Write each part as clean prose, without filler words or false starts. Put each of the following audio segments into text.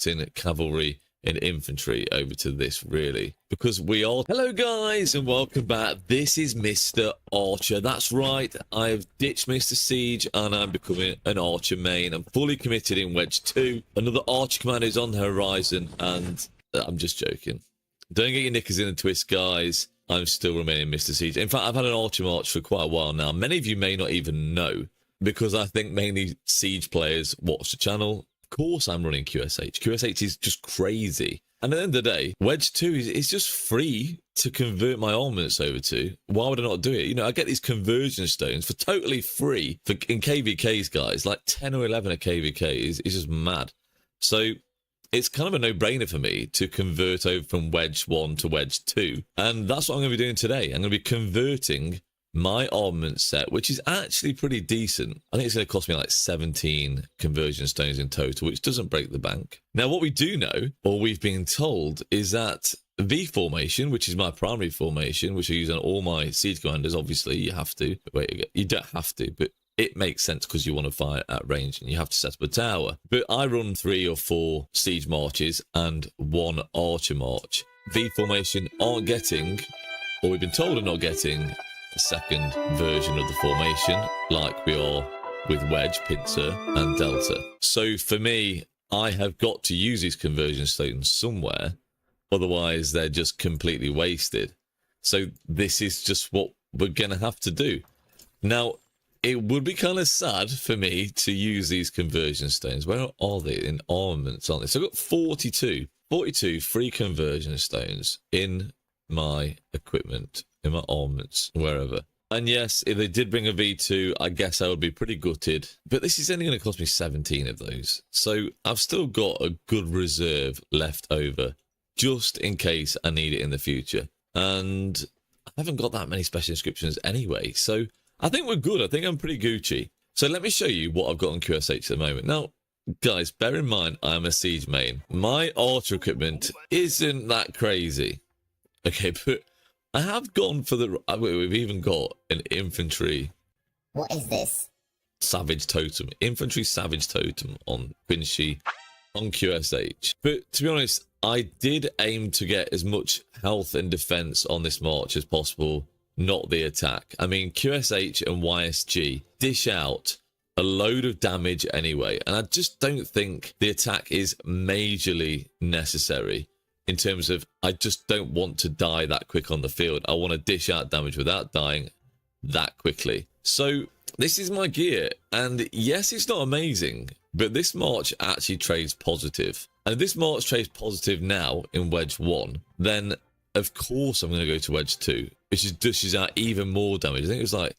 converting cavalry and infantry over to this, really, because we are... Hello guys and welcome back. This is Mr. Archer. That's right, I've ditched Mr. Siege and I'm becoming an Archer main. I'm fully committed in Wedge 2. Another Archer commander is on the horizon, and I'm just joking. Don't get your knickers in a twist, guys. I'm still remaining Mr. Siege. In fact, I've had an Archer march for quite a while now. Many of you may not even know, because I think mainly Siege players watch the channel. Of course I'm running QSH. QSH is just crazy. And at the end of the day, Wedge 2 is just free to convert my armaments over to. Why would I not do it? You know, I get these conversion stones for totally free in KVKs, guys. Like 10 or 11 a KVK is just mad. So it's kind of a no-brainer for me to convert over from Wedge 1 to Wedge 2. And that's what I'm going to be doing today. I'm going to be converting my armament set, which is actually pretty decent. I think it's going to cost me like 17 conversion stones in total, which doesn't break the bank. Now, what we do know, or we've been told, is that V formation, which is my primary formation, which I use on all my siege commanders, obviously you have to. Wait, you don't have to, but it makes sense because you want to fire at range and you have to set up a tower. But I run 3 or 4 siege marches and 1 archer march. V formation aren't getting, or we've been told are not getting, the second version of the formation like we are with Wedge, Pincer and Delta. So for me, I have got to use these conversion stones somewhere, otherwise they're just completely wasted. So this is just what we're gonna have to do. Now, it would be kind of sad for me to use these conversion stones. Where are they? In armaments, aren't they? So I've got 42 free conversion stones in my equipment, in my armaments, wherever. And yes, if they did bring a V2, I guess I would be pretty gutted. But this is only going to cost me 17 of those. So I've still got a good reserve left over, just in case I need it in the future. And I haven't got that many special inscriptions anyway, so I think we're good. I think I'm pretty Gucci. So let me show you what I've got on QSH at the moment. Now, guys, bear in mind, I'm a siege main. My archer equipment isn't that crazy. Okay, but I have gone for the... We've even got an infantry... What is this? Savage totem. Infantry savage totem on Quincy, on QSH. But to be honest, I did aim to get as much health and defense on this march as possible, not the attack. I mean, QSH and YSG dish out a load of damage anyway, and I just don't think the attack is majorly necessary. In terms of, I just don't want to die that quick on the field. I want to dish out damage without dying that quickly. So this is my gear. And yes, it's not amazing, but this march actually trades positive. And if this march trades positive now in Wedge 1, then of course I'm going to go to Wedge 2, which is dishes out even more damage. I think it was like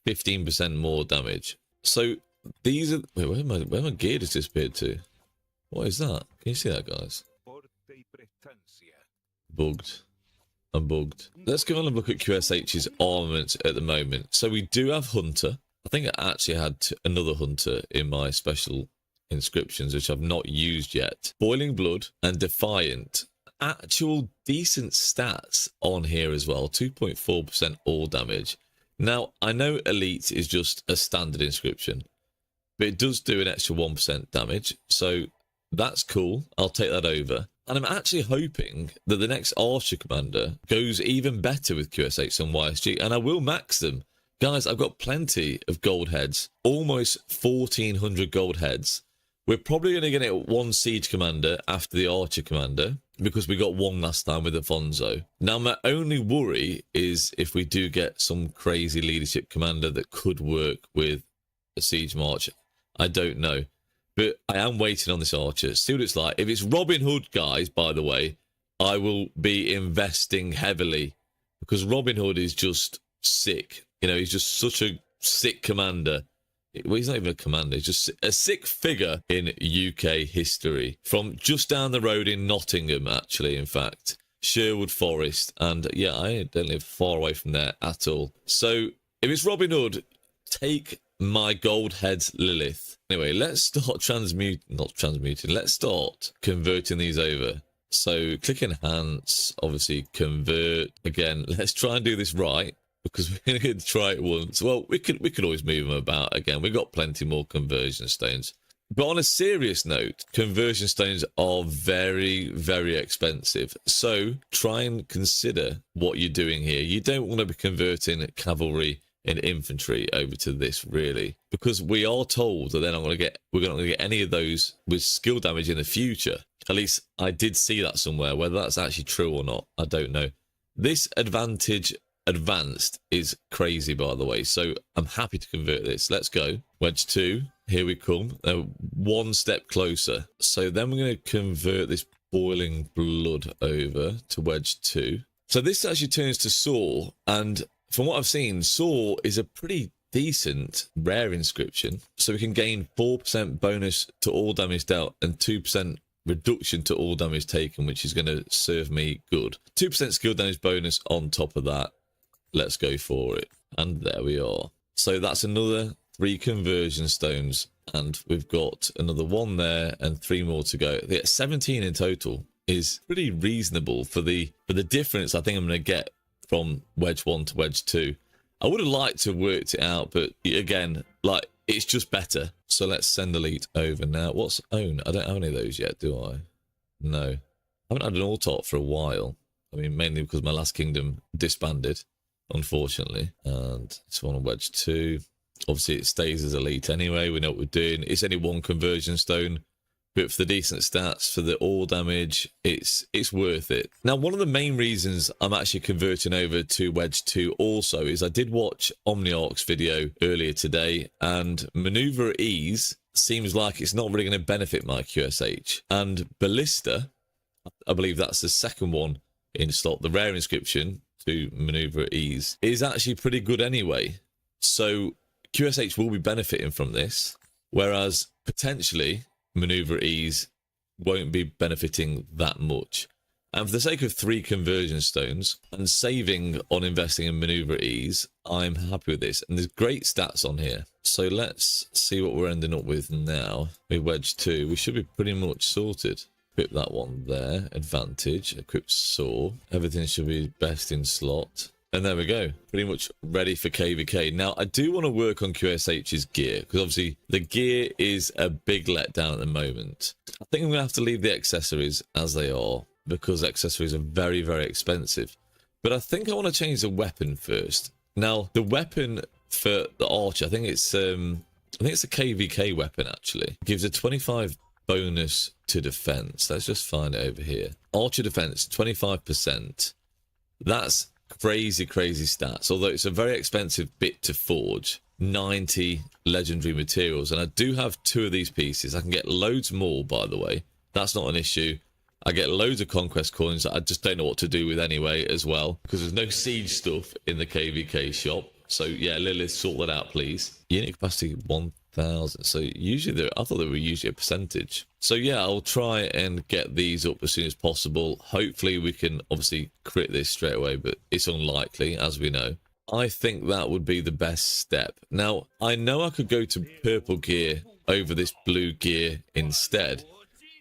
15% more damage. So these are... Wait, where my gear just disappeared to? What is that? Can you see that, guys? Bugged. I'm bugged. Let's go on and look at QSH's armaments at the moment. So we do have Hunter. I think I actually had another Hunter in my special inscriptions, which I've not used yet. Boiling Blood and Defiant. Actual decent stats on here as well. 2.4% all damage. Now, I know Elite is just a standard inscription, but it does do an extra 1% damage. So that's cool. I'll take that over. And I'm actually hoping that the next Archer Commander goes even better with QSH and YSG, and I will max them. Guys, I've got plenty of gold heads, almost 1,400 gold heads. We're probably going to get it 1 Siege Commander after the Archer Commander, because we got 1 last time with Afonso. Now, my only worry is if we do get some crazy leadership commander that could work with a Siege March. I don't know. But I am waiting on this Archer. See what it's like. If it's Robin Hood, guys, by the way, I will be investing heavily. Because Robin Hood is just sick. You know, he's just such a sick commander. Well, he's not even a commander. He's just a sick figure in UK history. From just down the road in Nottingham, actually, in fact. Sherwood Forest. And, yeah, I don't live far away from there at all. So, if it's Robin Hood, take my gold heads Lilith. Anyway, let's start let's start converting these over. So click enhance, obviously convert. Again, let's try and do this right, because we're going to try it once. Well, we could always move them about again. We've got plenty more conversion stones. But on a serious note, conversion stones are very, very expensive. So try and consider what you're doing here. You don't want to be converting cavalry and infantry over to this, really, because we are told that we're not going to get any of those with skill damage in the future. At least I did see that somewhere. Whether that's actually true or not, I don't know. This advantage advanced is crazy, by the way, so I'm happy to convert this. Let's go. Wedge 2, here we come. One step closer. So then we're going to convert this boiling blood over to wedge 2. So this actually turns to Saw, and from what I've seen, Saw is a pretty decent rare inscription, so we can gain 4% bonus to all damage dealt and 2% reduction to all damage taken, which is going to serve me good. 2% skill damage bonus on top of that. Let's go for it. And there we are. So that's another 3 conversion stones, and we've got another 1 there and 3 more to go. Yeah, 17 in total is pretty reasonable for the difference I think I'm going to get from wedge 1 to wedge 2. I would have liked to have worked it out, but again, like, it's just better. So let's send elite over now. What's own? I don't have any of those yet, do I? No. I haven't had an all-top for a while. I mean, mainly because my last kingdom disbanded, unfortunately. And it's on wedge 2. Obviously, it stays as elite anyway. We know what we're doing. It's only 1 conversion stone. But for the decent stats, for the all damage, it's worth it. Now, one of the main reasons I'm actually converting over to wedge 2 also is I did watch Omniarch's video earlier today, and maneuver ease seems like it's not really going to benefit my QSH. And Ballista, I believe that's the second one in slot, the rare inscription to maneuver ease, is actually pretty good anyway. So QSH will be benefiting from this, whereas potentially maneuver ease won't be benefiting that much. And for the sake of 3 conversion stones and saving on investing in maneuver ease, I'm happy with this. And there's great stats on here. So let's see what we're ending up with now. With wedge 2, we should be pretty much sorted. Equip that one there. Advantage. Equip saw. Everything should be best in slot. And there we go. Pretty much ready for KVK. Now, I do want to work on QSH's gear, because obviously the gear is a big letdown at the moment. I think I'm going to have to leave the accessories as they are, because accessories are very, very expensive. But I think I want to change the weapon first. Now, the weapon for the archer, I think it's a KVK weapon, actually. It gives a 25 bonus to defense. Let's just find it over here. Archer defense, 25%. That's crazy stats, although it's a very expensive bit to forge. 90 legendary materials, and I do have 2 of these pieces. I can get loads more, by the way. That's not an issue. I get loads of conquest coins that I just don't know what to do with anyway as well, because there's no siege stuff in the KVK shop. So yeah, Lilith, sort that out, please. Unit capacity 1000. So usually I thought they were usually a percentage. So yeah, I'll try and get these up as soon as possible. Hopefully we can obviously crit this straight away, but it's unlikely, as we know. I think that would be the best step. Now, I know I could go to purple gear over this blue gear instead,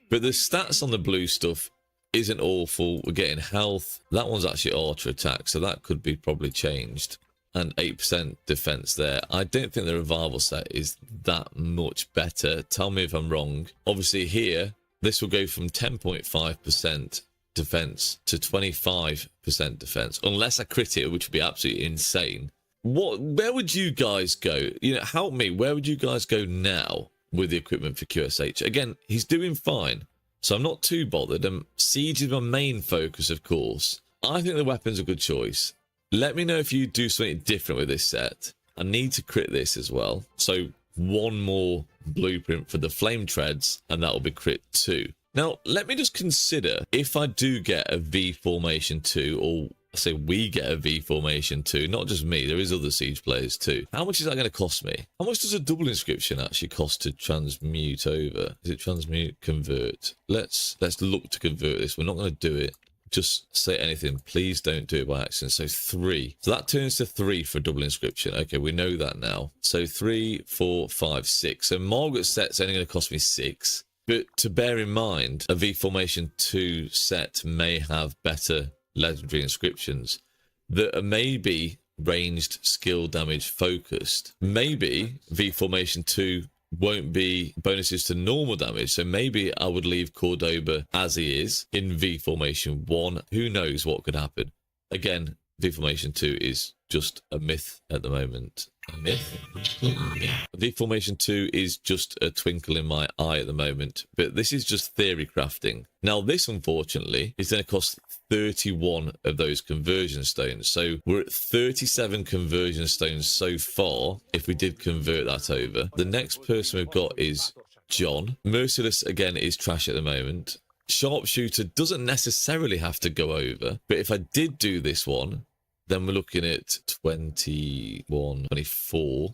but the stats on the blue stuff isn't awful. We're getting health. That one's actually archer attack, so that could be probably changed. And 8% defense there. I don't think the revival set is that much better. Tell me if I'm wrong. Obviously here, this will go from 10.5% defense to 25% defense, unless I crit it, which would be absolutely insane. Where would you guys go? You know, help me. Where would you guys go now with the equipment for QSH? Again, he's doing fine, so I'm not too bothered. Siege is my main focus, of course. I think the weapon's a good choice. Let me know if you do something different with this set. I need to crit this as well. So 1 more blueprint for the flame treads, and that will be crit 2. Now, let me just consider if I do get a V formation 2, or I say we get a V formation 2, not just me, there is other siege players too. How much is that going to cost me? How much does a double inscription actually cost to transmute over? Is it transmute, convert? Let's look to convert this. We're not going to do it. Just say anything. Please don't do it by accident. So 3. So that turns to 3 for double inscription. Okay, we know that now. So 3, 4, 5, 6. So Margaret's set's only going to cost me 6. But to bear in mind, a V Formation 2 set may have better legendary inscriptions that are maybe ranged skill damage focused. Maybe V Formation 2 won't be bonuses to normal damage. So maybe I would leave Cordoba as he is in V Formation 1. Who knows what could happen? Again, V Formation 2 is just a myth at the moment. A myth? V Formation 2 is just a twinkle in my eye at the moment. But this is just theory crafting. Now, this, unfortunately, is going to cost 31 of those conversion stones. So we're at 37 conversion stones so far, if we did convert that over. The next person we've got is John. Merciless, again, is trash at the moment. Sharpshooter doesn't necessarily have to go over, but if I did do this one, then we're looking at 21, 24.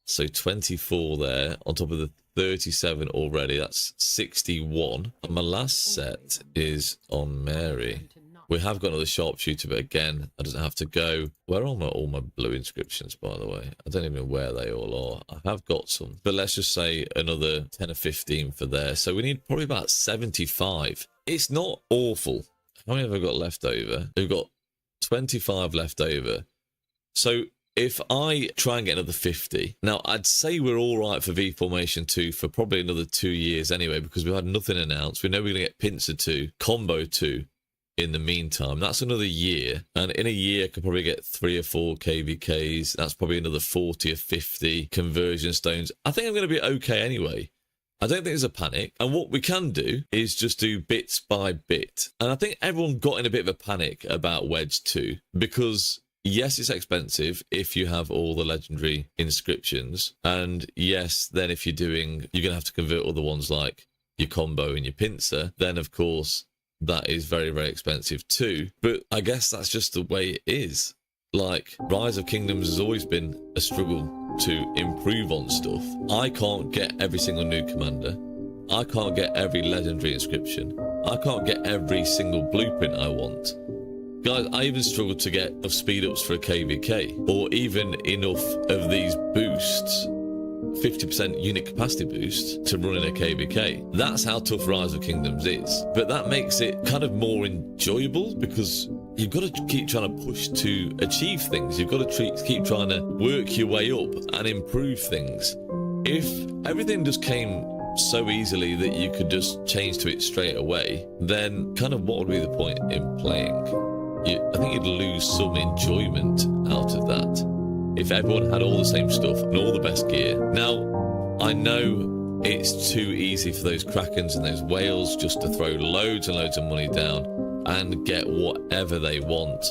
So 24 there, on top of the 37 already. That's 61. And my last set is on Mary. We have got another sharpshooter, but again, that doesn't have to go. Where are all my blue inscriptions, by the way? I don't even know where they all are. I have got some. But let's just say another 10 or 15 for there. So we need probably about 75. It's not awful. How many have I got left over? We've got 25 left over. So if I try and get another 50, now I'd say we're all right for V Formation 2 for probably another 2 years anyway, because we've had nothing announced. We know we're going to get Pincer 2, Combo 2 in the meantime. That's another year. And in a year, I could probably get 3 or 4 KVKs. That's probably another 40 or 50 conversion stones. I think I'm going to be okay anyway. I don't think there's a panic. And what we can do is just do bits by bit. And I think everyone got in a bit of a panic about Wedge 2 because yes, it's expensive if you have all the legendary inscriptions. And yes, then if you're going to have to convert other ones like your combo and your pincer, then of course that is very, very expensive too. But I guess that's just the way it is. Like, Rise of Kingdoms has always been a struggle to improve on stuff. I can't get every single new commander. I can't get every legendary inscription. I can't get every single blueprint I want. Guys, I even struggle to get enough speed ups for a KVK, or even enough of these boosts, 50% unit capacity boosts to run in a KVK. That's how tough Rise of Kingdoms is. But that makes it kind of more enjoyable because you've got to keep trying to push to achieve things. You've got to keep trying to work your way up and improve things. If everything just came so easily that you could just change to it straight away, then kind of what would be the point in playing? I think you'd lose some enjoyment out of that if everyone had all the same stuff and all the best gear. Now, I know it's too easy for those Krakens and those whales just to throw loads and loads of money down and get whatever they want.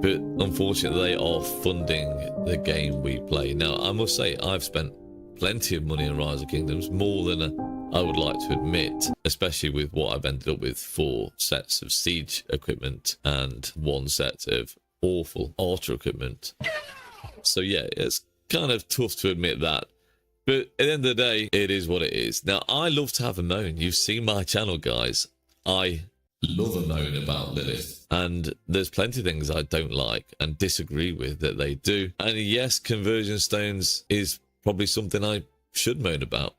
But unfortunately, they are funding the game we play. Now, I must say, I've spent plenty of money on Rise of Kingdoms, more than I would like to admit, especially with what I've ended up with 4 sets of siege equipment and 1 set of awful archer equipment. So yeah, it's kind of tough to admit that. But at the end of the day, it is what it is. Now, I love to have a moan. You've seen my channel, guys. I love a moan about Lilith. And there's plenty of things I don't like and disagree with that they do. And yes, conversion stones is probably something I should moan about.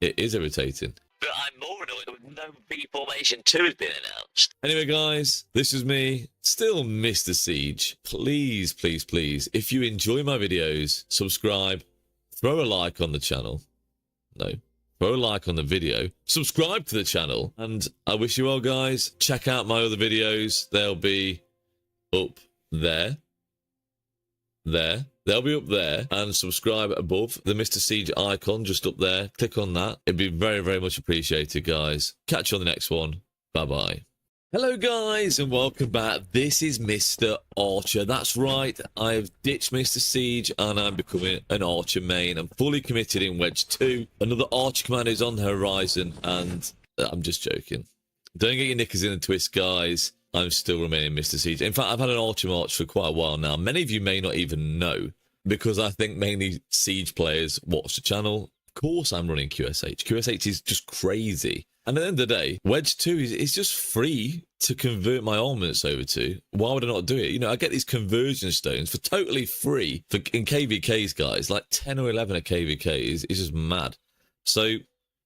It is irritating. But I'm more annoyed when no V Formation 2 has been announced. Anyway, guys, this is me, still Mr. Siege. Please, please, please, if you enjoy my videos, subscribe, throw a like on the channel. No, throw a like on the video, subscribe to the channel, and I wish you well, guys. Check out my other videos. They'll be up there. They'll be up there, and subscribe above the Mr. Siege icon just up there. Click on that. It'd be very, very much appreciated, guys. Catch you on the next one. Bye-bye. Hello, guys, and welcome back. This is Mr. Archer. That's right. I've ditched Mr. Siege, and I'm becoming an Archer main. I'm fully committed in Wedge 2. Another Archer commander is on the horizon, and I'm just joking. Don't get your knickers in a twist, guys. I'm still remaining Mr. Siege. In fact, I've had an Archer March for quite a while now. Many of you may not even know, because I think mainly Siege players watch the channel. Of course, I'm running QSH. QSH is just crazy. And at the end of the day, Wedge 2 is just free to convert my armaments over to. Why would I not do it? You know, I get these conversion stones for totally free in KVKs, guys. Like 10 or 11 a KVK is just mad. So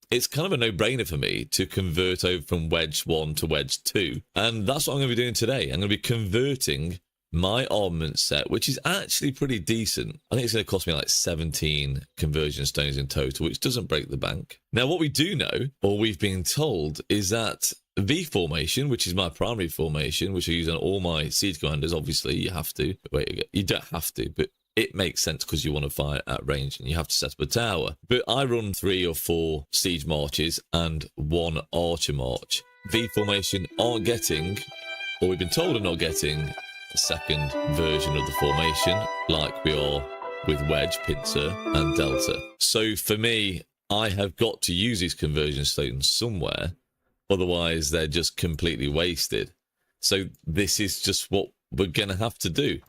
it's kind of a no-brainer for me to convert over from Wedge 1 to Wedge 2. And that's what I'm going to be doing today. I'm going to be converting my armament set, which is actually pretty decent. I think it's going to cost me like 17 conversion stones in total, which doesn't break the bank. Now, what we do know, or we've been told, is that V formation, which is my primary formation, which I use on all my siege commanders, obviously, you have to. Wait, you don't have to, but it makes sense because you want to fire at range and you have to set up a tower. But I run 3 or 4 siege marches and 1 archer march. V formation aren't getting, or we've been told are not getting, a second version of the formation like we are with wedge, pincer and delta. So for me, I have got to use these conversion stones somewhere, otherwise they're just completely wasted. So this is just what we're gonna have to do.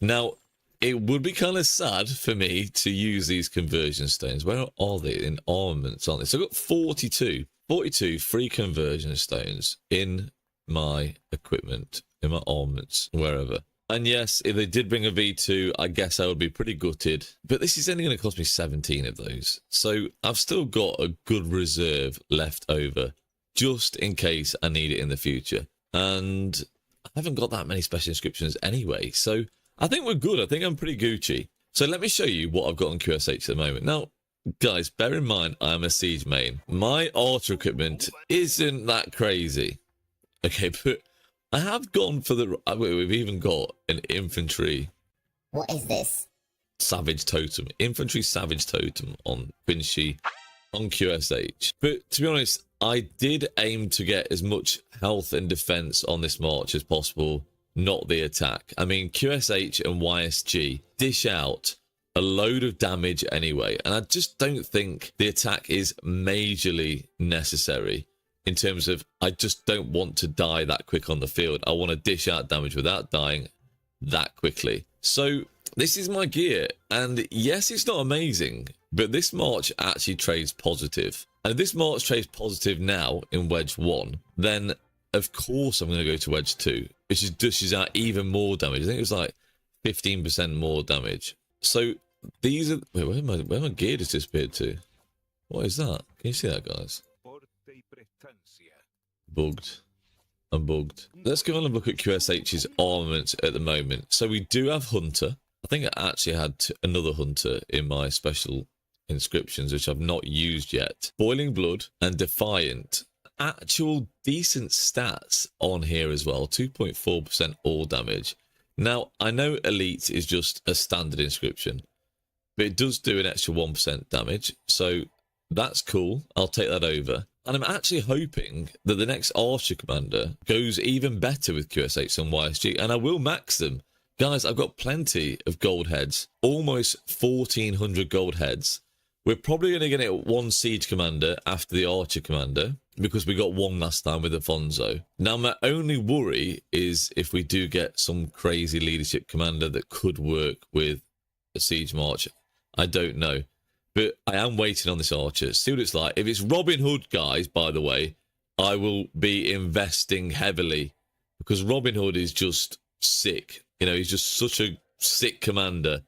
Now, it would be kind of sad for me to use these conversion stones. Where are they? In armaments, aren't they? So I've got 42 free conversion stones in my equipment, in my armaments, wherever. And yes, if they did bring a V2, I guess I would be pretty gutted. But this is only going to cost me 17 of those. So I've still got a good reserve left over, just in case I need it in the future. And I haven't got that many special inscriptions anyway, so I think we're good. I think I'm pretty Gucci. So let me show you what I've got on QSH at the moment. Now, guys, bear in mind, I'm a siege main. My archer equipment isn't that crazy. Okay, but I have gone for the... We've even got an infantry... What is this? Savage totem. Infantry savage totem on Quincy, on QSH. But to be honest, I did aim to get as much health and defense on this march as possible, not the attack. I mean, QSH and YSG dish out a load of damage anyway, and I just don't think the attack is majorly necessary in terms of I just don't want to die that quick on the field. I want to dish out damage without dying that quickly. So this is my gear, and yes, it's not amazing, but this march actually trades positive. And if this march trades positive now in Wedge 1, then of course I'm going to go to Wedge 2, which is dishes out even more damage. I think it was like 15% more damage. So these are... Wait, where my gear just disappeared to? What is that? Can you see that, guys? Bugged. I'm bugged. Let's go on and look at QSH's armaments at the moment. So we do have Hunter. I think I actually had another Hunter in my special inscriptions, which I've not used yet. Boiling Blood and Defiant. Actual decent stats on here as well. 2.4% all damage. Now, I know Elite is just a standard inscription, but it does do an extra 1% damage. So that's cool. I'll take that over. And I'm actually hoping that the next Archer Commander goes even better with QSH than YSG. And I will max them. Guys, I've got plenty of gold heads. Almost 1,400 gold heads. We're probably going to get it 1 Siege Commander after the Archer Commander, because we got 1 last time with Afonso. Now, my only worry is if we do get some crazy leadership commander that could work with a Siege March. I don't know. But I am waiting on this Archer. See what it's like. If it's Robin Hood, guys, by the way, I will be investing heavily, because Robin Hood is just sick. You know, he's just such a sick commander.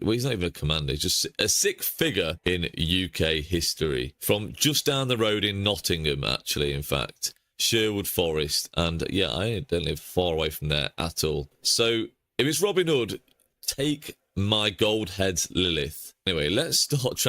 Well, he's not even a commander. He's just a sick figure in UK history. From just down the road in Nottingham, actually, in fact. Sherwood Forest. And, yeah, I don't live far away from there at all. So, if it's Robin Hood, take my gold heads Lilith. Anyway, let's start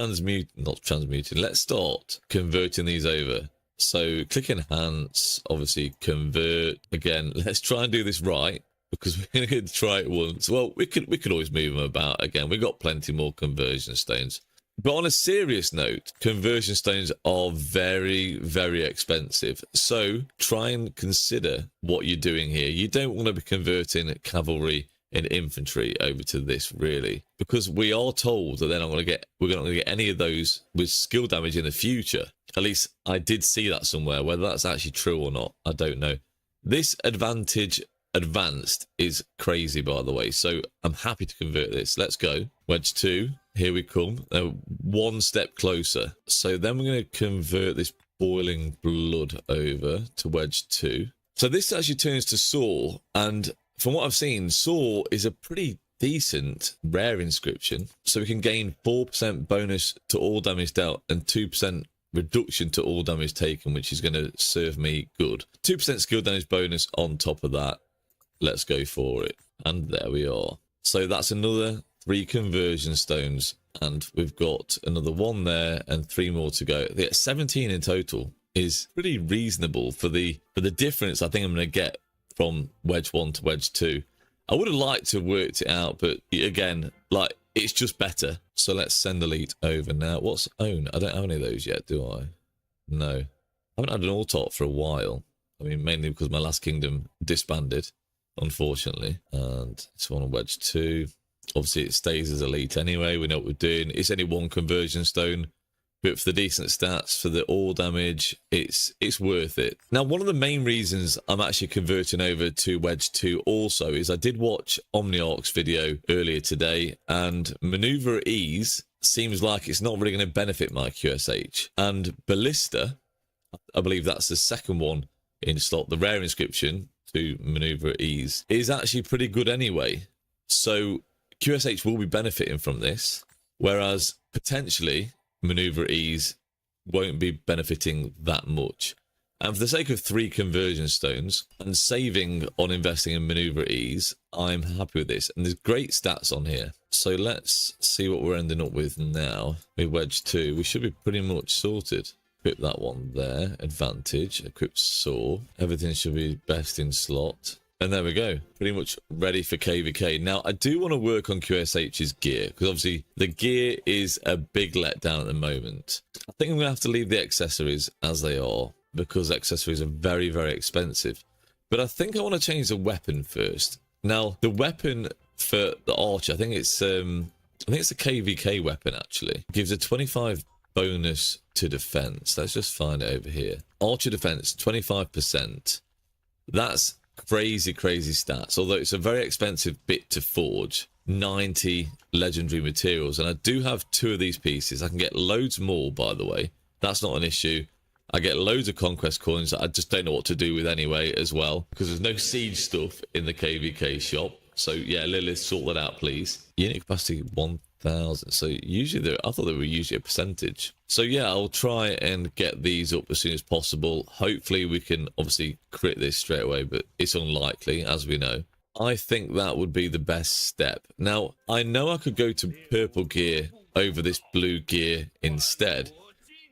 let's start converting these over. So, click Enhance, obviously, Convert. Again, let's try and do this right, because we're going to try it once. Well, we could always move them about again. We've got plenty more conversion stones. But on a serious note, conversion stones are very, very expensive. So try and consider what you're doing here. You don't want to be converting cavalry and infantry over to this, really, because we are told that we're not going to get any of those with skill damage in the future. At least I did see that somewhere. Whether that's actually true or not, I don't know. This advanced is crazy, by the way, so I'm happy to convert this. Let's go. Wedge 2, here we come. 1 step closer. So then we're going to convert this Boiling Blood over to Wedge 2. So this actually turns to Saw, and from what I've seen, Saw is a pretty decent rare inscription. So we can gain 4% bonus to all damage dealt and 2% reduction to all damage taken, which is going to serve me good. 2% skill damage bonus on top of that. Let's go for it. And there we are. So that's another 3 conversion stones. And we've got another 1 there and 3 more to go. Yeah, 17 in total is pretty reasonable for the difference I think I'm going to get from wedge 1 to wedge 2. I would have liked to have worked it out, but again, like, it's just better. So let's send elite over now. What's own? I don't have any of those yet, do I? No. I haven't had an all-top for a while. I mean, mainly because my last kingdom disbanded, unfortunately. And it's on wedge 2. Obviously, it stays as elite anyway. We know what we're doing. It's only 1 conversion stone. But for the decent stats, for the all damage, it's worth it. Now, one of the main reasons I'm actually converting over to wedge 2 also is I did watch Omniarch's video earlier today, and maneuver ease seems like it's not really going to benefit my QSH. And Ballista, I believe that's the second one in slot, the rare inscription to maneuver ease, is actually pretty good anyway. So QSH will be benefiting from this, whereas potentially maneuver ease won't be benefiting that much. And for the sake of 3 conversion stones and saving on investing in maneuver ease, I'm happy with this. And there's great stats on here. So let's see what we're ending up with now. With wedge 2, we should be pretty much sorted. Equip that one there. Advantage. Equip saw. Everything should be best in slot. And there we go. Pretty much ready for KVK. Now, I do want to work on QSH's gear, because obviously the gear is a big letdown at the moment. I think I'm going to have to leave the accessories as they are, because accessories are very, very expensive. But I think I want to change the weapon first. Now, the weapon for the archer, I think it's a KVK weapon, actually. It gives a 25 bonus to defense. Let's just find it over here. Archer defense, 25%. That's crazy stats, although it's a very expensive bit to forge. 90 legendary materials, and I do have 2 of these pieces. I can get loads more, by the way. That's not an issue. I get loads of conquest coins that I just don't know what to do with anyway as well, because there's no siege stuff in the KVK shop. So yeah, Lilith, sort that out, please. Unit capacity 1000. So usually I thought they were usually a percentage. So yeah, I'll try and get these up as soon as possible. Hopefully we can obviously crit this straight away, but it's unlikely, as we know. I think that would be the best step. Now, I know I could go to purple gear over this blue gear instead,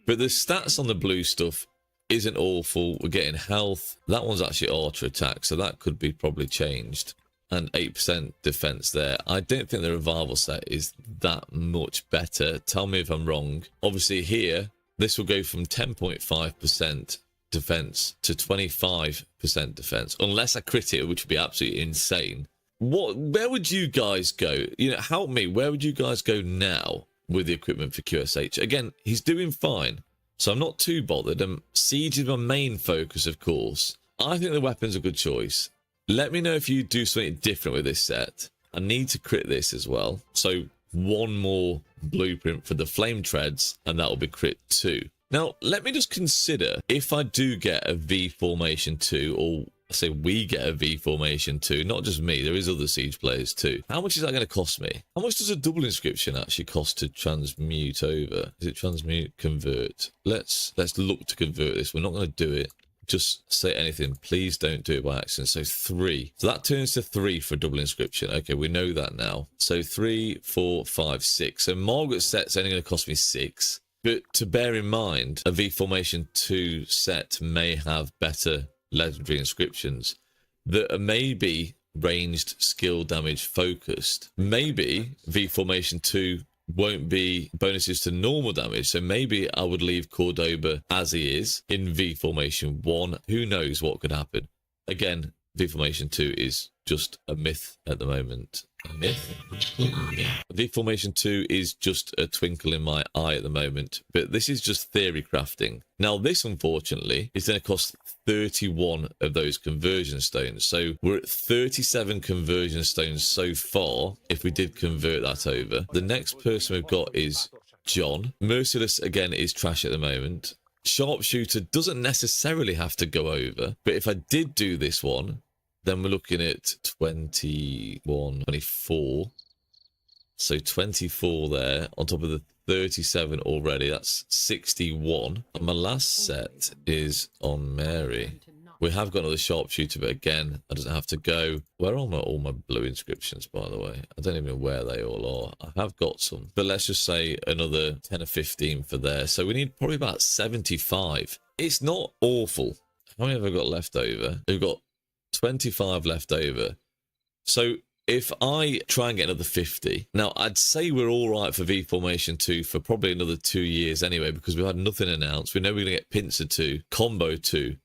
but the stats on the blue stuff isn't awful. We're getting health. That one's actually archer attack, so that could be probably changed. And 8% defense there. I don't think the revival set is that much better. Tell me if I'm wrong. Obviously here, this will go from 10.5% defense to 25% defense, unless I crit it, which would be absolutely insane. Where would you guys go? You know, help me. Where would you guys go now with the equipment for QSH? Again, he's doing fine, so I'm not too bothered. Siege is my main focus, of course. I think the weapon's a good choice. Let me know if you do something different with this set. I need to crit this as well. So 1 more blueprint for the flame treads, and that will be crit 2. Now, let me just consider if I do get a V formation 2, or say we get a V formation 2, not just me, there is other siege players too. How much is that going to cost me? How much does a double inscription actually cost to transmute over? Is it transmute, convert? Let's look to convert this. We're not going to do it. Just say anything. Please don't do it by accident. So 3. So that turns to 3 for double inscription. Okay, we know that now. So 3, 4, 5, 6. So Margaret's set's only going to cost me 6. But to bear in mind, a V Formation 2 set may have better legendary inscriptions that are maybe ranged skill damage focused. Maybe V Formation 2 won't be bonuses to normal damage, so maybe I would leave Cordoba as he is in V Formation 1. Who knows what could happen? Again, V Formation 2 is just a myth at the moment. A myth? V Formation 2 is just a twinkle in my eye at the moment, but this is just theory crafting. Now this, unfortunately, is going to cost 31 of those conversion stones. So we're at 37 conversion stones so far if we did convert that over. The next person we've got is John. Merciless, again, is trash at the moment. Sharpshooter doesn't necessarily have to go over, but if I did do this one, then we're looking at 21, 24. So 24 there on top of the 37 already. That's 61. And my last set is on Mary. We have got another sharpshooter, but again, that doesn't have to go. Where are all my blue inscriptions, by the way? I don't even know where they all are. I have got some, but let's just say another 10 or 15 for there. So we need probably about 75. It's not awful. How many have I got left over? We've got 25 left over. So if I try and get another 50, now I'd say we're all right for V Formation 2 for probably another 2 years anyway, because we've had nothing announced. We know we're going to get Pincer 2, Combo 2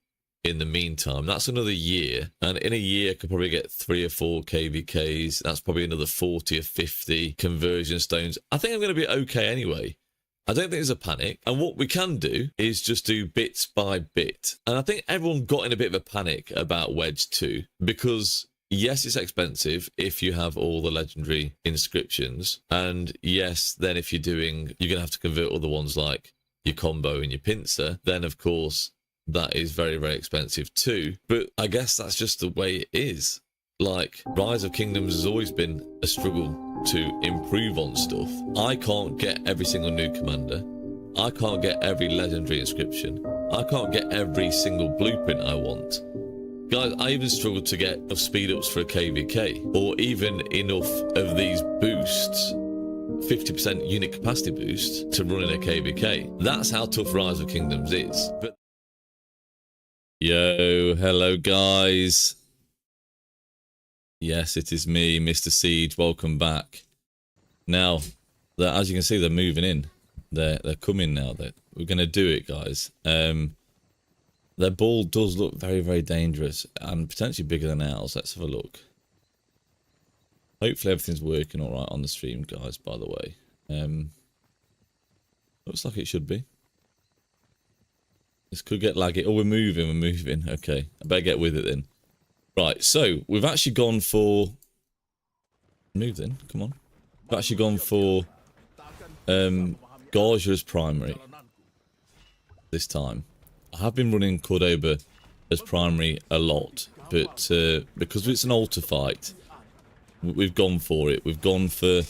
in the meantime. That's another year. And in a year, I could probably get 3 or 4 KVKs. That's probably another 40 or 50 conversion stones. I think I'm going to be okay anyway. I don't think there's a panic. And what we can do is just do bits by bit. And I think everyone got in a bit of a panic about Wedge 2 because yes, it's expensive if you have all the legendary inscriptions. And yes, then if you're going to have to convert other ones like your combo and your pincer, then of course that is very, very expensive too. But I guess that's just the way it is. Like, Rise of Kingdoms has always been a struggle to improve on stuff. I can't get every single new commander. I can't get every legendary inscription. I can't get every single blueprint I want. Guys, I even struggled to get enough speed ups for a KVK, or even enough of these boosts, 50% unit capacity boosts, to run in a KVK. That's how tough Rise of Kingdoms is. But yo, hello guys. Yes, it is me, Mr. Siege. Welcome back. Now, as you can see, they're moving in. They're coming now. We're going to do it, guys. Their ball does look very, very dangerous and potentially bigger than ours. Let's have a look. Hopefully everything's working all right on the stream, guys, by the way. Looks like it should be. This could get laggy. Oh, we're moving. Okay, I better get with it then. Right, so we've actually gone for... Move then, come on. We've actually gone for Garja as primary this time. I have been running Cordoba as primary a lot, but because it's an altar fight, we've gone for it. We've gone for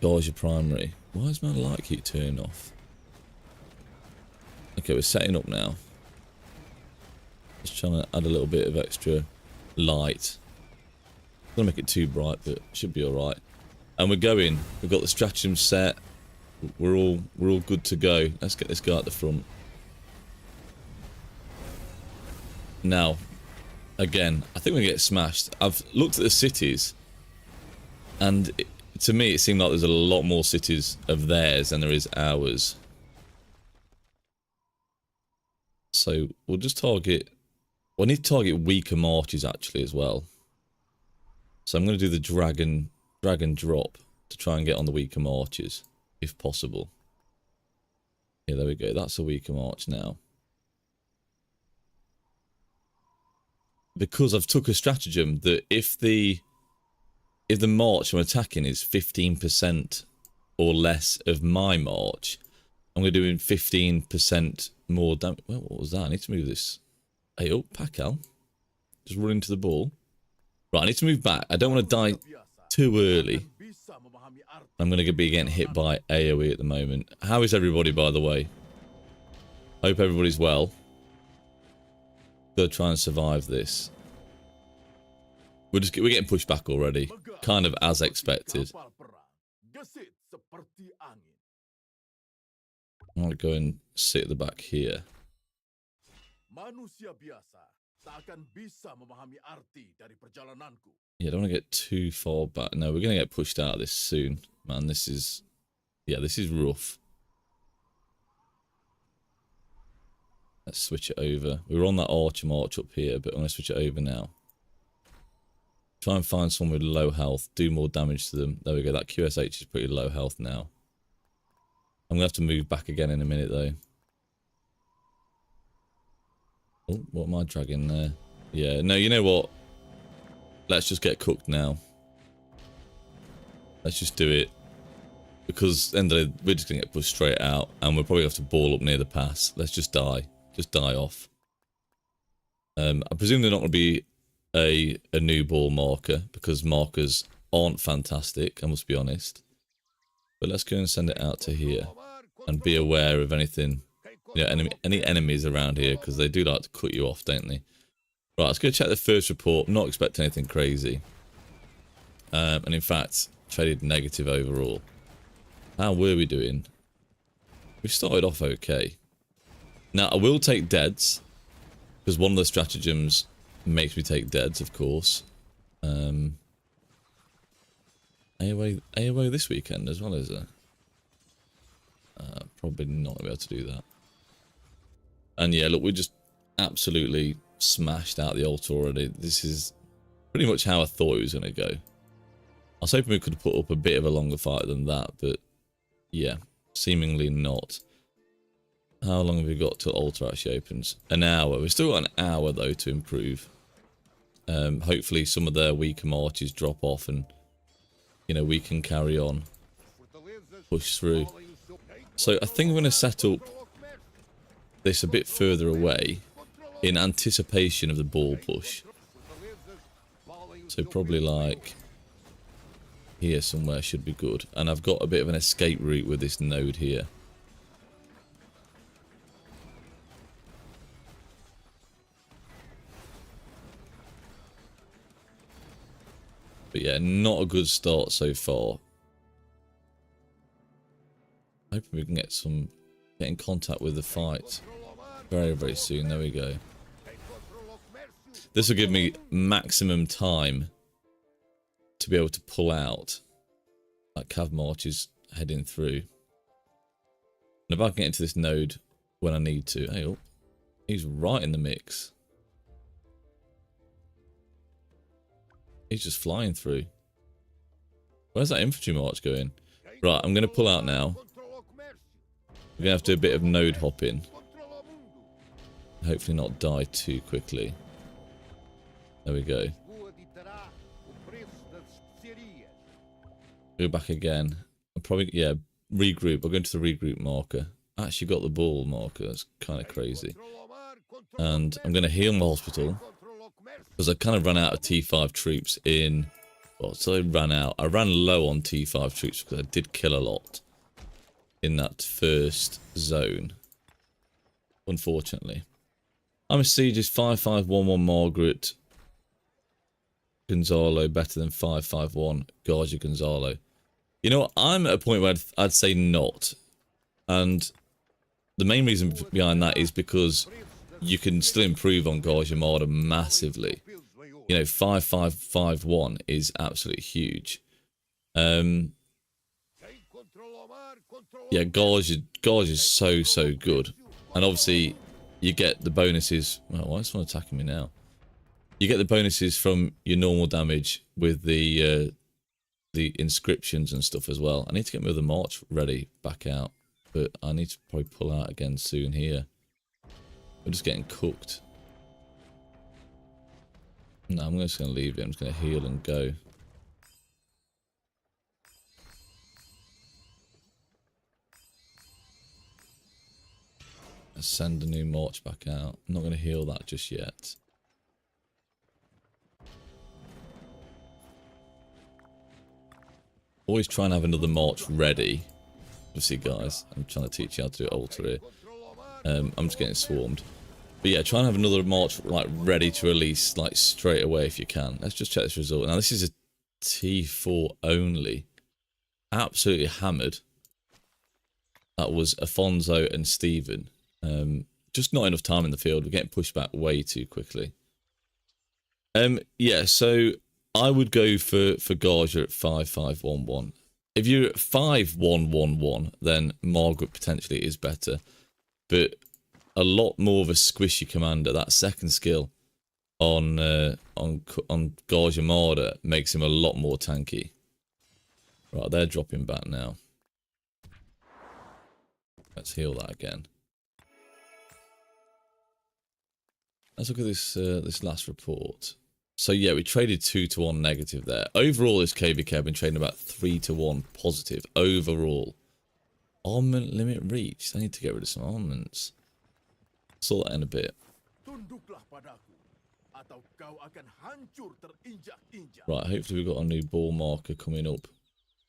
Garja primary. Why is my light keep turning off? Okay, we're setting up now. Just trying to add a little bit of extra light. Don't make it too bright, but it should be alright. And we're going. We've got the stratagem set. We're all good to go. Let's get this guy at the front. Now, again, I think we get smashed. I've looked at the cities, and to me it seemed like there's a lot more cities of theirs than there is ours. So we'll just target... Well, I need to target weaker marches actually as well. So I'm going to do the dragon drop to try and get on the weaker marches, if possible. Yeah, there we go. That's a weaker march now. Because I've took a stratagem that if the march I'm attacking is 15% or less of my march, I'm going to do 15% more damage. Well, what was that? I need to move this. Hey, oh, Pakal. Just run into the ball. Right, I need to move back. I don't want to die too early. I'm going to be getting hit by AoE at the moment. How is everybody, by the way? Hope everybody's well. Gotta try and survive this. We're getting pushed back already. Kind of as expected. I'm going to go and sit at the back here. Yeah, I don't want to get too far back. No, we're going to get pushed out of this soon. Man, this is... Yeah, this is rough. Let's switch it over. We were on that archer march up here, but I'm going to switch it over now. Try and find someone with low health. Do more damage to them. There we go. That QSH is pretty low health now. I'm going to have to move back again in a minute, though. Oh, what am I dragging there? Yeah, no, you know what? Let's just get cooked now. Let's just do it. Because at the end of the day, we're just going to get pushed straight out. And we'll probably have to ball up near the pass. Let's just die. Just die off. I presume they're not going to be a new ball marker. Because markers aren't fantastic, I must be honest. But let's go and send it out to here. And be aware of anything Yeah, any enemies around here, because they do like to cut you off, don't they? Right, let's go check the first report. Not expecting anything crazy. And in fact, traded negative overall. How were we doing? We started off okay. Now, I will take deads, because one of the stratagems makes me take deads, of course. AOA this weekend as well, is there? Probably not going to be able to do that. And yeah, look, we just absolutely smashed out the altar already. This is pretty much how I thought it was going to go. I was hoping we could put up a bit of a longer fight than that, but yeah, seemingly not. How long have we got till altar actually opens? An hour. We've still got an hour though to improve. Hopefully some of their weaker marches drop off and, you know, we can carry on. Push through. So I think I'm going to set up this a bit further away in anticipation of the ball push. So probably like here somewhere should be good. And I've got a bit of an escape route with this node here. But yeah, not a good start so far. Hoping we can get in contact with the fight very, very soon. There we go. This will give me maximum time to be able to pull out that cav march is heading through. And if I can get into this node when I need to. Hey, oh, he's right in the mix. He's just flying through. Where's that infantry march going? Right, I'm going to pull out now. We're going to have to do a bit of node hopping. Hopefully not die too quickly. There we go. Go back again. I'll probably, yeah, regroup. I'll go into the regroup marker. I actually got the ball marker. That's kind of crazy. And I'm going to heal my hospital. Because I kind of ran out of T5 troops in... Well, so I ran out. I ran low on T5 troops because I did kill a lot in that first zone. Unfortunately. I'm a Siege is 5511 Margaret Gonzalo better than 551 Garja Gonzalo. You know what? I'm at a point where I'd say not. And the main reason behind that is because you can still improve on Garja Marder massively. You know, 5551 is absolutely huge. Yeah, Garja is so good. And obviously, you get the bonuses. Well, why is someone attacking me now? You get the bonuses from your normal damage with the inscriptions and stuff as well. I need to get my other march ready back out. But I need to probably pull out again soon here. We're just getting cooked. No, I'm just going to leave it. I'm just going to heal and go. Let's send a new march back out. I'm not going to heal that just yet. Always try and have another march ready. Obviously, guys, I'm trying to teach you how to do altar here. I'm just getting swarmed. But yeah, try and have another march like ready to release like straight away if you can. Let's just check this result. Now this is a T4 only. Absolutely hammered. That was Afonso and Stephen. Just not enough time in the field. We're getting pushed back way too quickly. Yeah, so I would go for Garja at 5511. If you're at 5111, then Margaret potentially is better. But a lot more of a squishy commander. That second skill on Garja Marder makes him a lot more tanky. Right, they're dropping back now. Let's heal that again. Let's look at this this last report. So yeah, we traded 2-1 negative there. Overall, this KVK I've been trading about 3-1 positive. Overall. Armament limit reached. I need to get rid of some armaments. Saw that in a bit. Right, hopefully we've got a new ball marker coming up.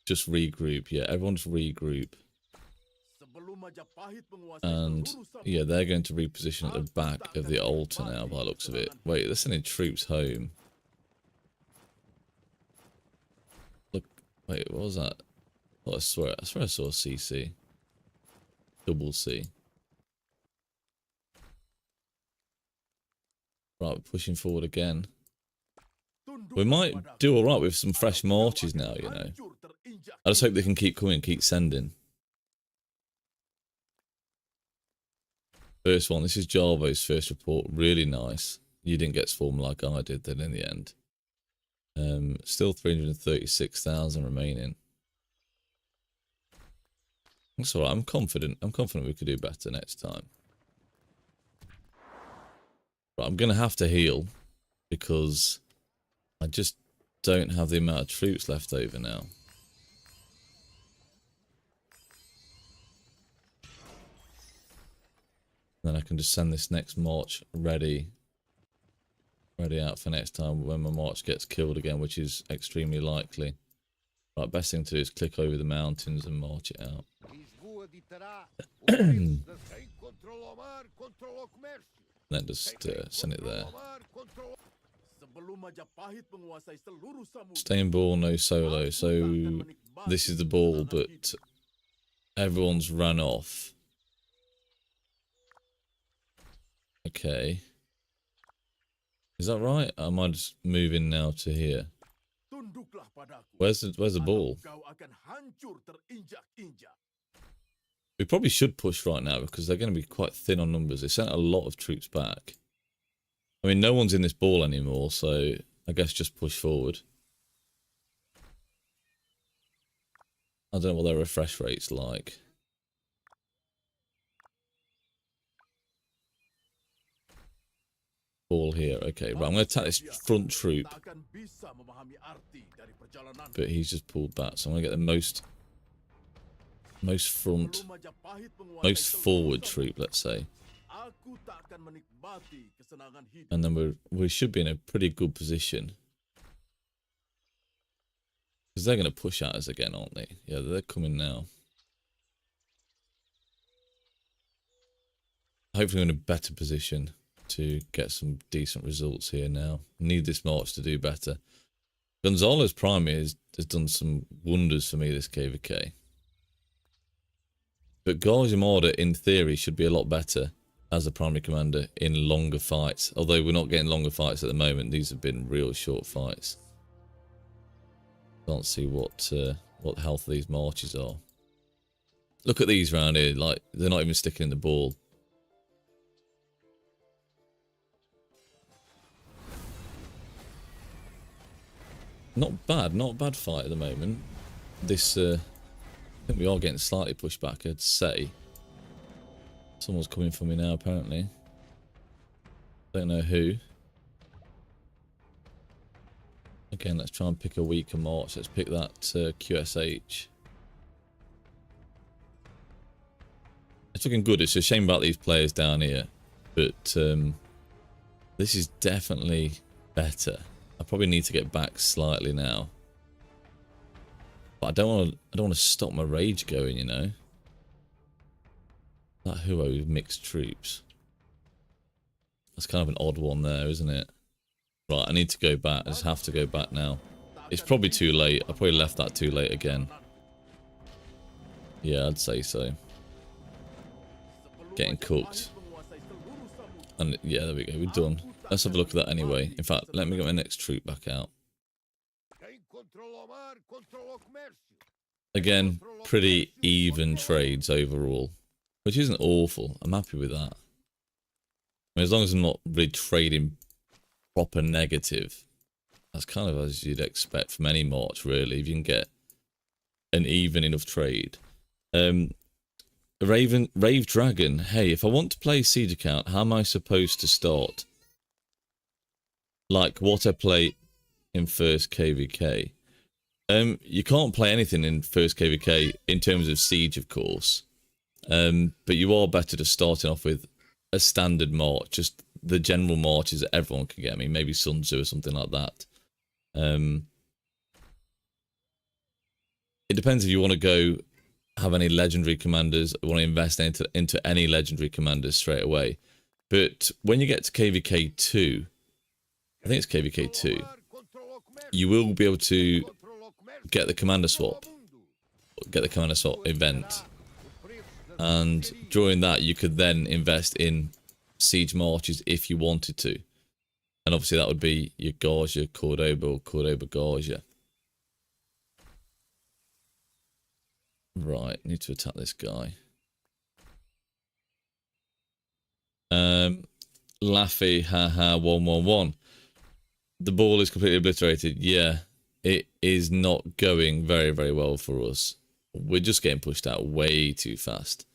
Just regroup. Yeah, everyone just regroup. And yeah, they're going to reposition at the back of the altar now by the looks of it. Wait, they're sending troops home. Look, wait, what was that? Oh, I swear I saw a CC. Double C. Right, we're pushing forward again. We might do alright with some fresh marches now, you know. I just hope they can keep coming, keep sending. First one, this is Jarvo's first report. Really nice. You didn't get swarmed like I did then in the end. Still 336,000 remaining. That's alright, I'm confident. I'm confident we could do better next time. Right, I'm going to have to heal because I just don't have the amount of troops left over now. Then I can just send this next march ready out for next time when my march gets killed again, which is extremely likely. Right, best thing to do is click over the mountains and march it out. Then just send it there. Stay in ball, no solo. So this is the ball, but everyone's run off. Okay. Is that right? Am I just moving now to here? Where's the ball? We probably should push right now because they're going to be quite thin on numbers. They sent a lot of troops back. I mean, no one's in this ball anymore, so I guess just push forward. I don't know what their refresh rate's like. Ball here. Okay, right, I'm going to attack this front troop. But he's just pulled back, so I'm going to get the most forward troop, let's say. And then we should be in a pretty good position. Because they're going to push at us again, aren't they? Yeah, they're coming now. Hopefully we're in a better position to get some decent results here now. Need this march to do better. Gonzalo's primary has done some wonders for me this KVK. But Garjamada, in theory, should be a lot better as a primary commander in longer fights. Although we're not getting longer fights at the moment. These have been real short fights. Can't see what health these marches are. Look at these round here. Like, they're not even sticking in the ball. Not a bad fight at the moment. This, I think we are getting slightly pushed back, I'd say. Someone's coming for me now, apparently. Don't know who. Again, let's try and pick a weaker march. Let's pick that QSH. It's looking good. It's a shame about these players down here. But this is definitely better. I probably need to get back slightly now. But I don't want to stop my rage going, you know. That Huo with mixed troops. That's kind of an odd one there, isn't it? Right, I need to go back. I just have to go back now. It's probably too late. I probably left that too late again. Yeah, I'd say so. Getting cooked. And yeah, there we go. We're done. Let's have a look at that anyway. In fact, let me get my next troop back out. Again, pretty even trades overall. Which isn't awful. I'm happy with that. I mean, as long as I'm not really trading proper negative. That's kind of as you'd expect from any march, really. If you can get an even enough trade. Rave Dragon. Hey, if I want to play Siege account, how am I supposed to start? Like what I play in first KVK. You can't play anything in first KVK in terms of Siege, of course. But you are better to starting off with a standard march, just the general marches that everyone can get. I mean, maybe Sun Tzu or something like that. It depends if you want to go have any legendary commanders, want to invest into any legendary commanders straight away. But when you get to KVK 2, I think it's KVK 2, you will be able to get the commander swap, event. And during that, you could then invest in siege marches if you wanted to. And obviously that would be your Gaugia, Cordoba, or Cordoba Gaugia. Right, need to attack this guy. Laffy, haha, 111. The ball is completely obliterated. Yeah, it is not going very, very well for us. We're just getting pushed out way too fast.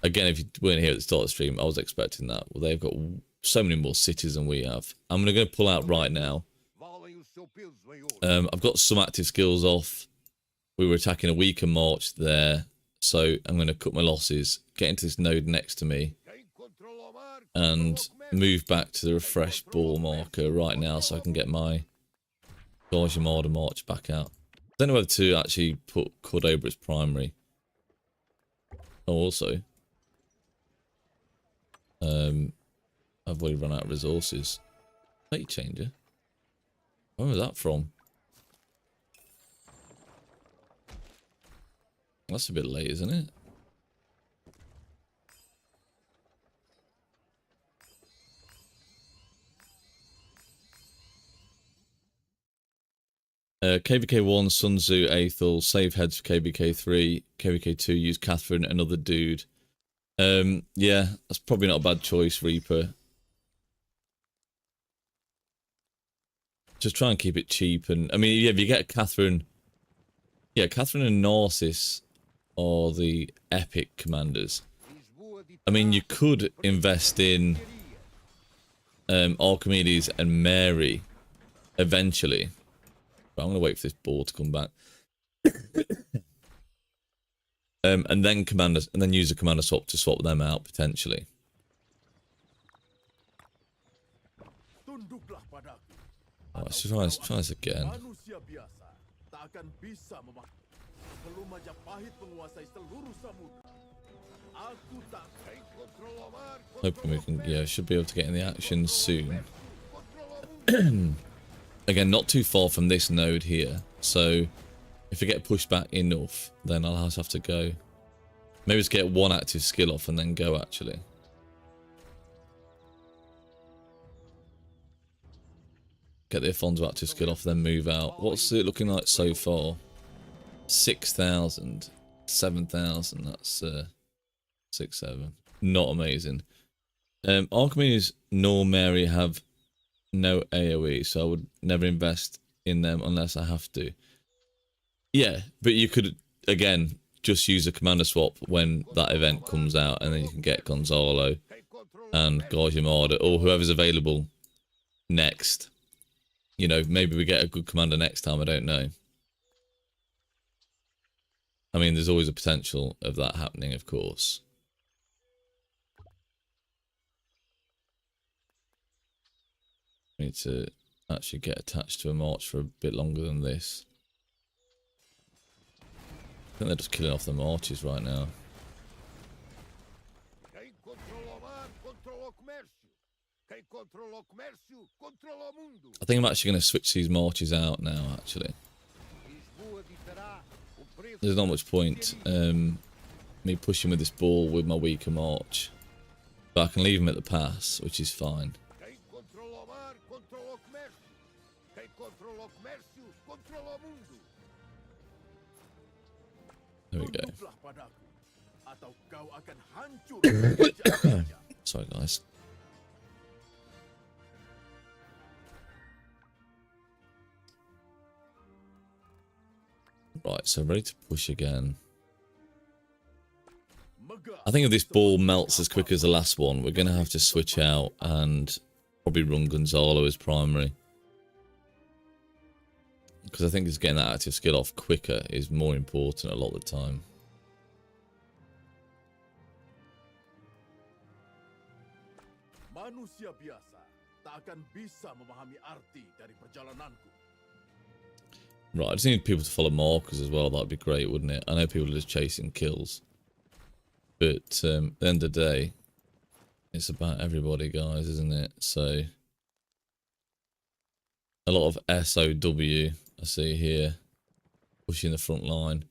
Again, if you weren't here at the start of the stream, I was expecting that. Well, they've got so many more cities than we have. I'm going to pull out right now. I've got some active skills off. We were attacking a weaker march there. So I'm going to cut my losses, get into this node next to me, and move back to the refresh ball marker right now so I can get my Gaugia Marder march back out. I don't know whether to actually put Cordoba as primary. Oh, also, I've already run out of resources. Plate changer? Where was that from? That's a bit late, isn't it? KVK 1, Sun Tzu, Aethel, save heads for KVK 3, KVK 2, use Catherine, another dude. Yeah, that's probably not a bad choice, Reaper. Just try and keep it cheap, and I mean, yeah, if you get Catherine, yeah, Catherine and Narcissus are the epic commanders. I mean, you could invest in Archimedes and Mary eventually. But I'm gonna wait for this ball to come back. And then use a commander swap to swap them out potentially. Oh, let's try this again. Hoping we can, yeah, should be able to get in the action soon. Again, not too far from this node here, so if I get pushed back enough, then I'll have to go. Maybe just get one active skill off and then go, actually. Get the Afonso active skill off, then move out. What's it looking like so far? 6,000. 7,000, that's 6, 7. Not amazing. Archimedes nor Mary have no AoE, so I would never invest in them unless I have to. Yeah, but you could, again, just use a commander swap when that event comes out, and then you can get Gonzalo and Gaugia Marder, or whoever's available next. You know, maybe we get a good commander next time, I don't know. I mean, there's always a potential of that happening, of course. I need to actually get attached to a march for a bit longer than this. I think they're just killing off the marches right now. I think I'm actually going to switch these marches out now, actually. There's not much point me pushing with this ball with my weaker march. But I can leave him at the pass, which is fine. There we go. Sorry, guys. Right, so ready to push again. I think if this ball melts as quick as the last one, we're going to have to switch out and probably run Gonzalo as primary. Because I think just getting that active skill off quicker is more important a lot of the time. Manusia biasa tak akan bisa memahami arti dari perjalananku. Right, I just need people to follow markers as well. That'd be great, wouldn't it? I know people are just chasing kills. But at the end of the day, it's about everybody, guys, isn't it? So, a lot of SOW I see here. Pushing the front line.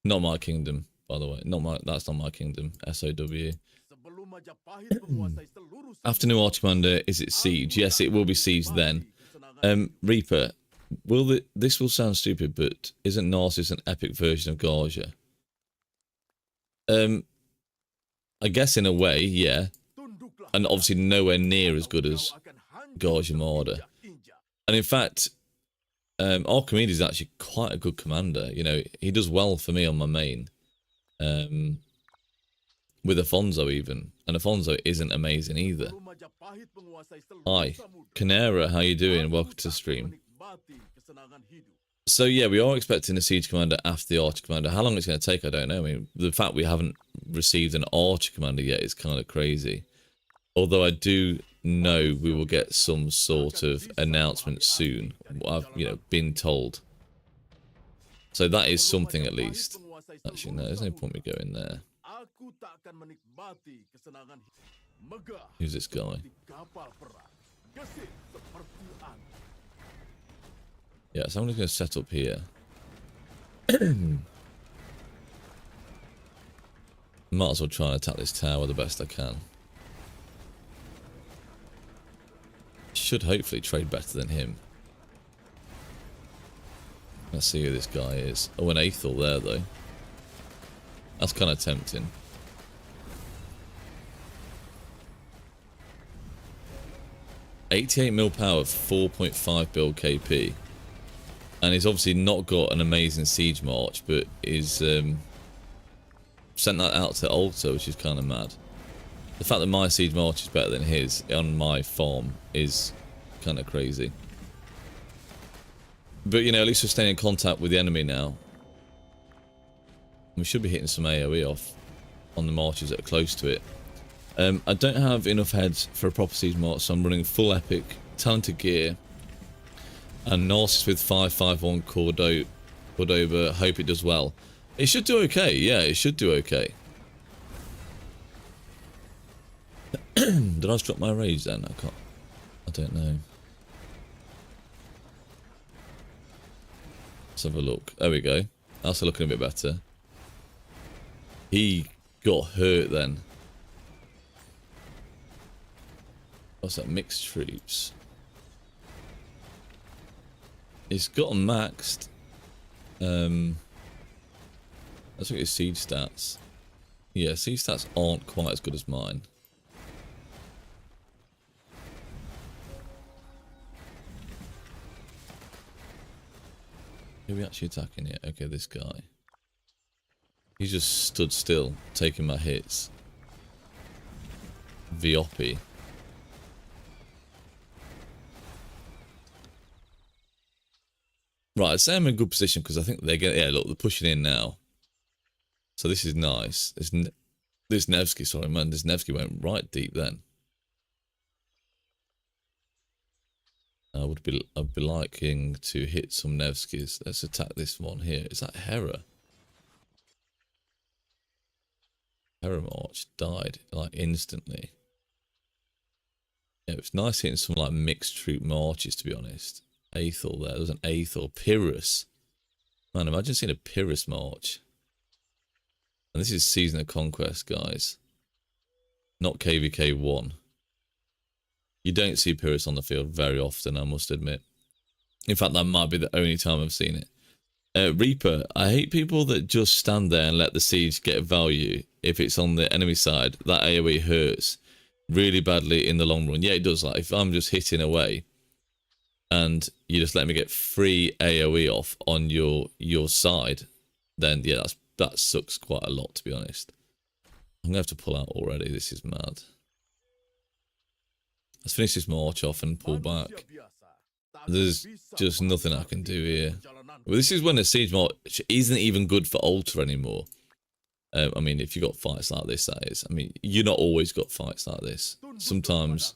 Not my kingdom, by the way. That's not my kingdom. SOW. Afternoon Arch Commander, is it siege? Yes, it will be siege then. Reaper, this will sound stupid, but isn't Narcissus an epic version of Garja? I guess in a way, yeah. And obviously nowhere near as good as Garja Marder. And in fact, Archimedes is actually quite a good commander. You know, he does well for me on my main. With Afonso even. And Afonso isn't amazing either. Hi, Canera, how you doing? Welcome to the stream. So yeah, we are expecting a siege commander after the archer commander. How long it's going to take, I don't know. I mean, the fact we haven't received an archer commander yet is kind of crazy. Although I do know we will get some sort of announcement soon. I've, been told. So that is something at least. Actually, no, there's no point me going there. Who's this guy? Yeah, so I'm just going to set up here. Might as well try and attack this tower the best I can. Should hopefully trade better than him. Let's see who this guy is. Oh, an Aethel there, though. That's kind of tempting. $88 mil power, 4.5 build KP. And he's obviously not got an amazing siege march, but is sent that out to altar, which is kind of mad. The fact that my siege march is better than his on my farm is kind of crazy. But, at least we're staying in contact with the enemy now. We should be hitting some AoE off on the marches that are close to it. I don't have enough heads for a proper siege march, so I'm running full epic, talented gear, and Narcissus with 551 Cordoba. Hope it does well. It should do okay. Yeah, it should do okay. Did I just drop my rage then? I don't know. Let's have a look. There we go. That's looking a bit better. He got hurt then. What's that? Mixed troops. It's got them maxed. Let's look at his siege stats. Yeah, siege stats aren't quite as good as mine. Who are we actually attacking here? Okay, this guy. He just stood still, taking my hits. Viopi. Right, I'd say I'm in a good position because I think they're getting. Yeah, look, they're pushing in now. So this is nice. This Nevsky, sorry man, this Nevsky went right deep then. I'd be liking to hit some Nevskys. Let's attack this one here. Is that Hera? Hera March died like instantly. Yeah, it's nice hitting some like mixed troop marches, to be honest. Aethel there. There's an Aethel. Pyrrhus. Man, imagine seeing a Pyrrhus march. And this is Season of Conquest, guys. Not KVK 1. You don't see Pyrrhus on the field very often, I must admit. In fact, that might be the only time I've seen it. Reaper, I hate people that just stand there and let the siege get value if it's on the enemy side. That AoE hurts really badly in the long run. Yeah, it does. Like, if I'm just hitting away and you just let me get free AoE off on your side, then yeah, that sucks quite a lot, to be honest. I'm gonna have to pull out already. This is mad. Let's finish this march off and pull back. There's just nothing I can do here. Well, this is when the siege march isn't even good for altar anymore. I mean, if you got fights like this, that is. I mean, you're not always got fights like this. Sometimes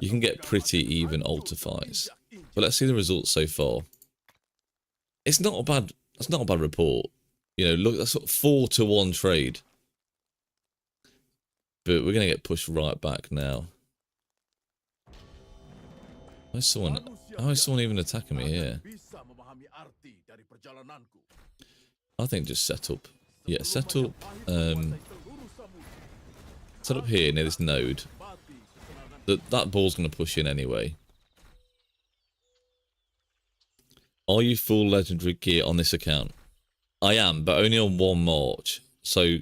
you can get pretty even altar fights. but let's see the results so far. It's not a bad. That's not a bad report. You know, look, that's sort of 4-1 trade. But we're gonna get pushed right back now. How is someone even attacking me here? I think just set up. Yeah, set up. Set up here near this node. That ball's gonna push in anyway. Are you full legendary gear on this account? I am, but only on one march. So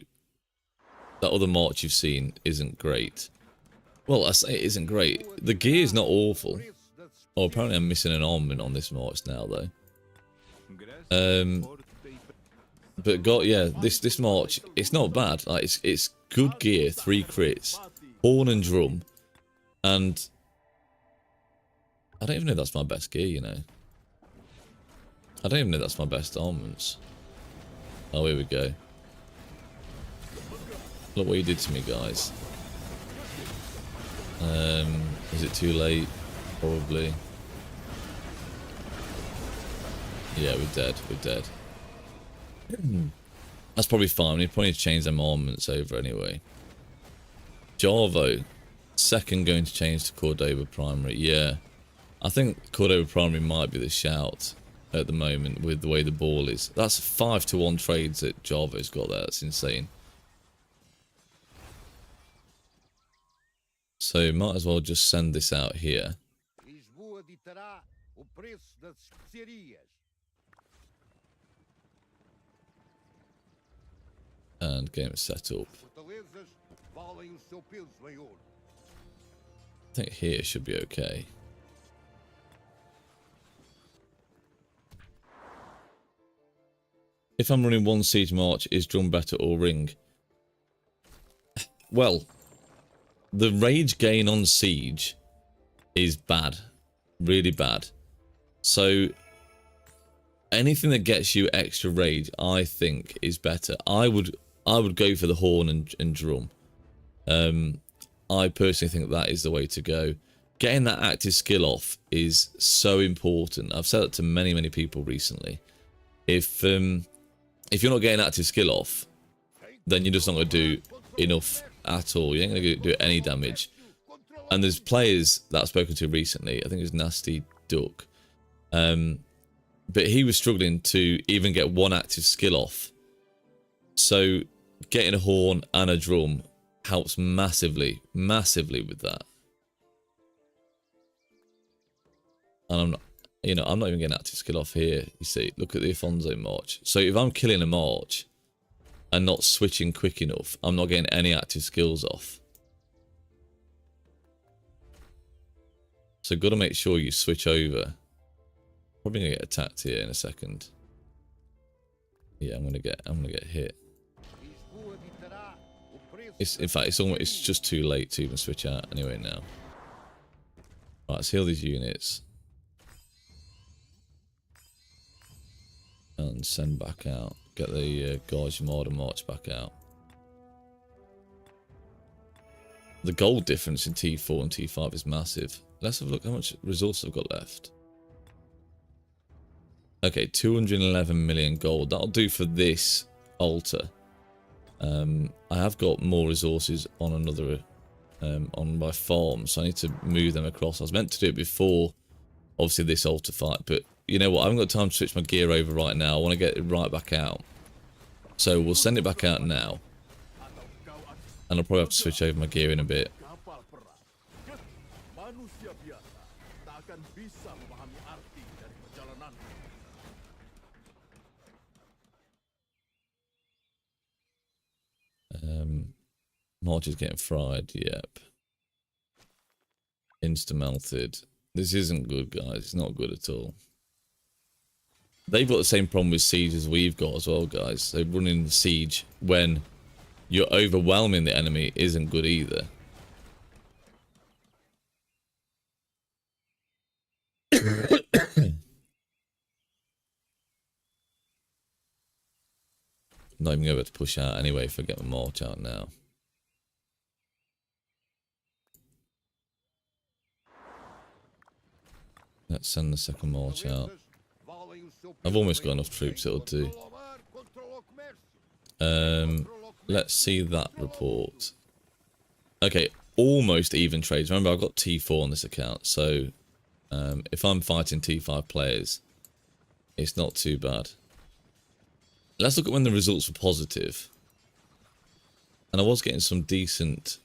that other march you've seen isn't great. Well, I say it isn't great. The gear is not awful. Oh, apparently I'm missing an armament on this march now, though. But yeah, this march, it's not bad. Like it's good gear, 3 crits, horn and drum, and I don't even know if that's my best gear. You know, I don't even know if that's my best armaments. Oh, here we go. Look what you did to me, guys. Is it too late? Probably. Yeah, we're dead. We're dead. That's probably fine. We probably need to change them armaments over anyway. Jarvo. Second going to change to Cordoba Primary. Yeah. I think Cordoba Primary might be the shout at the moment with the way the ball is. That's 5-1 trades that Jarvo's got there. That's insane. So might as well just send this out here. And get it set up. I think here should be okay. If I'm running one siege march, is drum better or ring? Well, the rage gain on siege is bad. Really bad. So anything that gets you extra rage, I think, is better. I would go for the horn and drum. I personally think that is the way to go. Getting that active skill off is so important. I've said that to many people recently. If you're not getting active skill off, then you're just not going to do enough at all. You ain't going to do any damage. And there's players that I've spoken to recently. I think it was Nasty Duck. But he was struggling to even get one active skill off. So getting a horn and a drum helps massively with that. And I'm not even getting active skill off here. You see, look at the Afonso march. So if I'm killing a march and not switching quick enough, I'm not getting any active skills off. So got to make sure you switch over. Probably gonna get attacked here in a second. Yeah, I'm gonna get hit. In fact, it's just too late to even switch out anyway now. Right, let's heal these units. And send back out. Get the Guards Armada march back out. The gold difference in T4 and T5 is massive. Let's have a look how much resources I've got left. Okay, 211 million gold. That'll do for this altar. I have got more resources on another, on my farm, so I need to move them across. I was meant to do it before, obviously, this altar fight, but you know what? I haven't got time to switch my gear over right now. I want to get it right back out. So we'll send it back out now. And I'll probably have to switch over my gear in a bit. March is getting fried, yep. Insta-melted. This isn't good, guys. It's not good at all. They've got the same problem with siege as we've got as well, guys. They're running siege when you're overwhelming the enemy isn't good either. Not even going to push out anyway if I get my march out now. Let's send the second march out. I've almost got enough troops, it'll do. Let's see that report. Okay, almost even trades. Remember, I've got T4 on this account, so if I'm fighting T5 players, it's not too bad. Let's look at when the results were positive. And I was getting some decent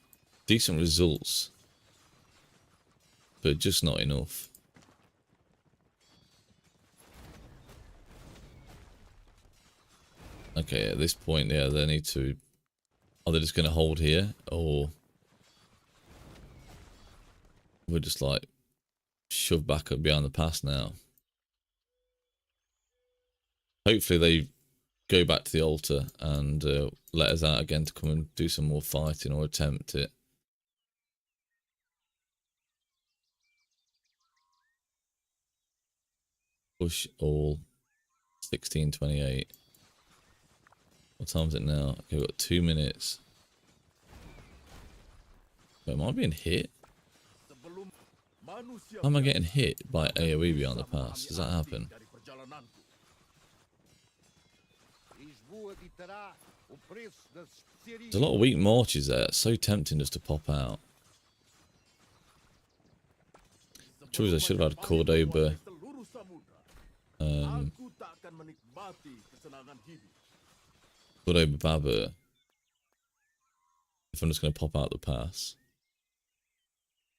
results, but just not enough. Okay, at this point, yeah, they need to... Are they just going to hold here? Or... We're just like... Shoved back up behind the pass now. Hopefully they go back to the altar and let us out again to come and do some more fighting or attempt it. Push all. 16:28. What time is it now? Okay, we've got 2 minutes. Wait, am I being hit? How am I getting hit by AoE beyond the pass? Does that happen? There's a lot of weak marches there. It's so tempting just to pop out. Truth is, I should have had Cordoba. Cordoba Baba. If I'm just going to pop out the pass.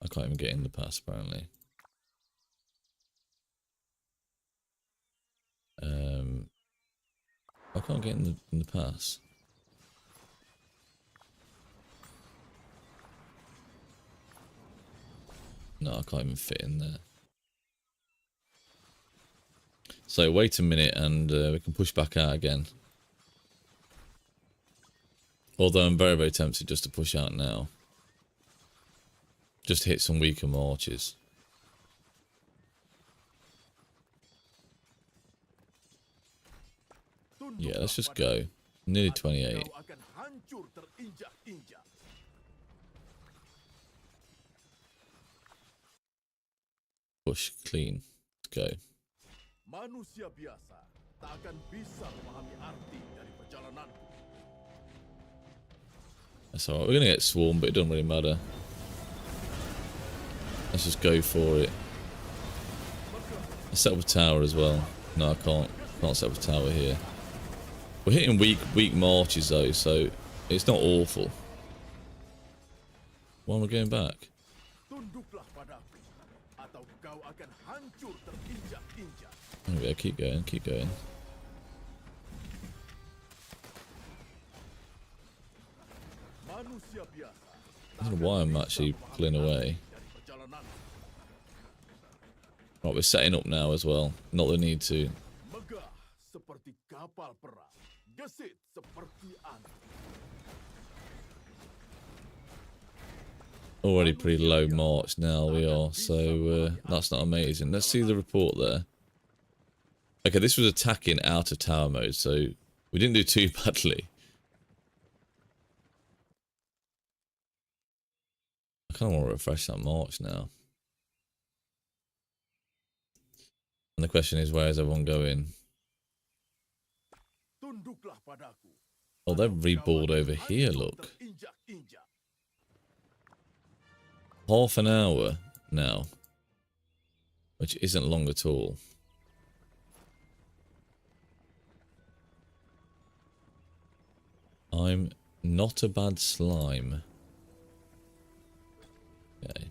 I can't even get in the pass, apparently. I can't get in the pass. No, I can't even fit in there. So wait a minute and we can push back out again. Although I'm very, very tempted just to push out now. Just hit some weaker marches. Yeah, let's just go. Nearly 28. Push clean. Let's go. That's alright. We're gonna get swarmed, but it doesn't really matter. Let's just go for it. I'll set up a tower as well. No, I can't. Can't set up a tower here. We're hitting weak marches though, so it's not awful. Why am I going back? There we go, keep going, keep going. I don't know why I'm actually pulling away. Right, we're setting up now as well. Not the need to. Already pretty low march now we are, so that's not amazing. Let's see the report there. Okay, this was attacking out of tower mode, so we didn't do too badly. I kind of want to refresh that march now. And the question is, where is everyone going? Oh, they're reballed over here, look. Half an hour now. Which isn't long at all. I'm not a bad slime. Okay.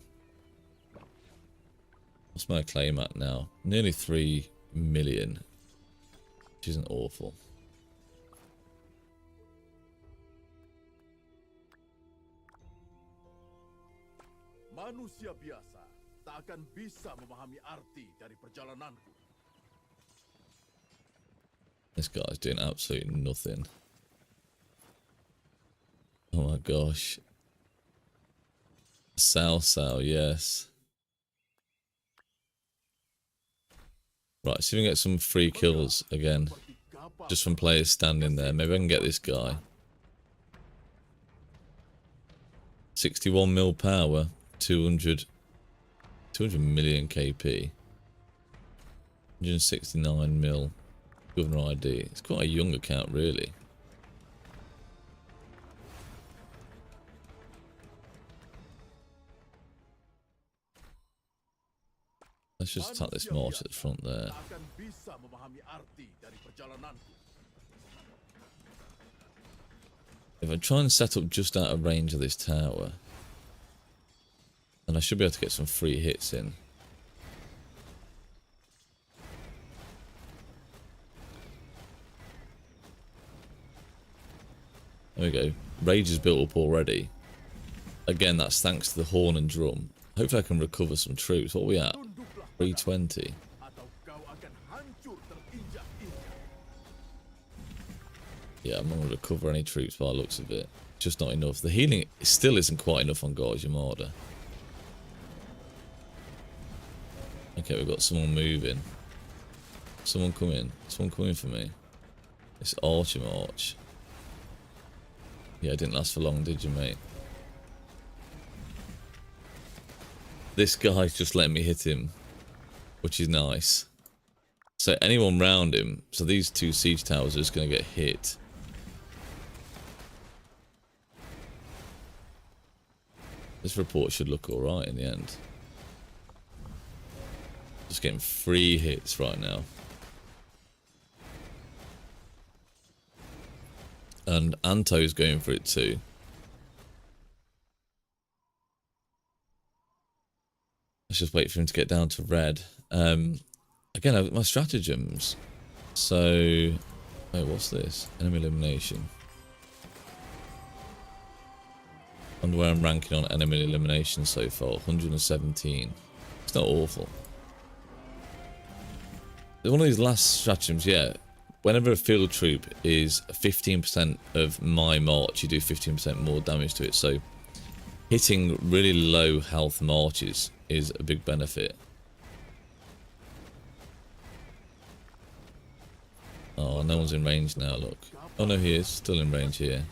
What's my claim at now? Nearly 3 million. Which isn't awful. Manusia biasa tak akan bisa memahami arti dari perjalananku. This guy's doing absolutely nothing. Oh my gosh. Sao, yes. Right, see if we can get some free kills again. Just from players standing there. Maybe I can get this guy. 61 mil power. 200 million KP. 169 mil. Governor ID. It's quite a young account, really. Let's just attack this march at the front there. Tak akan bisa memahami arti dari perjalananku. If I try and set up just out of range of this tower, then I should be able to get some free hits in. There we go. Rage is built up already. Again, that's thanks to the horn and drum. Hopefully I can recover some troops. What are we at? 320. Atau kau akan hancur terinjak-injak. Yeah, I'm not going to recover any troops by the looks of it. Just not enough. The healing still isn't quite enough on Gorge Armada. Okay, we've got someone moving. Someone come in. Someone come in for me. It's Archer March. Yeah, it didn't last for long, did you, mate? This guy's just letting me hit him, which is nice. So anyone round him, so these two siege towers are just going to get hit. This report should look alright in the end. Just getting free hits right now. And Anto's going for it too. Let's just wait for him to get down to red. Again, my stratagems. So, wait, what's this? Enemy elimination. I wonder where I'm ranking on enemy elimination so far. 117. It's not awful. One of these last stratagems, yeah. Whenever a field troop is 15% of my march, you do 15% more damage to it. So hitting really low health marches is a big benefit. Oh, no one's in range now, look. Oh no, he is still in range here.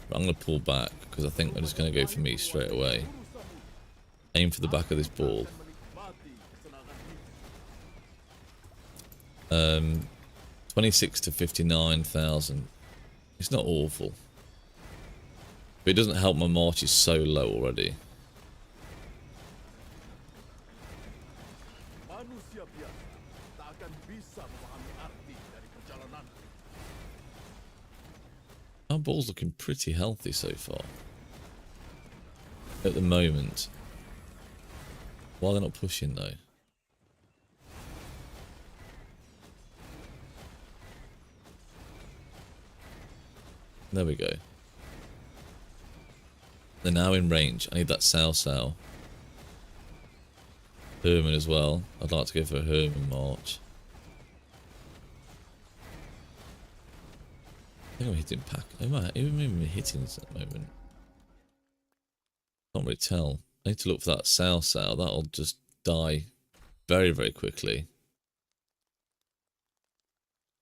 But I'm going to pull back because I think they're just going to go for me straight away. Aim for the back of this ball. 26 to 59,000. It's not awful. But it doesn't help my march is so low already. Manusia biasa tak akan bisa memahami arti dari perjalananku. Our ball's looking pretty healthy so far. At the moment. Why are they not pushing though? There we go. They're now in range. I need that Sao. Herman as well. I'd like to go for a Herman march. I think I'm hitting pack. Am I even hitting this at the moment? Can't really tell. I need to look for that Sao. That'll just die very, very quickly.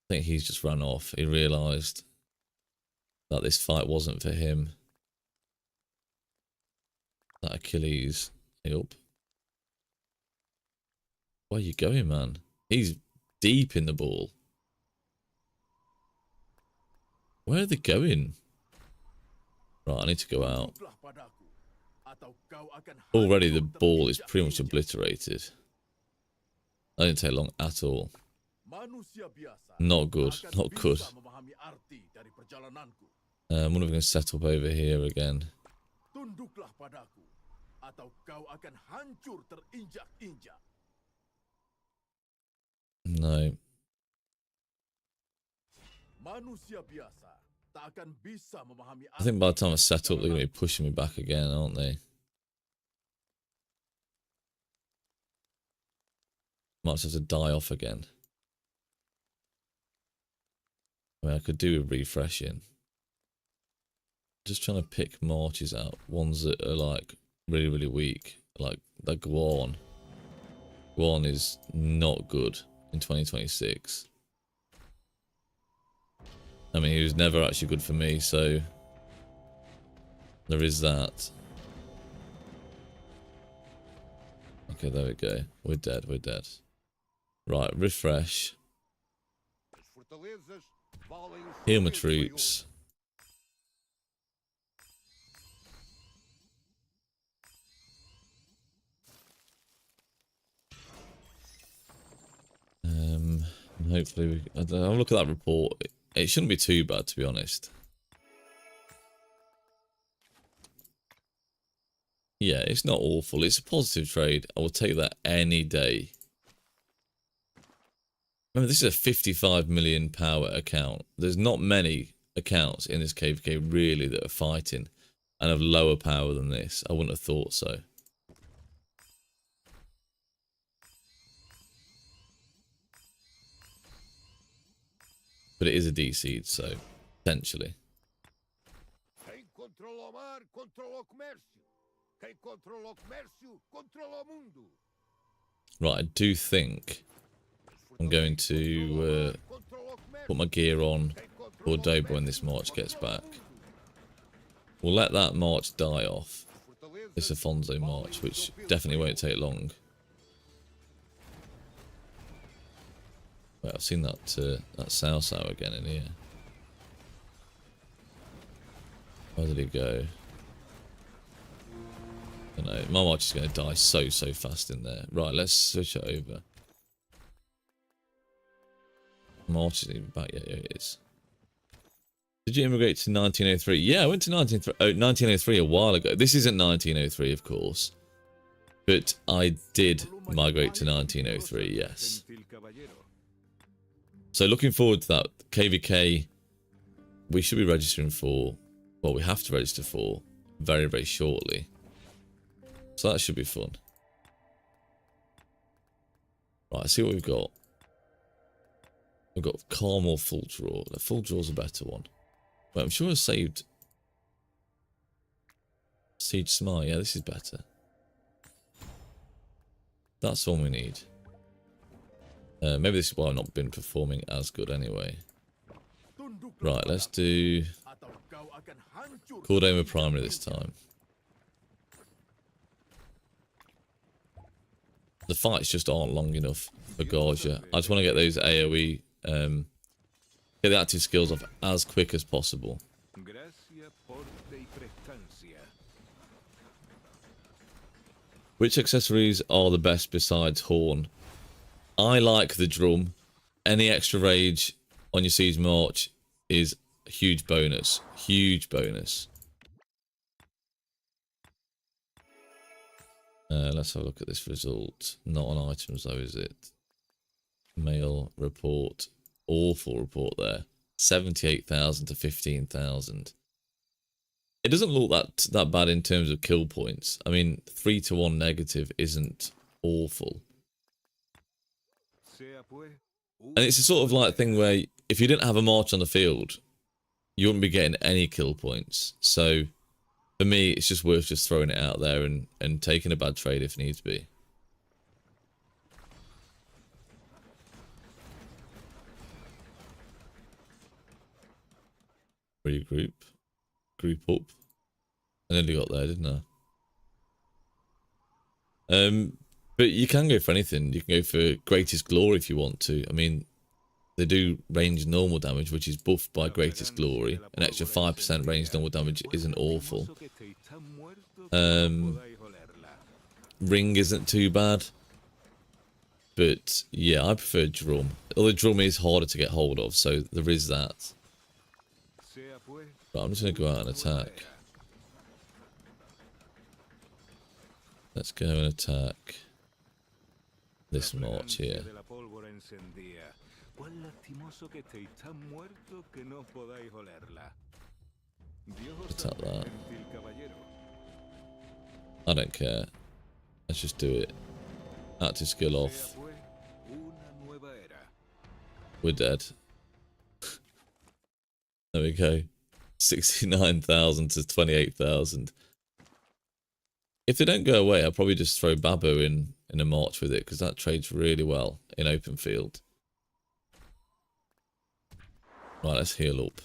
I think he's just run off. He realised that this fight wasn't for him. That Achilles. Help. Where are you going, man? He's deep in the ball. Where are they going? Right, I need to go out. Already the ball is pretty much obliterated. That didn't take long at all. Not good, not good. I'm going to set up over here again. Tunduklah padaku, atau kau akan hancur terinjak-injak. No. Manusia biasa tak akan bisa memahami I think by the time I set up, they're going to be pushing me back again, aren't they? Might just have to die off again. I mean, I could do with refreshing. Just trying to pick marches out. Ones that are like really, really weak. Like that Guan. Guan is not good in 2026. I mean, he was never actually good for me, so there is that. Okay, there we go. We're dead, we're dead. Right, refresh. Heal my troops. And hopefully I don't know, I'll look at that report. It shouldn't be too bad, to be honest. Yeah, it's not awful. It's a positive trade. I will take that any day. Remember, this is a 55 million power account. There's not many accounts in this KVK really that are fighting and have lower power than this. I wouldn't have thought so. But it is a D-seed, so potentially. Right, I do think I'm going to put my gear on Cordoba when this march gets back. We'll let that march die off. This Afonso march, which definitely won't take long. Wait, I've seen that that Sao again in here. Where did he go? I don't know. My march is going to die so fast in there. Right, let's switch it over. March isn't even back yet. Here it is. Did you immigrate to 1903? Yeah, I went to 1903 a while ago. This isn't 1903, of course. But I did migrate to 1903, yes. So looking forward to that. KVK, we should be registering for, well, we have to register for very shortly. So that should be fun. Right, let's see what we've got. We've got calm or full draw. The full draw's a better one. Wait, I'm sure I saved Siege Smart. Yeah, this is better. That's all we need. Maybe this is why I've not been performing as good anyway. Right, let's do Cordoma Primary this time. The fights just aren't long enough for Gorgia. I just want to get those AoE, get the active skills off as quick as possible. Which accessories are the best besides Horn? I like the drum. Any extra rage on your siege march is a huge bonus. Huge bonus. Let's have a look at this result. Not on items though, is it? Mail report. Awful report there. 78,000 to 15,000. It doesn't look that bad in terms of kill points. I mean, 3-1 negative isn't awful. And it's a sort of like thing where if you didn't have a march on the field, you wouldn't be getting any kill points. So for me, it's just worth just throwing it out there and taking a bad trade if needs be. Regroup. Group up. I nearly got there, didn't I? But you can go for anything. You can go for Greatest Glory if you want to. I mean, they do range normal damage, which is buffed by Greatest Glory. An extra 5% range normal damage isn't awful. Ring isn't too bad. But yeah, I prefer drum. Although drum is harder to get hold of, so there is that. But I'm just going to go out and attack. Let's go and attack this march here. Attack that. I don't care. Let's just do it. Active skill off. We're dead. There we go. 69,000 to 28,000. If they don't go away, I'll probably just throw Babu in a march with it, because that trades really well in open field. Right, let's heal up.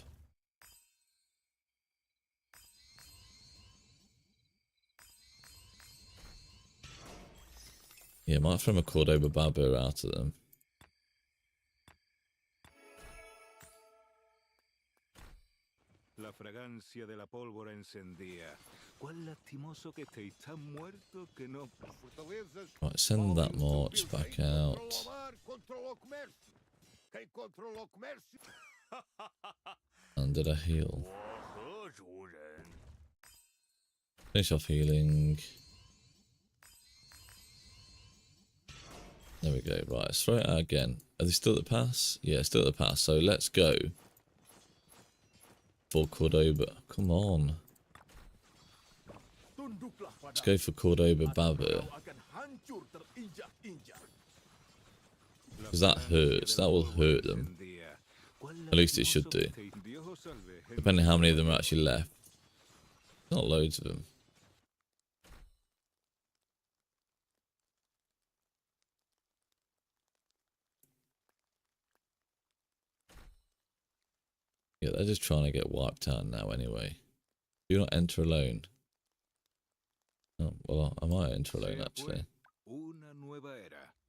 Yeah, might throw my Cordoba Babu out of them. La fragancia de la pólvora encendía. Cuán lastimoso que estéis tan muerto que no. Right, send that march back out. And did I heal? Finish off healing. There we go. Right, let's throw it out again. Are they still at the pass? Yeah, still at the pass. So let's go for Cordoba. Come on. Let's go for Cordoba Babur. Because that hurts. That will hurt them. At least it should do. Depending on how many of them are actually left. Not loads of them. Yeah, they're just trying to get wiped out now anyway. Do not enter alone. Oh, well, I might enter alone actually.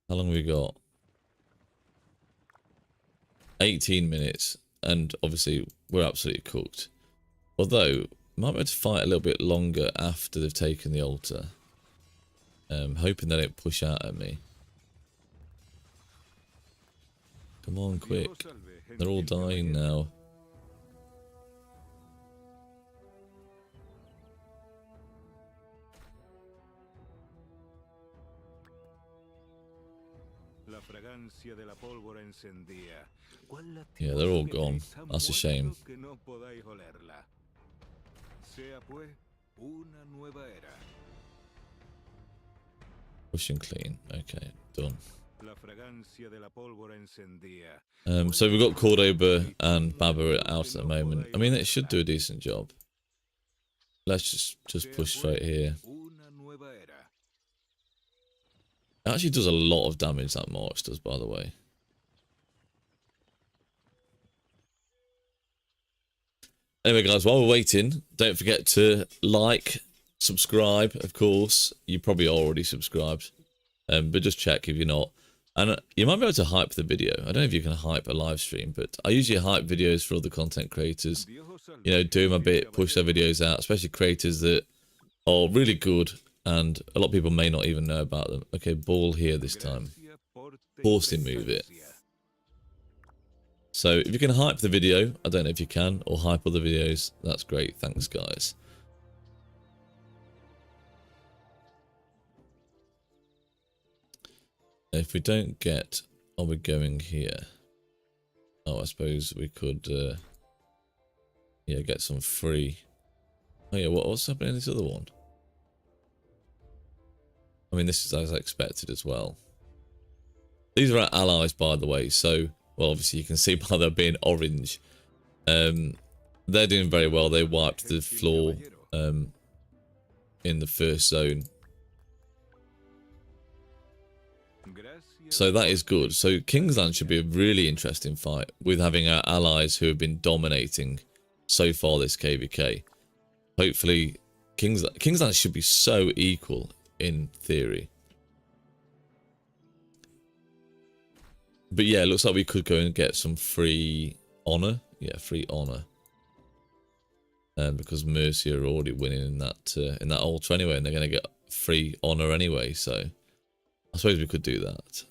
How long have we got? 18 minutes. And obviously, we're absolutely cooked. Although, might be able to fight a little bit longer after they've taken the altar. Hoping they don't push out at me. Come on, quick. They're all dying now. Yeah, they're all gone. That's a shame. Push and clean. Okay, done. So we've got Cordoba and Baba out at the moment. I mean, it should do a decent job. Let's just push straight here. It actually does a lot of damage, that march does, by the way. Anyway, guys, while we're waiting, don't forget to like, subscribe, of course. You probably are already subscribed. But just check if you're not. And you might be able to hype the video. I don't know if you can hype a live stream, but I usually hype videos for other content creators. You know, do my bit, push their videos out, especially creators that are really good and a lot of people may not even know about them. Okay, ball here this time. Force him move it. So if you can hype the video, I don't know if you can, or hype other videos, that's great. Thanks, guys. If we don't get, are we going here? Oh, I suppose we could, yeah, get some free. Oh yeah, what's happening in this other one? I mean, this is as expected as well. These are our allies, by the way, so, well, obviously you can see by them being orange. They're doing very well. They wiped the floor in the first zone. So that is good. So Kingsland should be a really interesting fight with having our allies who have been dominating so far this KVK. Hopefully, Kingsland should be so equal in theory. But yeah, it looks like we could go and get some free honor. Yeah, free honor. Because Mercia are already winning in that ultra anyway, and they're going to get free honor anyway. So I suppose we could do that.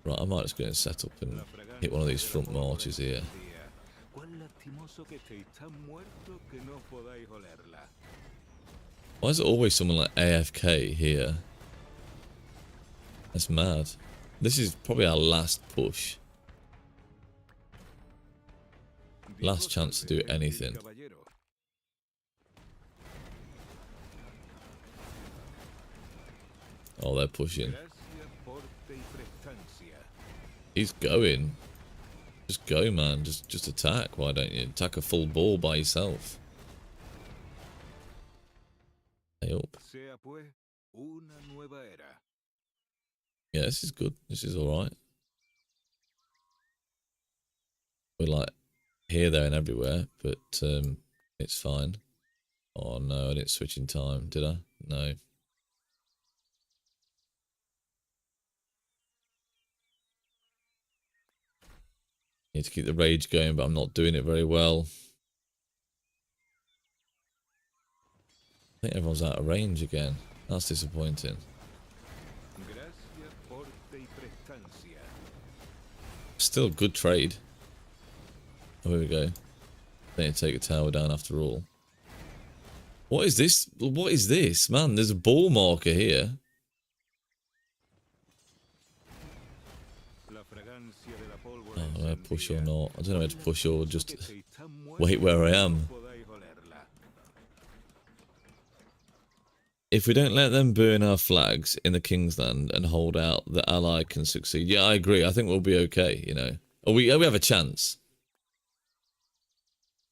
Right, I might just go and set up and hit one of these front marches here. Why is it always someone like AFK here? That's mad. This is probably our last push. Last chance to do anything. Oh, they're pushing. He's going. Just go, man. Just attack. Why don't you attack a full ball by yourself? Hey up. Yeah, this is good. This is alright. We're like here, there and everywhere, but it's fine. Oh no, I didn't switch in time, did I? No. Need to keep the rage going, but I'm not doing it very well. I think everyone's out of range again. That's disappointing. Gracias por tu prestancia. Still good trade. Oh, here we go. They need to take a tower down after all. What is this? What is this? Man, there's a ball marker here. La fragancia de la pólvora Oh, do I push or encendida. not? I don't know where to push or just Que se está wait where I am. podáis olerla. If we don't let them burn our flags in the Kingsland and hold out, the ally can succeed. Yeah, I agree. I think we'll be okay, you know. Or we have a chance.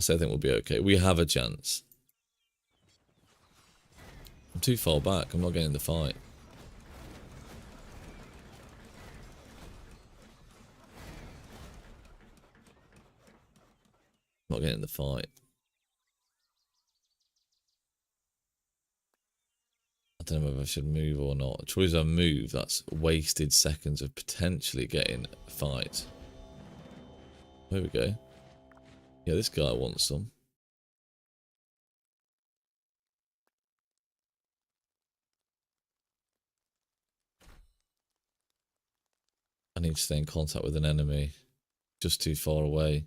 So I think we'll be okay. We have a chance. I'm too far back. I'm not getting in the fight. Not getting in the fight. I don't know whether I should move or not. True as I move, that's wasted seconds of potentially getting a fight. There we go. Yeah, this guy wants some. I need to stay in contact with an enemy. Just too far away.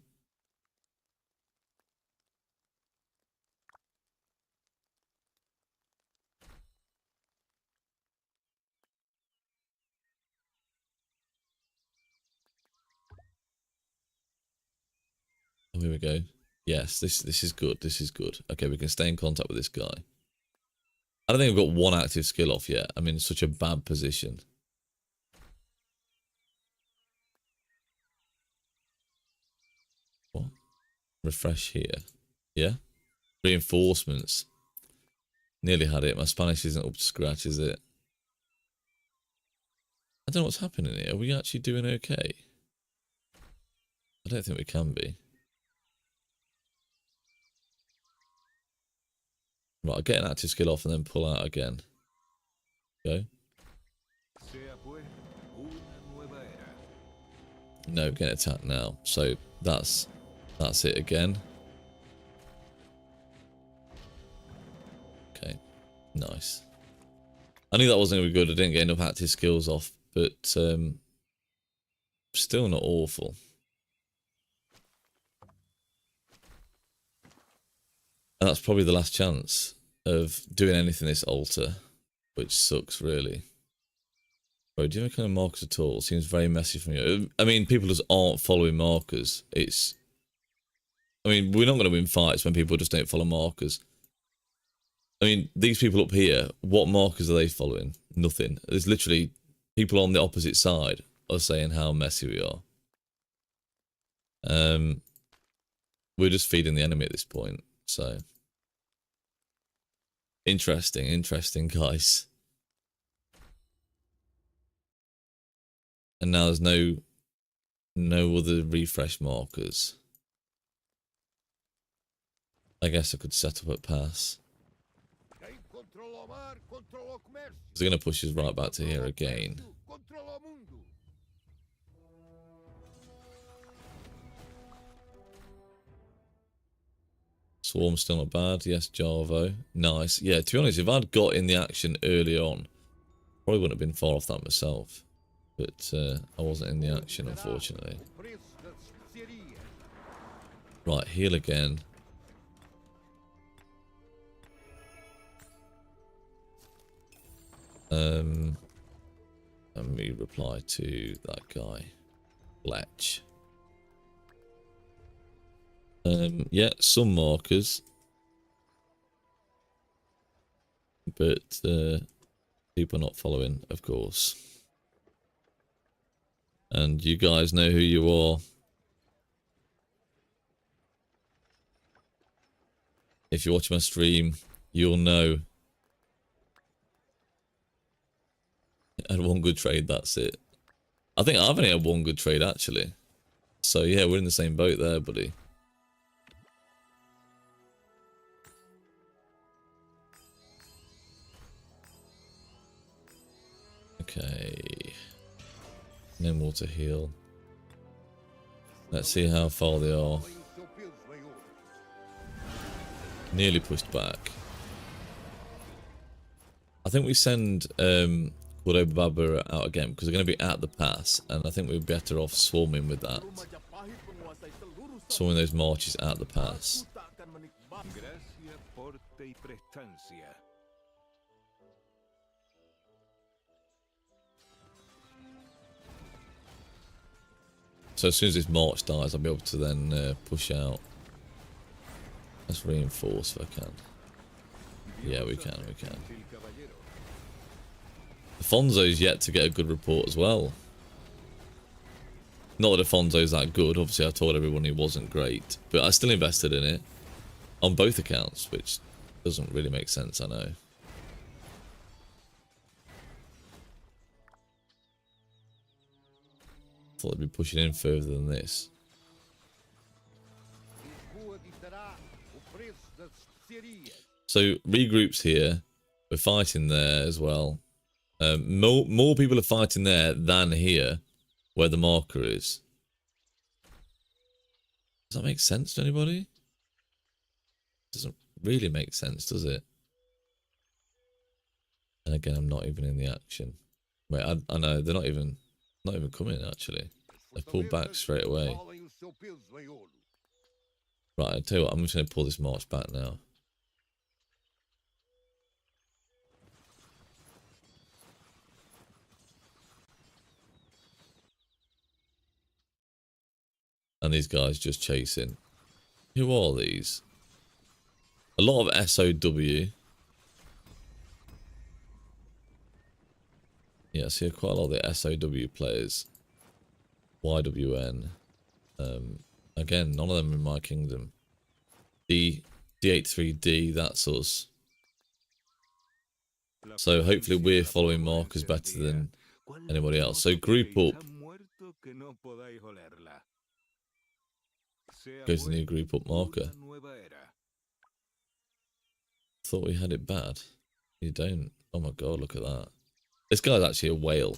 Oh, here we go. Yes, this is good. This is good. Okay, we can stay in contact with this guy. I don't think I've got one active skill off yet. I'm in such a bad position. What? Refresh here. Yeah? Reinforcements. Nearly had it. My Spanish isn't up to scratch, is it? I don't know what's happening here. Are we actually doing okay? I don't think we can be. Right, I'll get an active skill off and then pull out again. Go. Sea pues una nueva era. No, get attacked now. So that's it again. Okay, nice. I knew that wasn't going to be good. I didn't get enough active skills off, but still not awful. And that's probably the last chance of doing anything this altar, which sucks really. Bro, do you have any kind of markers at all? Seems very messy from you. I mean, people just aren't following markers. I mean, we're not going to win fights when people just don't follow markers. I mean, these people up here, what markers are they following? Nothing. There's literally people on the opposite side are saying how messy we are. We're just feeding the enemy at this point, so interesting, guys. And now there's no other refresh markers. I guess I could set up at pass. They're going to push us right back to here again. Swarm's still not bad. Yes, Jarvo. Nice. Yeah, to be honest, if I'd got in the action early on, probably wouldn't have been far off that myself. But I wasn't in the action, unfortunately. Right, heal again. Let me reply to that guy. Lech. Yeah, some markers. But people not following, of course. And you guys know who you are. If you watch my stream, you'll know. I had one good trade, that's it. I think I've only had one good trade, actually. So yeah, we're in the same boat there, buddy. Okay. No more to heal. Let's see how far they are. Nearly pushed back. I think we send Cordoba Baba out again because they're going to be at the pass, and I think we're better off swarming with that. Swarming those marches at the pass. Gracia, porte y prestancia. So as soon as this march dies, I'll be able to then push out. Let's reinforce if I can. Yeah, we can, we can. Afonso's yet to get a good report as well. Not that Afonso's that good, obviously I told everyone he wasn't great, but I still invested in it. On both accounts, which doesn't really make sense, I know. Thought they'd be pushing in further than this. So regroups here. We're fighting there as well. More people are fighting there than here, where the marker is. Does that make sense to anybody? Doesn't really make sense, does it? And again, I'm not even in the action. Wait, I know they're not even coming actually. They pulled back straight away. Right, I tell you what, I'm just going to pull this march back now. And these guys just chasing. Who are these? A lot of SOW. Yeah, I see quite a lot of the SOW players. YWN. Again, none of them in my kingdom. D83D, that's us. So hopefully we're following markers better than anybody else. So group up. Go to the new group up marker. Thought we had it bad. You don't. Oh my god, look at that. This guy's actually a whale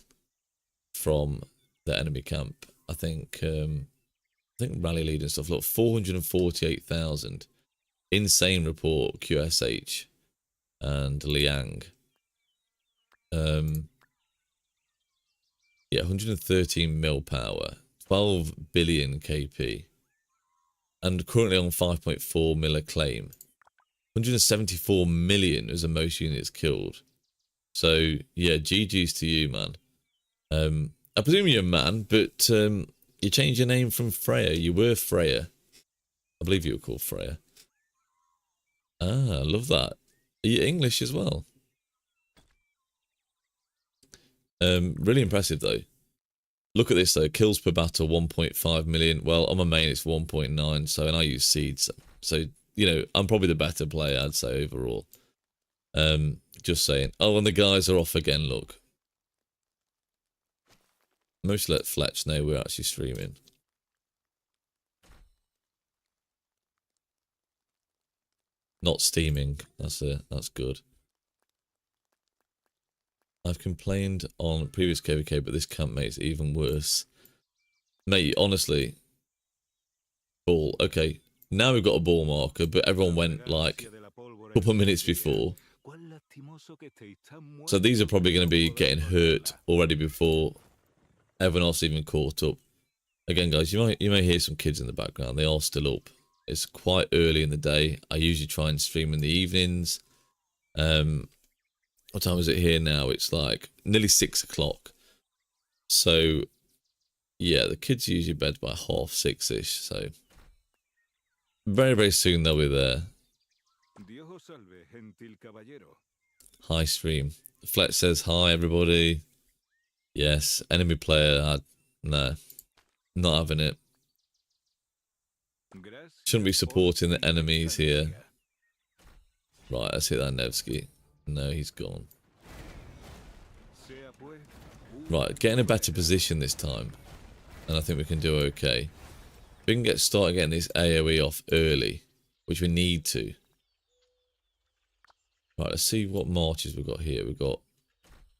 from the enemy camp. I think rally leader and stuff. Look, 448,000. Insane report, QSH and Liang. Yeah, 113 mil power, 12 billion KP, and currently on 5.4 mil acclaim. 174 million is the most units killed. So yeah, GG's to you, man. I presume you're a man, but you changed your name from Freya. You were Freya. I believe you were called Freya. Ah, I love that. Are you English as well? Really impressive though. Look at this though. Kills per battle 1.5 million. Well, on my main it's 1.9. So, and I use seeds. So, you know, I'm probably the better player, I'd say overall. Just saying. Oh, and the guys are off again. Look. Mostly let Fletch know we're actually streaming. Not steaming. That's good. I've complained on previous KVK, but this camp makes it even worse. Mate, honestly. Ball. Okay. Now we've got a ball marker, but everyone went like a couple of minutes before. So these are probably going to be getting hurt already before everyone else even caught up. Again, guys, you may hear some kids in the background. They are still up. It's quite early in the day. I usually try and stream in the evenings. What time is it here now? It's like nearly 6 o'clock. So, yeah, the kids are usually bed by 6:30-ish. So, very, very soon they'll be there. Hi, stream. Fletch says hi, everybody. Yes, enemy player. No, not having it. Shouldn't be supporting the enemies here. Right, let's hit that Nevsky. No, he's gone. Right, get in a better position this time. And I think we can do okay. We can start getting this AoE off early, which we need to. Right, let's see what marches we've got here. We've got...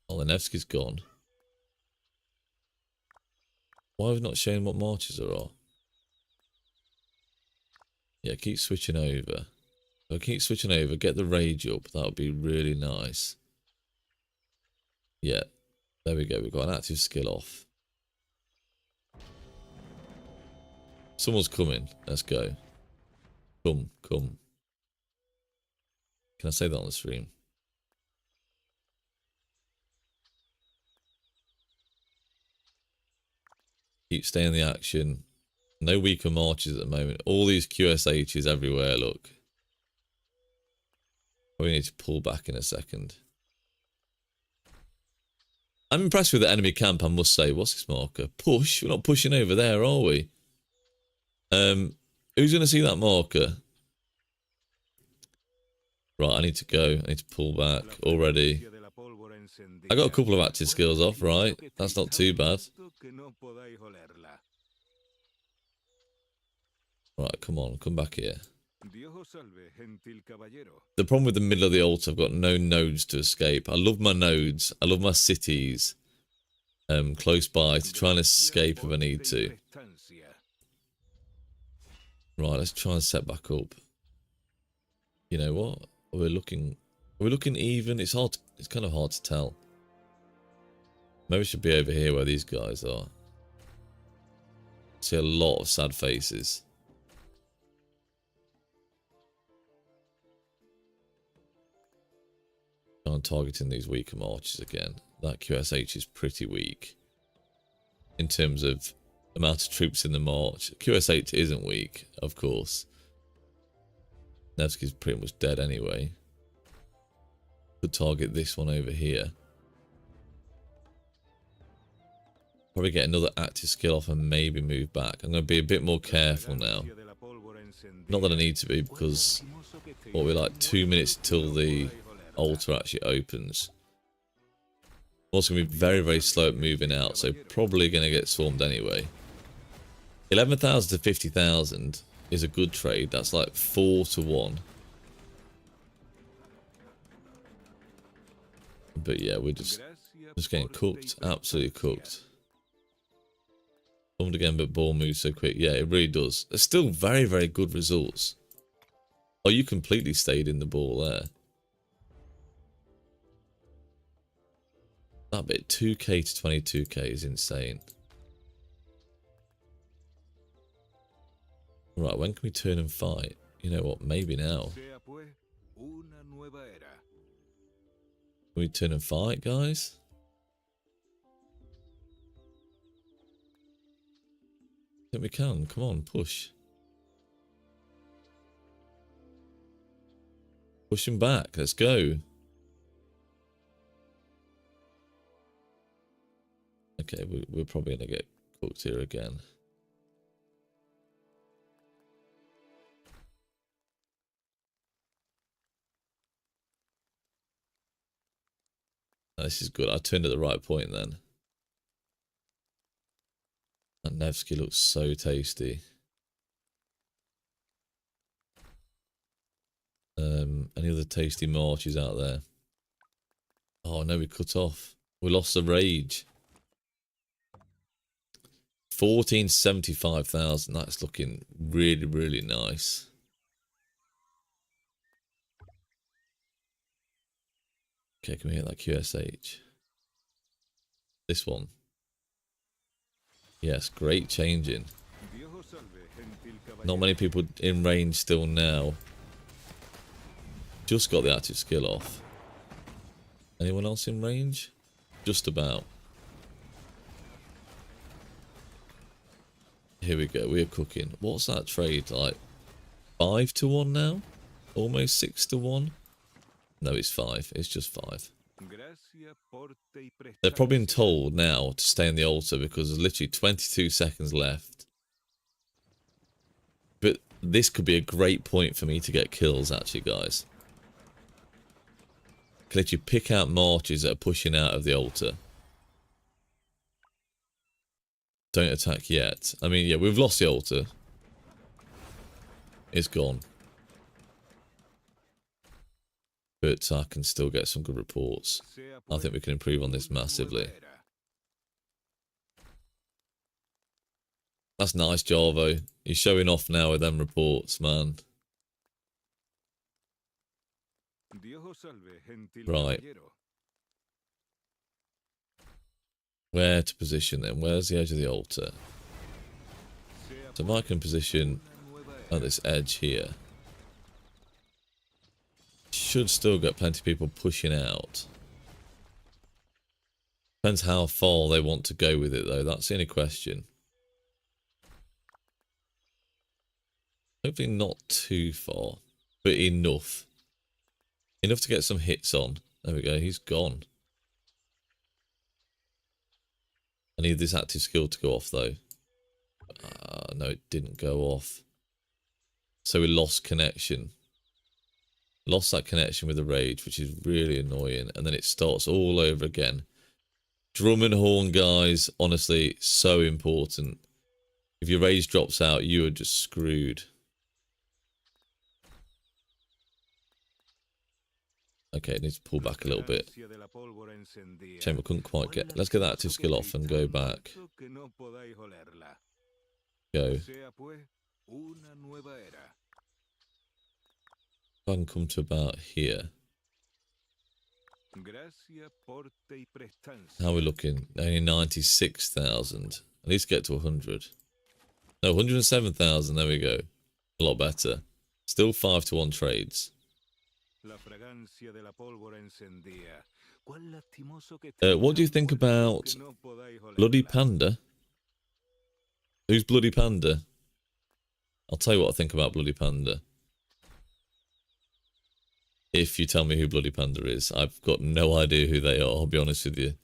Oh, the Nevsky's gone. Why have we not shown what marches there are? Yeah, keep switching over. I'll keep switching over, get the rage up. That would be really nice. Yeah, there we go. We've got an active skill off. Someone's coming. Let's go. Come, come. Can I say that on the stream? Keep staying in the action. No weaker marches at the moment. All these QSHs everywhere, look. We need to pull back in a second. I'm impressed with the enemy camp, I must say. What's this marker? Push? We're not pushing over there, are we? Who's going to see that marker? Right, I need to go. I need to pull back already. I got a couple of active skills off, right? That's not too bad. Right, come on. Come back here. The problem with the middle of the altar, I've got no nodes to escape. I love my nodes. I love my cities close by to try and escape if I need to. Right, let's try and set back up. You know what? Are we looking even? It's hard. It's kind of hard to tell. Maybe it should be over here where these guys are. See a lot of sad faces. I'm targeting these weaker marches again. That QSH is pretty weak in terms of amount of troops in the march. QSH isn't weak, of course. Nevsky's pretty much dead anyway. Could target this one over here. Probably get another active skill off and maybe move back. I'm going to be a bit more careful now. Not that I need to be, because what, we're like 2 minutes till the altar actually opens. Also going to be very, very slow at moving out, so probably going to get swarmed anyway. 11,000 to 50,000 is a good trade. That's like 4 to 1. But yeah, we're just getting cooked. Absolutely cooked. Formed again, but ball moves so quick. Yeah, it really does. There's still very, very good results. Oh, you completely stayed in the ball there. That bit, 2k to 22k is insane. Right, when can we turn and fight? You know what, maybe now. Can we turn and fight, guys? I think we can. Come on, push. Push him back. Let's go. Okay, we're probably going to get cooked here again. This is good. I turned at the right point then. That Nevsky looks so tasty. Any other tasty marches out there? Oh no, we cut off. We lost the rage. 1475,000. That's looking really, really nice. Okay, can we hit that QSH? This one. Yes, great changing. Not many people in range still now. Just got the active skill off. Anyone else in range? Just about. Here we go, we're cooking. What's that trade like? 5 to 1 now? Almost 6 to 1? No, it's 5. It's just 5. They're probably been told now to stay in the altar because there's literally 22 seconds left. But this could be a great point for me to get kills, actually, guys. Can literally pick out marches that are pushing out of the altar. Don't attack yet. I mean, yeah, we've lost the altar. It's gone. But I can still get some good reports. I think we can improve on this massively. That's nice, Jarvo. You're showing off now with them reports, man. Right. Where to position them? Where's the edge of the altar? So if I can position at this edge here, should still get plenty of people pushing out. Depends how far they want to go with it, though. That's the only question. Hopefully not too far, but enough. Enough to get some hits on. There we go, he's gone. I need this active skill to go off, though. No, it didn't go off. So we lost connection. Lost that connection with the rage, which is really annoying. And then it starts all over again. Drum and horn, guys, honestly, so important. If your rage drops out, you are just screwed. Okay, it needs to pull back a little bit. Shame I couldn't quite get... Let's get that active skill off and go back. Go. I can come to about here. How are we looking? Only 96,000. At least get to 100. No, 107,000. There we go. A lot better. Still 5-to-1 trades. What do you think about Bloody Panda? Who's Bloody Panda? I'll tell you what I think about Bloody Panda. If you tell me who Bloody Panda is. I've got no idea who they are, I'll be honest with you.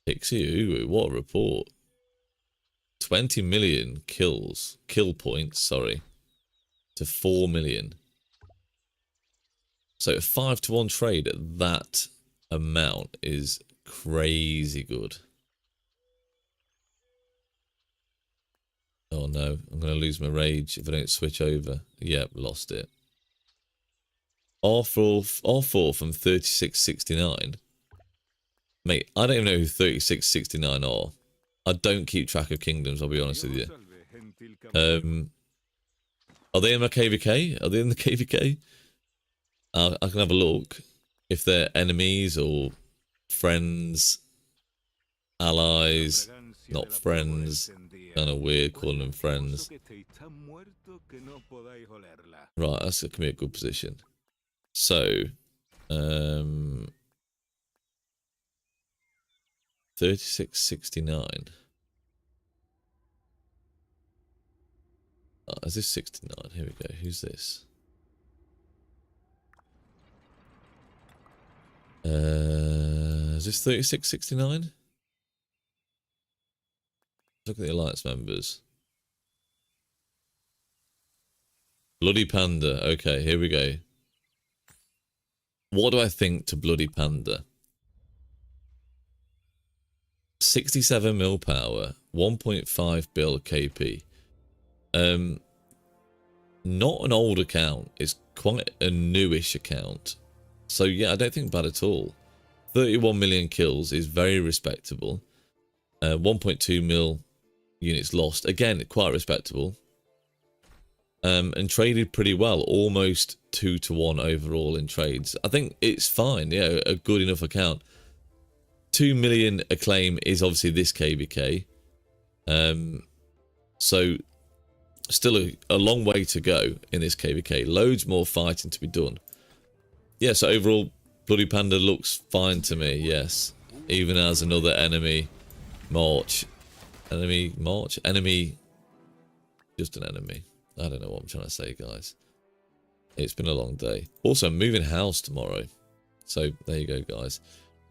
Pixie, what a report. 20 million kills. Kill points, sorry. To 4 million. So a 5-to-1 trade at that amount is crazy good. Oh no, I'm going to lose my rage if I don't switch over. Yep, lost it. R4 from 3669. Mate, I don't even know who 3669 are. I don't keep track of kingdoms, I'll be honest with you. Are they in my KVK? Are they in the KVK? I can have a look. If they're enemies or friends, allies, not friends. Kind of weird calling them friends. Right, that's going to be a good position. So, 3669. Oh, is this 69? Here we go. Who's this? Is this 3669? Look at the alliance members. Bloody Panda. Okay, here we go. What do I think to Bloody Panda? 67 mil power, 1.5 bill KP. Not an old account. It's quite a newish account. So yeah, I don't think bad at all. 31 million kills is very respectable. 1.2 mil units lost. Again, quite respectable. And traded pretty well. Almost 2-to-1 overall in trades. I think it's fine. Yeah, a good enough account. 2 million acclaim is obviously this KVK. So still a long way to go in this KVK. Loads more fighting to be done. Yeah, so overall, Bloody Panda looks fine to me, yes. Even as another enemy march. Enemy march? Enemy... Just an enemy. I don't know what I'm trying to say, guys. It's been a long day. Also, I'm moving house tomorrow. So, there you go, guys.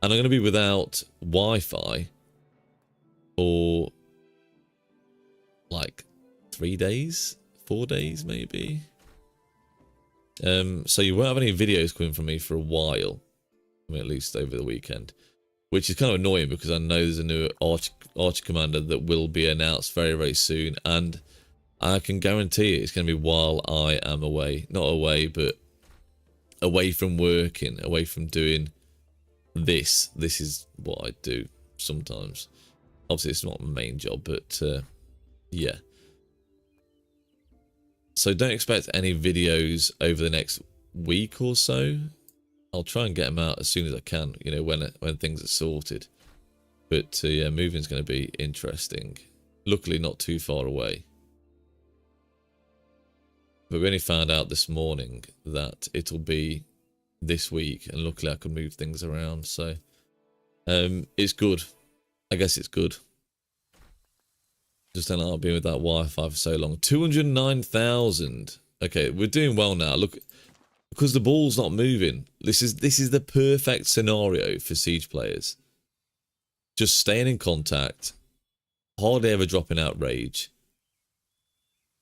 And I'm going to be without Wi-Fi for like 3 days? 4 days, maybe? So you won't have any videos coming from me for a while. I mean, at least over the weekend. Which is kind of annoying because I know there's a new Archer Commander that will be announced very, very soon. And I can guarantee it's going to be while I am away. Not away, but away from working. Away from doing this. This is what I do sometimes. Obviously, it's not my main job, but yeah. So don't expect any videos over the next week or so. I'll try and get them out as soon as I can, you know, when things are sorted. But yeah, moving's going to be interesting. Luckily, not too far away. But we only found out this morning that it'll be this week, and luckily I can move things around. So it's good. I guess it's good. Just don't know, I've been with that Wi-Fi for so long. 209,000. Okay, we're doing well now. Look, because the ball's not moving. This is the perfect scenario for Siege players. Just staying in contact, hardly ever dropping out rage.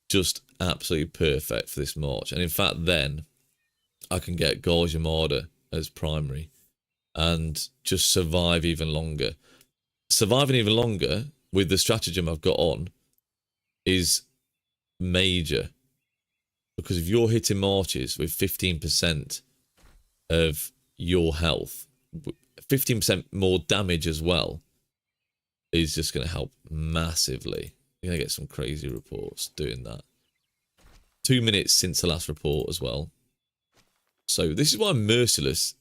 Just absolutely perfect for this march. And in fact, then I can get Gorge Armada as primary and just survive even longer. Surviving even longer with the stratagem I've got on is major. Because if you're hitting marches with 15% of your health, 15% more damage as well, is just going to help massively. You're going to get some crazy reports doing that. 2 minutes since the last report as well. So this is why Merciless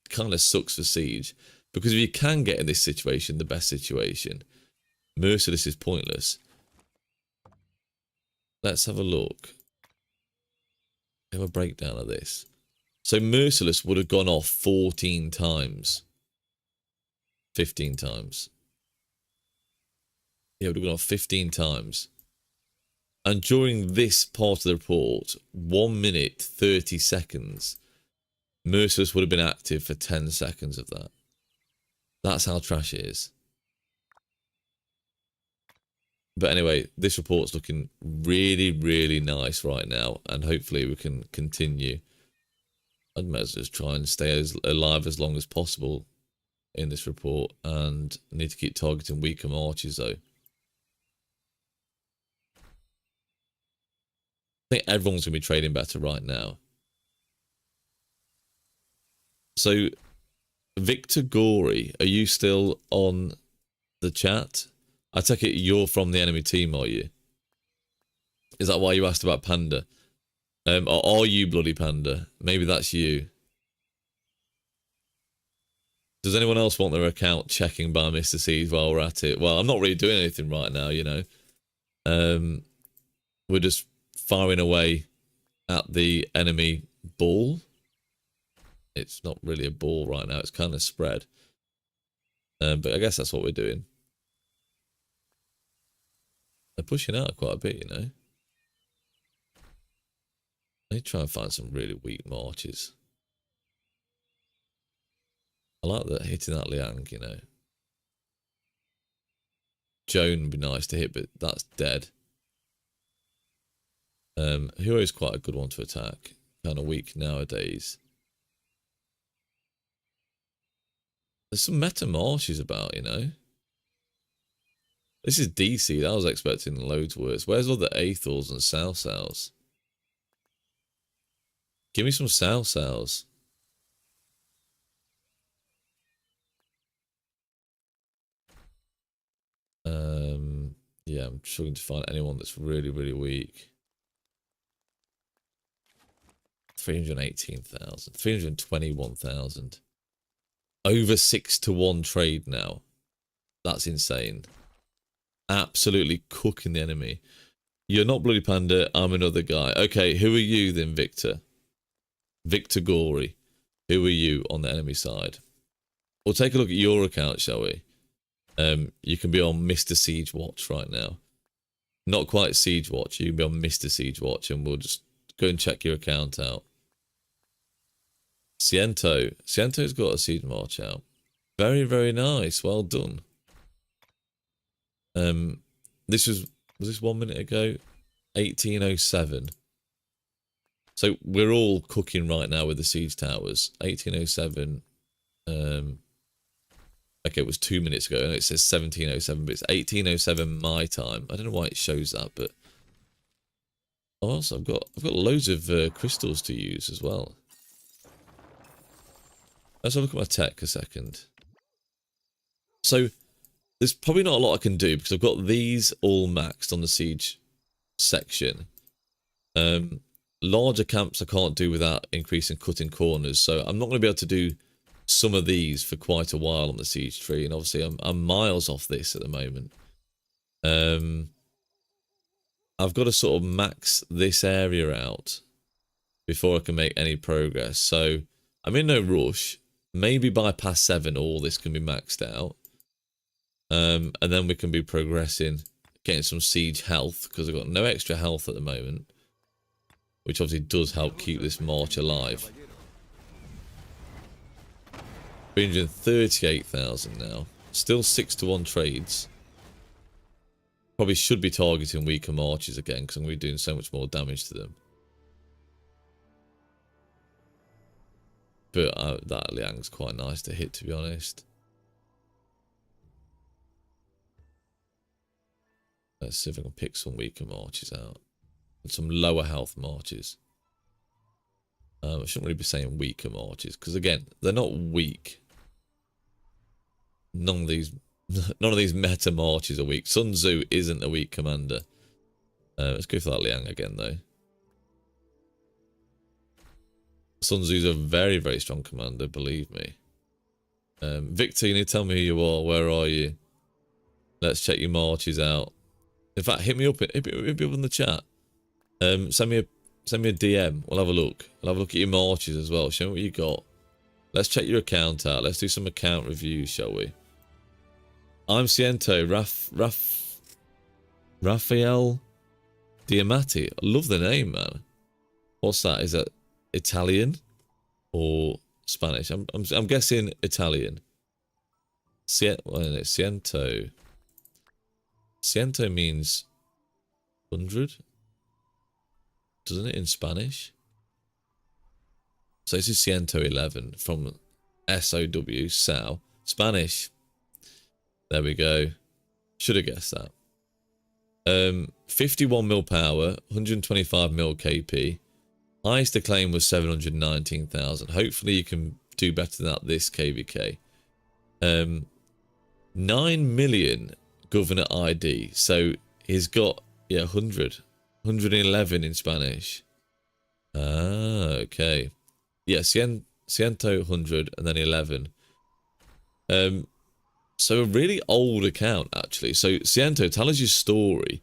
kind of sucks for Siege. Because if you can get in this situation, the best situation, Merciless is pointless. Let's have a look. Have a breakdown of this. So Merciless would have gone off 14 times. 15 times. Yeah, it would have gone off 15 times. And during this part of the report, 1 minute 30 seconds, Merciless would have been active for 10 seconds of that. That's how trash it is. But anyway, this report's looking really, really nice right now. And hopefully we can continue. I'd might as well just try and stay alive as long as possible in this report. And I need to keep targeting weaker marches though. I think everyone's going to be trading better right now. So, Victor Gory, are you still on the chat? I take it you're from the enemy team, are you? Is that why you asked about Panda? Or are you Bloody Panda? Maybe that's you. Does anyone else want their account checking by Mr. Siege while we're at it? Well, I'm not really doing anything right now, you know. We're just firing away at the enemy ball. It's not really a ball right now. It's kind of spread. But I guess that's what we're doing. They're pushing out quite a bit, you know. I need to try and find some really weak marches. I like that hitting that Liang, you know. Joan would be nice to hit, but that's dead. Hero is quite a good one to attack. Kind of weak nowadays. There's some meta marshes about, you know. This is DC. I was expecting loads worse. Where's all the Aethors and Salsals? Give me some Salsals. Yeah, I'm struggling to find anyone that's really, really weak. 318,000. 321,000. Over 6-to-1 trade now. That's insane. Absolutely cooking the enemy. You're not Bloody Panda, I'm another guy. Okay, who are you then, Victor? Victor Gory. Who are you on the enemy side? We'll take a look at your account, shall we? You can be on Mr. Siege Watch right now. Not quite Siege Watch, you can be on Mr. Siege Watch and we'll just go and check your account out. Ciento. Ciento's got a Siege March out. Very, very nice. Well done. This was this 1 minute ago? 1807. So we're all cooking right now with the siege towers. 1807. Okay, it was 2 minutes ago. And it says 1707, but it's 1807 my time. I don't know why it shows that, but also I've got loads of crystals to use as well. Let's have a look at my tech a second. So there's probably not a lot I can do because I've got these all maxed on the siege section. Larger camps I can't do without increasing cutting corners, so I'm not going to be able to do some of these for quite a while on the siege tree, and obviously I'm miles off this at the moment. I've got to sort of max this area out before I can make any progress, so I'm in no rush. Maybe by past 7 all this can be maxed out. And then we can be progressing, getting some siege health, because I've got no extra health at the moment, which obviously does help keep this march alive. 338,000 now. Still 6-to-1 trades. Probably should be targeting weaker marches again, because I'm going to be doing so much more damage to them. But that Liang's quite nice to hit, to be honest. Let's see if I can pick some weaker marches out. And some lower health marches. I shouldn't really be saying weaker marches, because again, they're not weak. None of these meta marches are weak. Sun Tzu isn't a weak commander. Let's go for that Liang again, though. Sun Tzu's a very, very strong commander, believe me. Victor, you need to tell me who you are. Where are you? Let's check your marches out. In fact, hit me up in the chat. Send me a DM. We'll have a look. I'll have a look at your marches as well. Show me what you got. Let's check your account out. Let's do some account reviews, shall we? I'm Ciento. Raphael Diamati. I love the name, man. What's that? Is that Italian or Spanish? I'm guessing Italian. Ciento. Ciento means 100, doesn't it, in Spanish? So this is Ciento 11 from SOW, Sal. Spanish. There we go. Should have guessed that. 51 mil power, 125 mil KP. Highest acclaim was 719,000. Hopefully you can do better than that this KVK. 9 million governor ID. So he's got, 111 in Spanish. Ah, okay. Yeah, Ciento 100 and then 11. So a really old account, actually. So Ciento, tell us your story.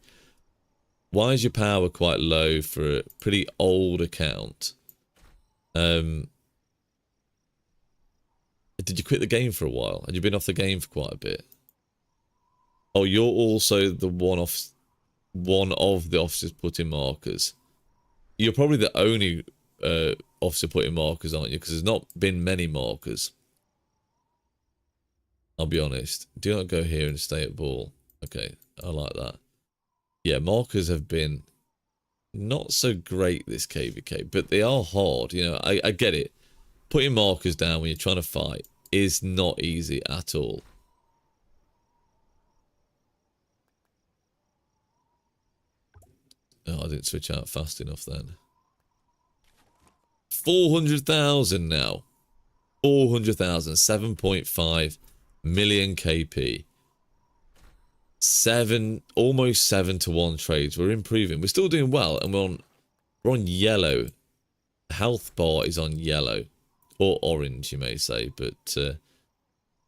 Why is your power quite low for a pretty old account? Did you quit the game for a while? Had you been off the game for quite a bit? Oh, you're also the one of the officers putting markers. You're probably the only officer putting markers, aren't you? Because there's not been many markers. I'll be honest. Do not go here and stay at ball. Okay, I like that. Yeah, markers have been not so great this KVK, but they are hard. You know, I get it. Putting markers down when you're trying to fight is not easy at all. Oh, I didn't switch out fast enough then. 400,000 now. 400,000. 7.5 million KP. Almost 7-to-1 trades. We're improving. We're still doing well, and we're on yellow. Health bar is on yellow. Or orange, you may say, but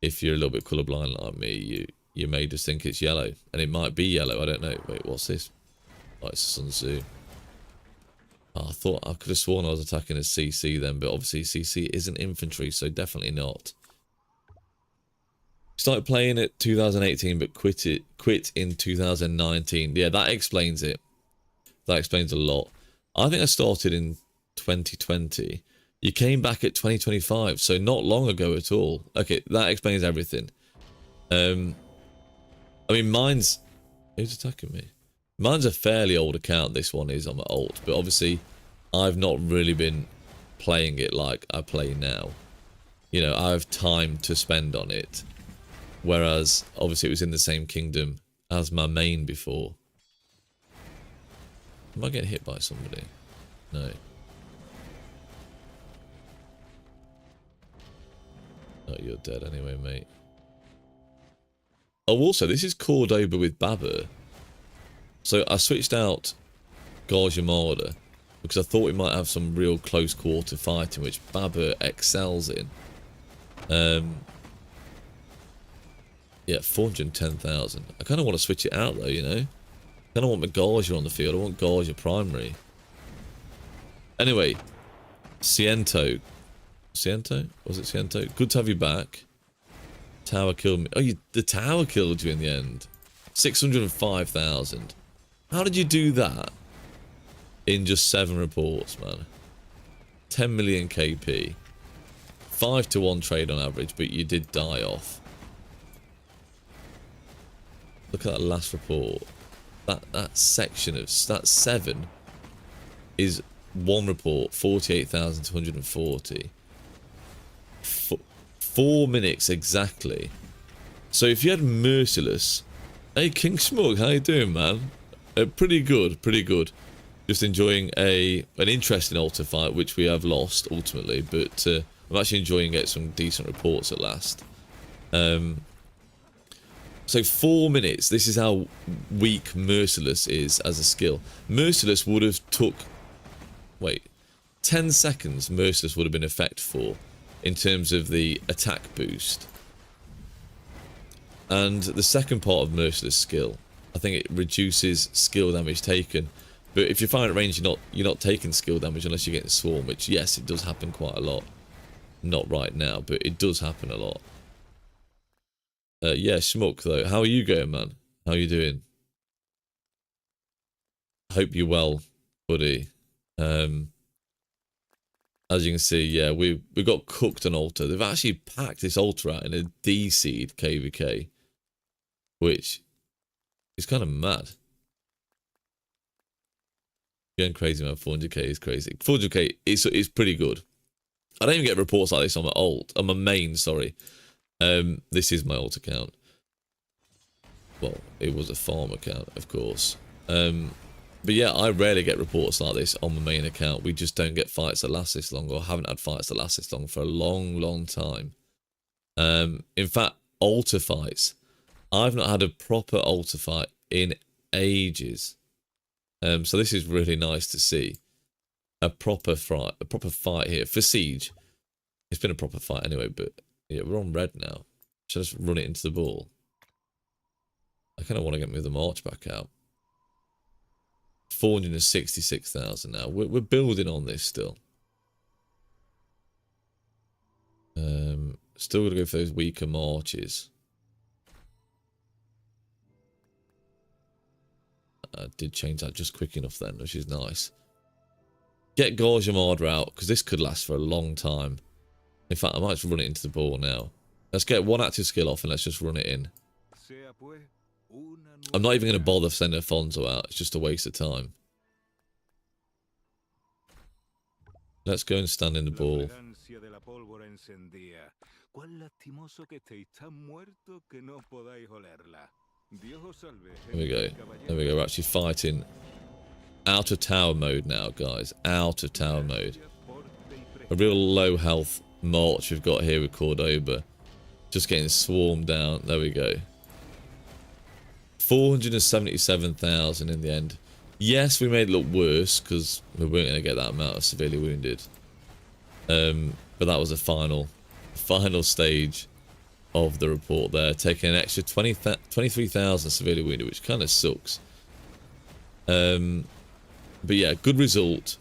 if you're a little bit colourblind like me, you may just think it's yellow. And it might be yellow, I don't know. Wait, what's this? Oh, it's Sun Tzu. Oh, I could have sworn I was attacking as CC then, but obviously CC isn't infantry, so definitely not. Started playing it 2018, but quit in 2019. Yeah, that explains it. That explains a lot. I think I started in 2020. You came back at 2025, so not long ago at all. Okay, that explains everything. I mean, mine's... Who's attacking me? Mine's a fairly old account, this one is on my alt, but obviously I've not really been playing it like I play now. You know, I have time to spend on it. Whereas, obviously it was in the same kingdom as my main before. Am I getting hit by somebody? No. Oh, you're dead anyway, mate. Oh, also, this is Cordoba with Babur. So I switched out Gauge Armada because I thought we might have some real close quarter fighting, which Babur excels in. Yeah, 410,000. I kind of want to switch it out though, you know. I kind of want my Gauge on the field. I want Gauge primary. Anyway, Ciento. Ciento? Was it Ciento? Good to have you back. Tower killed me. Oh, the tower killed you in the end. 605,000. How did you do that in just 7 reports, man? 10 million KP. 5-to-1 trade on average, but you did die off. Look at that last report. That section of that 7 is 1 report, 48,240. 4 minutes exactly. So if you had Merciless, hey King Smug, how you doing, man? Pretty good, pretty good. Just enjoying an interesting altar fight, which we have lost ultimately, but I'm actually enjoying getting some decent reports at last. So 4 minutes, this is how weak Merciless is as a skill. Merciless would have took, 10 seconds Merciless would have been effect for in terms of the attack boost. And the second part of Merciless skill, I think it reduces skill damage taken. But if you find at range, you're not taking skill damage unless you're getting swarm, which yes, it does happen quite a lot. Not right now, but it does happen a lot. Yeah, Schmuck though, how are you going, man? How are you doing? Hope you're well, buddy. As you can see, yeah, we got cooked on altar. They've actually packed this altar out in a D seed KVK, which is kind of mad. Going crazy, man. 400k is crazy. 400k is pretty good. I don't even get reports like this on my main, sorry. This is my alt account. Well, it was a farm account, of course. But yeah, I rarely get reports like this on my main account. We just don't get fights that last this long, or haven't had fights that last this long for a long, long time. In fact, altar fights. I've not had a proper altar fight in ages. So this is really nice to see. A proper fight here for Siege. It's been a proper fight anyway, but yeah, we're on red now. Should I just run it into the ball? I kind of want to get the march back out. 466,000 now. We're building on this still. Still got to go for those weaker marches. I did change that just quick enough then, which is nice. Get Gorge Armada out, because this could last for a long time. In fact, I might just run it into the ball now. Let's get 1 active skill off and let's just run it in. I'm not even going to bother sending Afonso out. It's just a waste of time. Let's go and stand in the ball. There we go. There we go. We're actually fighting out of tower mode now, guys. Out of tower mode. A real low health march we've got here with Cordoba. Just getting swarmed down. There we go. 477,000 in the end. Yes, we made it look worse because we weren't going to get that amount of severely wounded. But that was a final stage of the report there, taking an extra 23,000 severely wounded, which kind of sucks. But yeah, good result.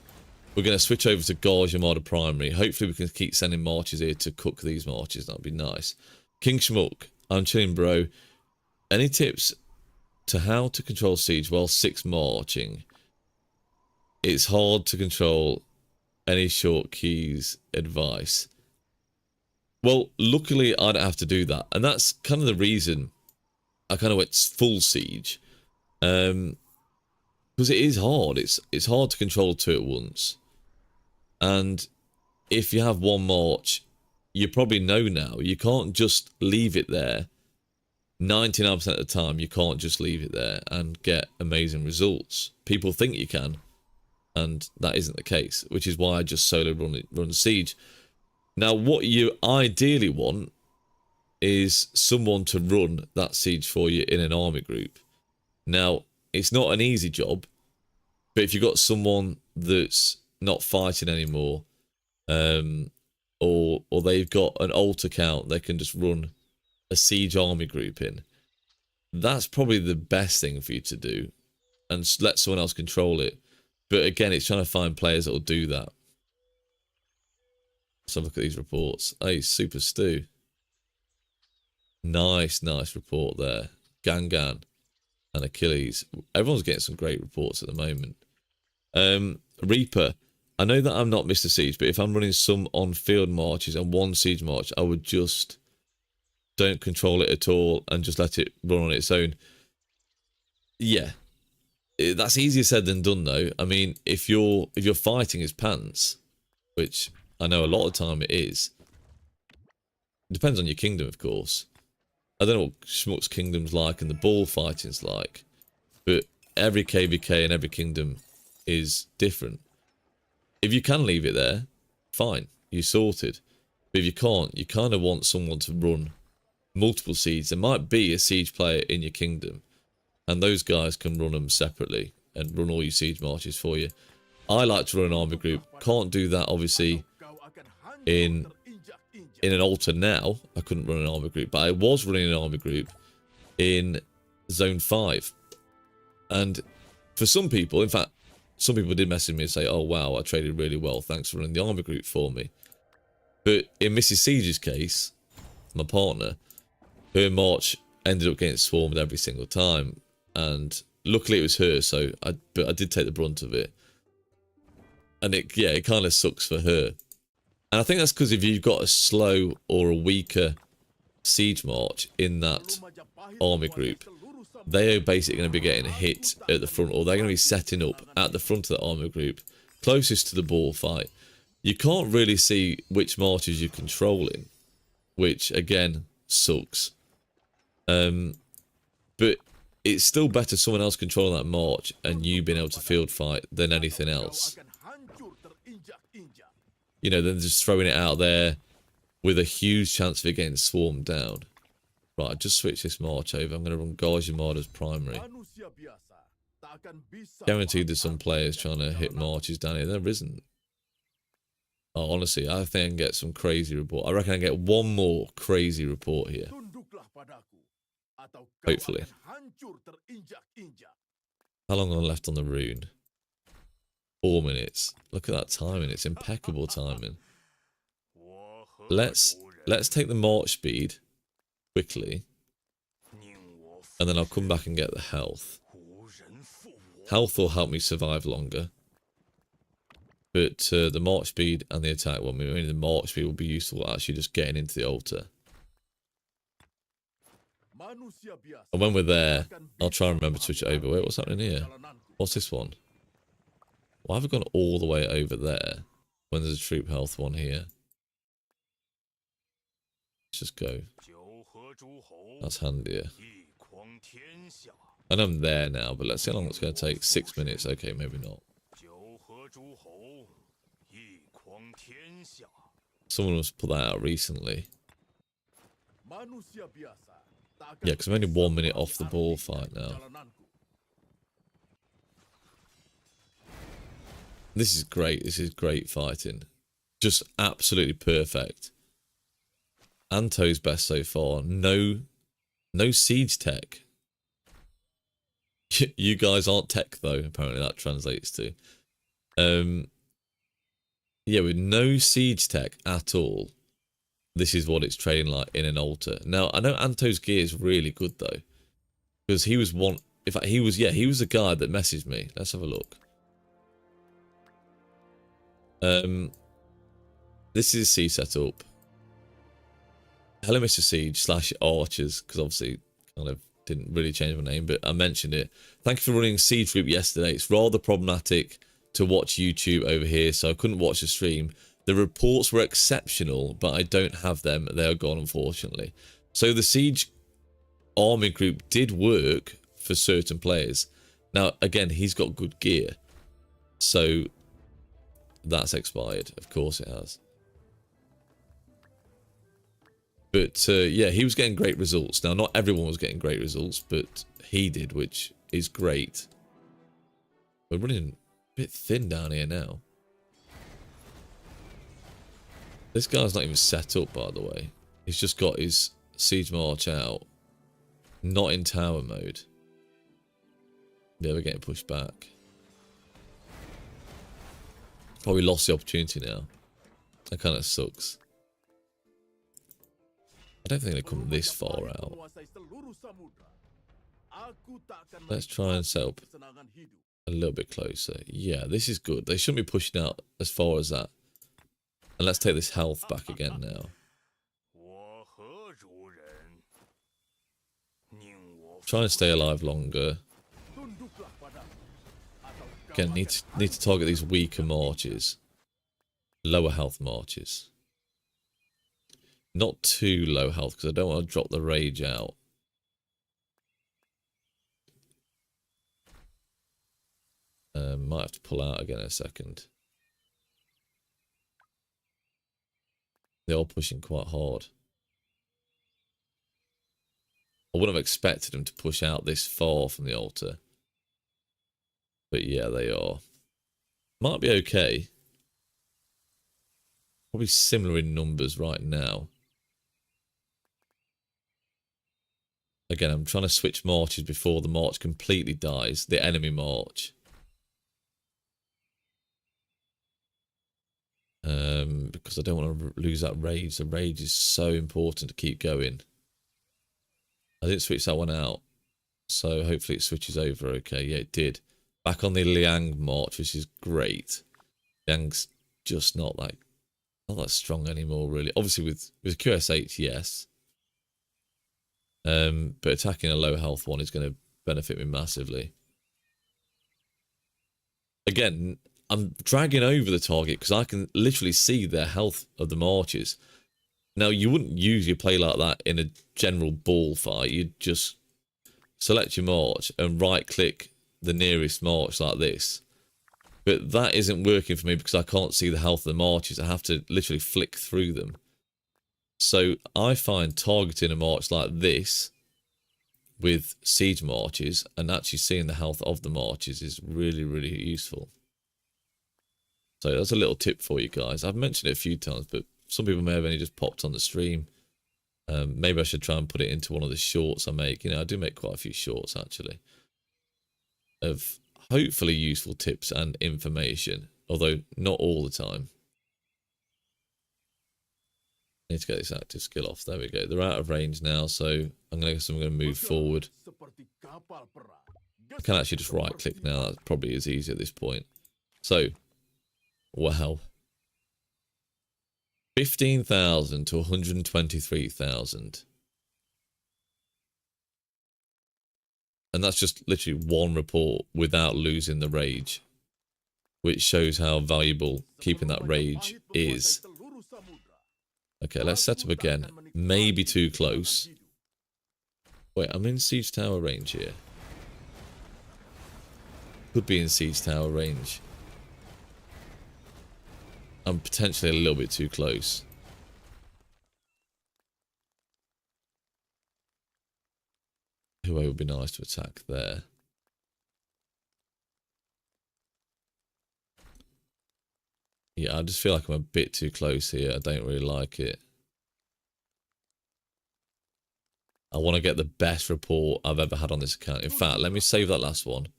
We're going to switch over to Gorge Armada Primary. Hopefully we can keep sending marches here to cook these marches. That'd be nice. King Schmuck, I'm chilling, bro. Any tips to how to control siege while 6 marching? It's hard to control. Any short keys advice? Well, luckily I don't have to do that, and that's kind of the reason I kind of went full siege, because it is hard. It's hard to control 2 at once, and if you have 1 march, you probably know now you can't just leave it there. 99% of the time, you can't just leave it there and get amazing results. People think you can, and that isn't the case, which is why I just solo run siege. Now, what you ideally want is someone to run that siege for you in an army group. Now, it's not an easy job, but if you've got someone that's not fighting anymore, or they've got an alt account, they can just run a siege army group in. That's probably the best thing for you to do, and let someone else control it. But again, it's trying to find players that will do that. Let's have a look at these reports. Hey, Super Stu. Nice report there. Gangan and Achilles. Everyone's getting some great reports at the moment. Reaper. I know that I'm not Mr. Siege, but if I'm running some on-field marches and one siege march, I would just don't control it at all and just let it run on its own. Yeah. That's easier said than done, though. I mean, if you're fighting as pants, which I know a lot of time it is, it depends on your kingdom, of course. I don't know what Schmuck's kingdom's like and the ball fighting's like, but every KVK and every kingdom is different. If you can leave it there, fine, you're sorted. But if you can't, you kind of want someone to run multiple sieges. There might be a siege player in your kingdom, and those guys can run them separately and run all your siege marches for you. I like to run an army group. Can't do that, obviously, in an altar now. I couldn't run an army group, but I was running an army group in Zone 5. And for some people, in fact, some people did message me and say, oh wow, I traded really well, thanks for running the army group for me. But in Mrs. Siege's case, my partner, her march ended up getting swarmed every single time, and luckily it was her, but I did take the brunt of it. And it kind of sucks for her. And I think that's because if you've got a slow or a weaker siege march in that army group, they are basically going to be getting hit at the front, or they're going to be setting up at the front of the army group, closest to the ball fight. You can't really see which marches you're controlling, which again sucks. But it's still better someone else controlling that march and you being able to field fight than anything else. You know, than just throwing it out there with a huge chance of it getting swarmed down. Right, I just switched this march over. I'm going to run Gajimard as primary. Guaranteed there's some players trying to hit marches down here. There isn't. Oh, honestly, I think I can get some crazy report. I reckon I can get one more crazy report here. Hopefully. How long am I left on the rune? 4 minutes. Look at that timing. It's impeccable timing. Let's take the march speed quickly, and then I'll come back and get the health. Health will help me survive longer, but the march speed and the attack, well, I mean, the march speed will be useful actually just getting into the altar. And when we're there, I'll try and remember to switch it over. Wait, what's happening here? What's this one? Why have I gone all the way over there when there's a troop health one here? Let's just go. That's handier. And I'm there now, but let's see how long it's going to take. 6 minutes. Okay, maybe not. Someone was put that out recently. Yeah, because I'm only 1 minute off the ball fight now. This is great. This is great fighting. Just absolutely perfect. Anto's best so far. No siege tech. You guys aren't tech though, apparently that translates to. Yeah, with no siege tech at all. This is what it's trading like in an altar. Now, I know Anto's gear is really good though. Because he was one, in fact he was the guy that messaged me. Let's have a look. This is a siege setup. Hello Mr. Siege / Archers, because obviously kind of didn't really change my name, but I mentioned it. Thank you for running Siege Group yesterday. It's rather problematic to watch YouTube over here, so I couldn't watch the stream. The reports were exceptional, but I don't have them. They are gone, unfortunately. So the Siege Army Group did work for certain players. Now, again, he's got good gear. So that's expired. Of course it has. But But yeah, he was getting great results. Now, not everyone was getting great results, but he did, which is great. We're running a bit thin down here now. This guy's not even set up, by the way. He's just got his siege march out. Not in tower mode. Yeah, we're getting pushed back. Probably lost the opportunity now. That kind of sucks. I don't think they come this far out. Let's try and set up a little bit closer. Yeah, this is good. They shouldn't be pushing out as far as that. And let's take this health back again now. Try and stay alive longer. Again, need to target these weaker marches. Lower health marches. Not too low health, because I don't want to drop the rage out. Might have to pull out again in a second. They're all pushing quite hard. I wouldn't have expected them to push out this far from the altar. But yeah, they are. Might be okay. Probably similar in numbers right now. Again, I'm trying to switch marches before the march completely dies. The enemy march. Because I don't want to lose that rage. The rage is so important to keep going. I didn't switch that one out. So hopefully it switches over okay. Yeah, it did. Back on the Liang march, which is great. Liang's just not that strong anymore, really. Obviously with QSH, yes. But attacking a low health one is going to benefit me massively. Again, I'm dragging over the target because I can literally see their health of the marches. Now, you wouldn't usually play like that in a general ball fight. You'd just select your march and right-click the nearest march like this. But that isn't working for me because I can't see the health of the marches. I have to literally flick through them. So I find targeting a march like this with siege marches and actually seeing the health of the marches is really, really useful. So that's a little tip for you guys. I've mentioned it a few times, but some people may have only just popped on the stream. Maybe I should try and put it into one of the shorts I make. You know, I do make quite a few shorts, actually, of hopefully useful tips and information, although not all the time. Need to get this active skill off. There we go. They're out of range now, so I'm going to move forward. I can actually just right-click now. That probably is easy at this point. So, wow. 15,000 to 123,000. And that's just literally one report without losing the rage, which shows how valuable keeping that rage is. Okay, let's set up again. Maybe too close. Wait, I'm in siege tower range here. Could be in siege tower range. I'm potentially a little bit too close. Who would be nice to attack there? Yeah, I just feel like I'm a bit too close here. I don't really like it. I want to get the best report I've ever had on this account. In fact, let me save that last one.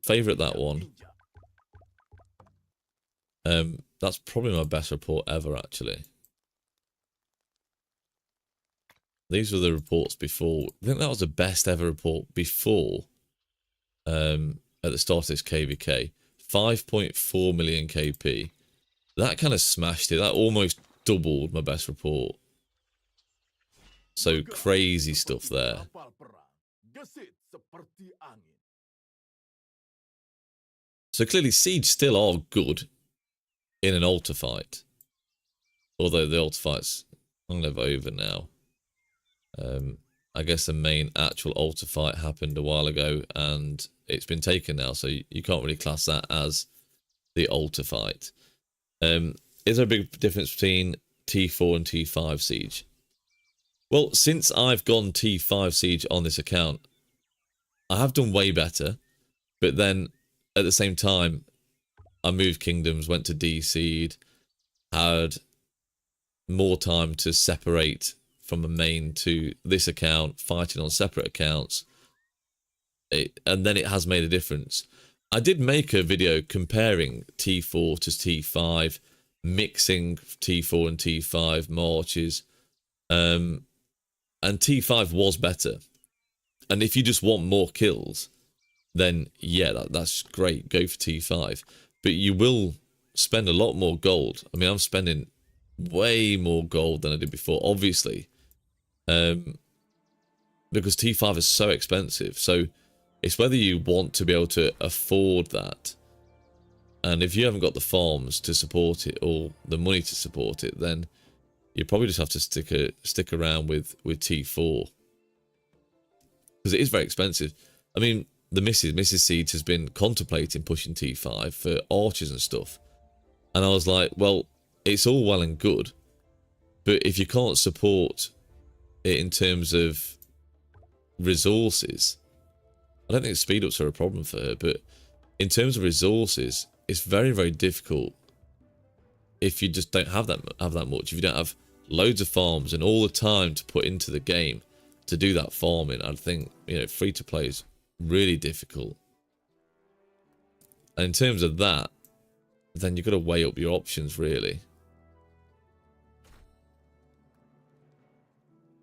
Favorite that one. That's probably my best report ever, actually. These were the reports before. I think that was the best ever report before. At the start of this KVK. 5.4 million KP. That kind of smashed it. That almost doubled my best report. So crazy stuff there. So clearly Siege still are good in an altar fight. Although the altar fight's kind of over now. I guess the main actual altar fight happened a while ago and it's been taken now, so you can't really class that as the altar fight. Is there a big difference between T4 and T5 siege? Well, since I've gone T5 siege on this account, I have done way better. But then, at the same time, I moved kingdoms, went to D-seed, had more time to separate from a main to this account, fighting on separate accounts. And then it has made a difference. I did make a video comparing T4 to T5, mixing T4 and T5 marches. And T5 was better. And if you just want more kills, then yeah, that's great. Go for T5. But you will spend a lot more gold. I mean, I'm spending way more gold than I did before, obviously. Because T5 is so expensive. So it's whether you want to be able to afford that. And if you haven't got the farms to support it or the money to support it, then you probably just have to stick around with T4. Because it is very expensive. I mean, the Mrs. Seeds has been contemplating pushing T5 for archers and stuff. And I was like, well, it's all well and good. But if you can't support it in terms of resources, I don't think speed ups are a problem for her. But in terms of resources, it's very, very difficult if you just don't have that much. If you don't have loads of farms and all the time to put into the game to do that farming, I think, you know, free to play is really difficult. And in terms of that, then you've got to weigh up your options, really.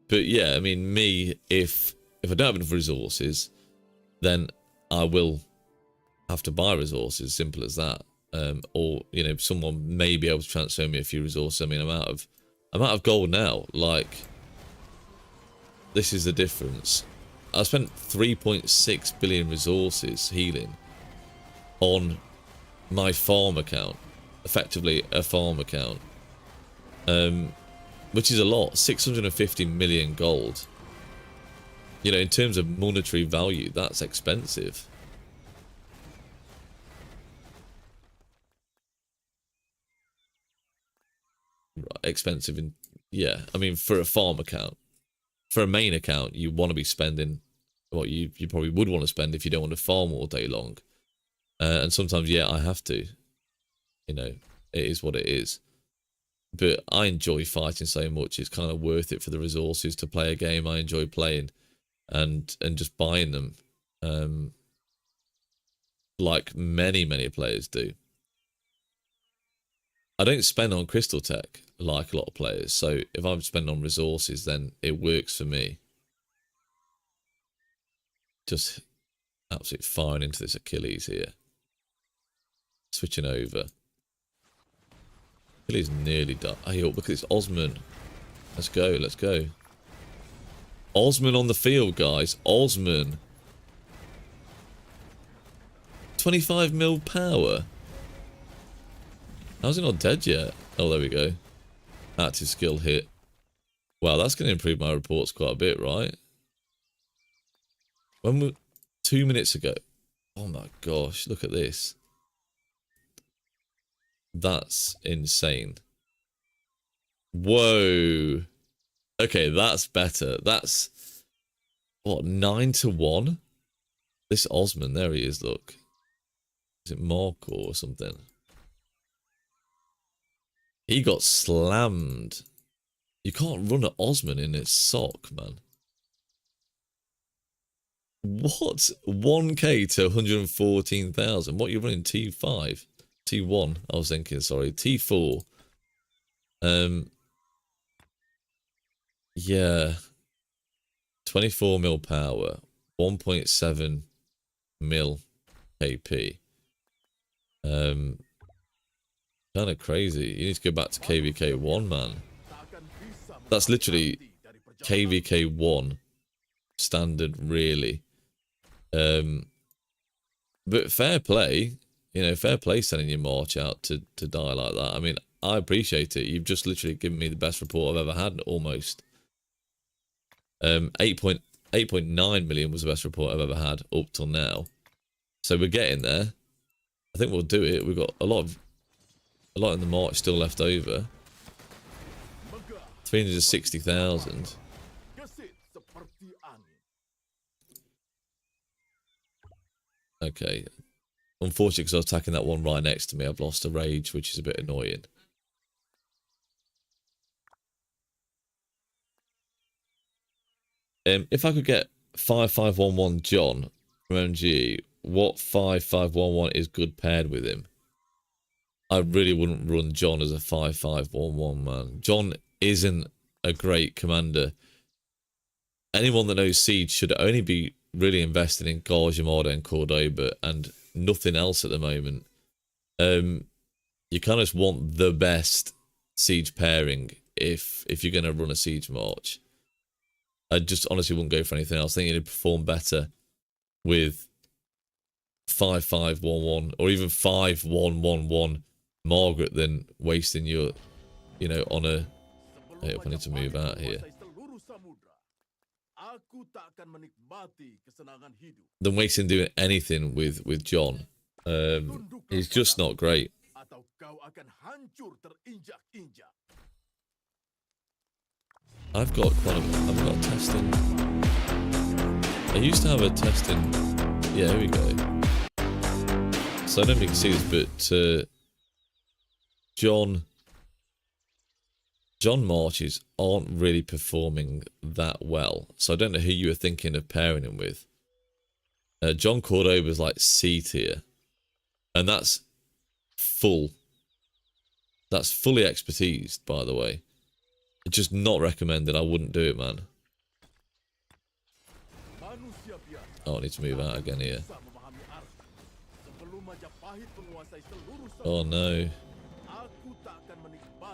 But yeah, I mean, me, if I don't have enough resources, then I will have to buy resources, simple as that. Or, you know, someone may be able to transfer me a few resources. I mean, I'm out of gold now. Like, this is the difference. I spent 3.6 billion resources healing on my farm account, effectively a farm account, which is a lot. 650 million gold. You know, in terms of monetary value, that's expensive. Right, expensive in, yeah, I mean, for a farm account. For a main account, you want to be spending what you probably would want to spend if you don't want to farm all day long. And sometimes, yeah, I have to. You know, it is what it is. But I enjoy fighting so much. It's kind of worth it for the resources to play a game I enjoy playing, and just buying them, like many players do. I don't spend on crystal tech like a lot of players. So if I'm spending on resources, then it works for me. Just absolutely firing into this Achilles here. Switching over. Achilles nearly done. Oh, look at this Osman. Let's go, let's go. Osman on the field, guys. Osman. 25 mil power. How's he not dead yet? Oh, there we go. Active skill hit. Wow, that's going to improve my reports quite a bit, right? When we 2 minutes ago. Oh my gosh, look at this. That's insane. Whoa. Okay, that's better. That's what, 9-1? This Osman, there he is, look. Is it Marco or something? He got slammed. You can't run an Osman in its sock, man. What? 1k to 114,000. What, you're running T5? T1, I was thinking, sorry. T4. Yeah. 24 mil power. 1.7 mil KP. Kind of crazy. You need to go back to KVK 1, man. That's literally KVK 1 standard, really. But fair play. You know, fair play sending your march out to die like that. I mean, I appreciate it. You've just literally given me the best report I've ever had, almost. 8.9 million was the best report I've ever had up till now. So we're getting there. I think we'll do it. We've got a lot in the march still left over. 360,000. Gesit seperti angin. Okay. Unfortunately, because I was attacking that one right next to me, I've lost a rage, which is a bit annoying. If I could get 5511 John from MG, what 5511 is good paired with him? I really wouldn't run John as a 5511, man. John isn't a great commander. Anyone that knows Siege should only be really invested in Gauge Armada and Cordoba and nothing else at the moment. You kind of just want the best Siege pairing if you're going to run a Siege March. I just honestly wouldn't go for anything else. I think you'd perform better with 5511 or even 5111 Margaret than wasting your, you know, on a... Hey, I need to move out here. Than wasting doing anything with John. He's just not great. I've got testing. I used to have a testing. Yeah, here we go. So I don't know if you can see this, but John Marches aren't really performing that well. So I don't know who you were thinking of pairing him with. John Cordoba's like C tier. And that's full. That's fully expertised, by the way. Just not recommended. I wouldn't do it, man. Oh, I need to move out again here. Oh no.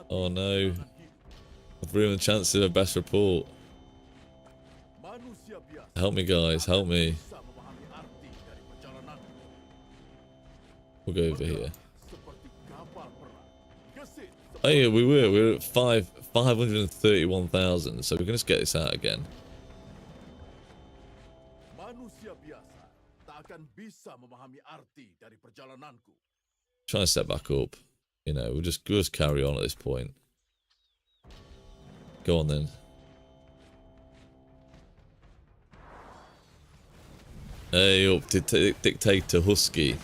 Oh no. I've ruined the chance of a best report. Help me, guys. Help me. We'll go over here. Oh yeah, we were at 531,000, so we can just get this out again. Trying to set back up. You know, we'll just carry on at this point. Go on then. Hey up, Dictator Husky.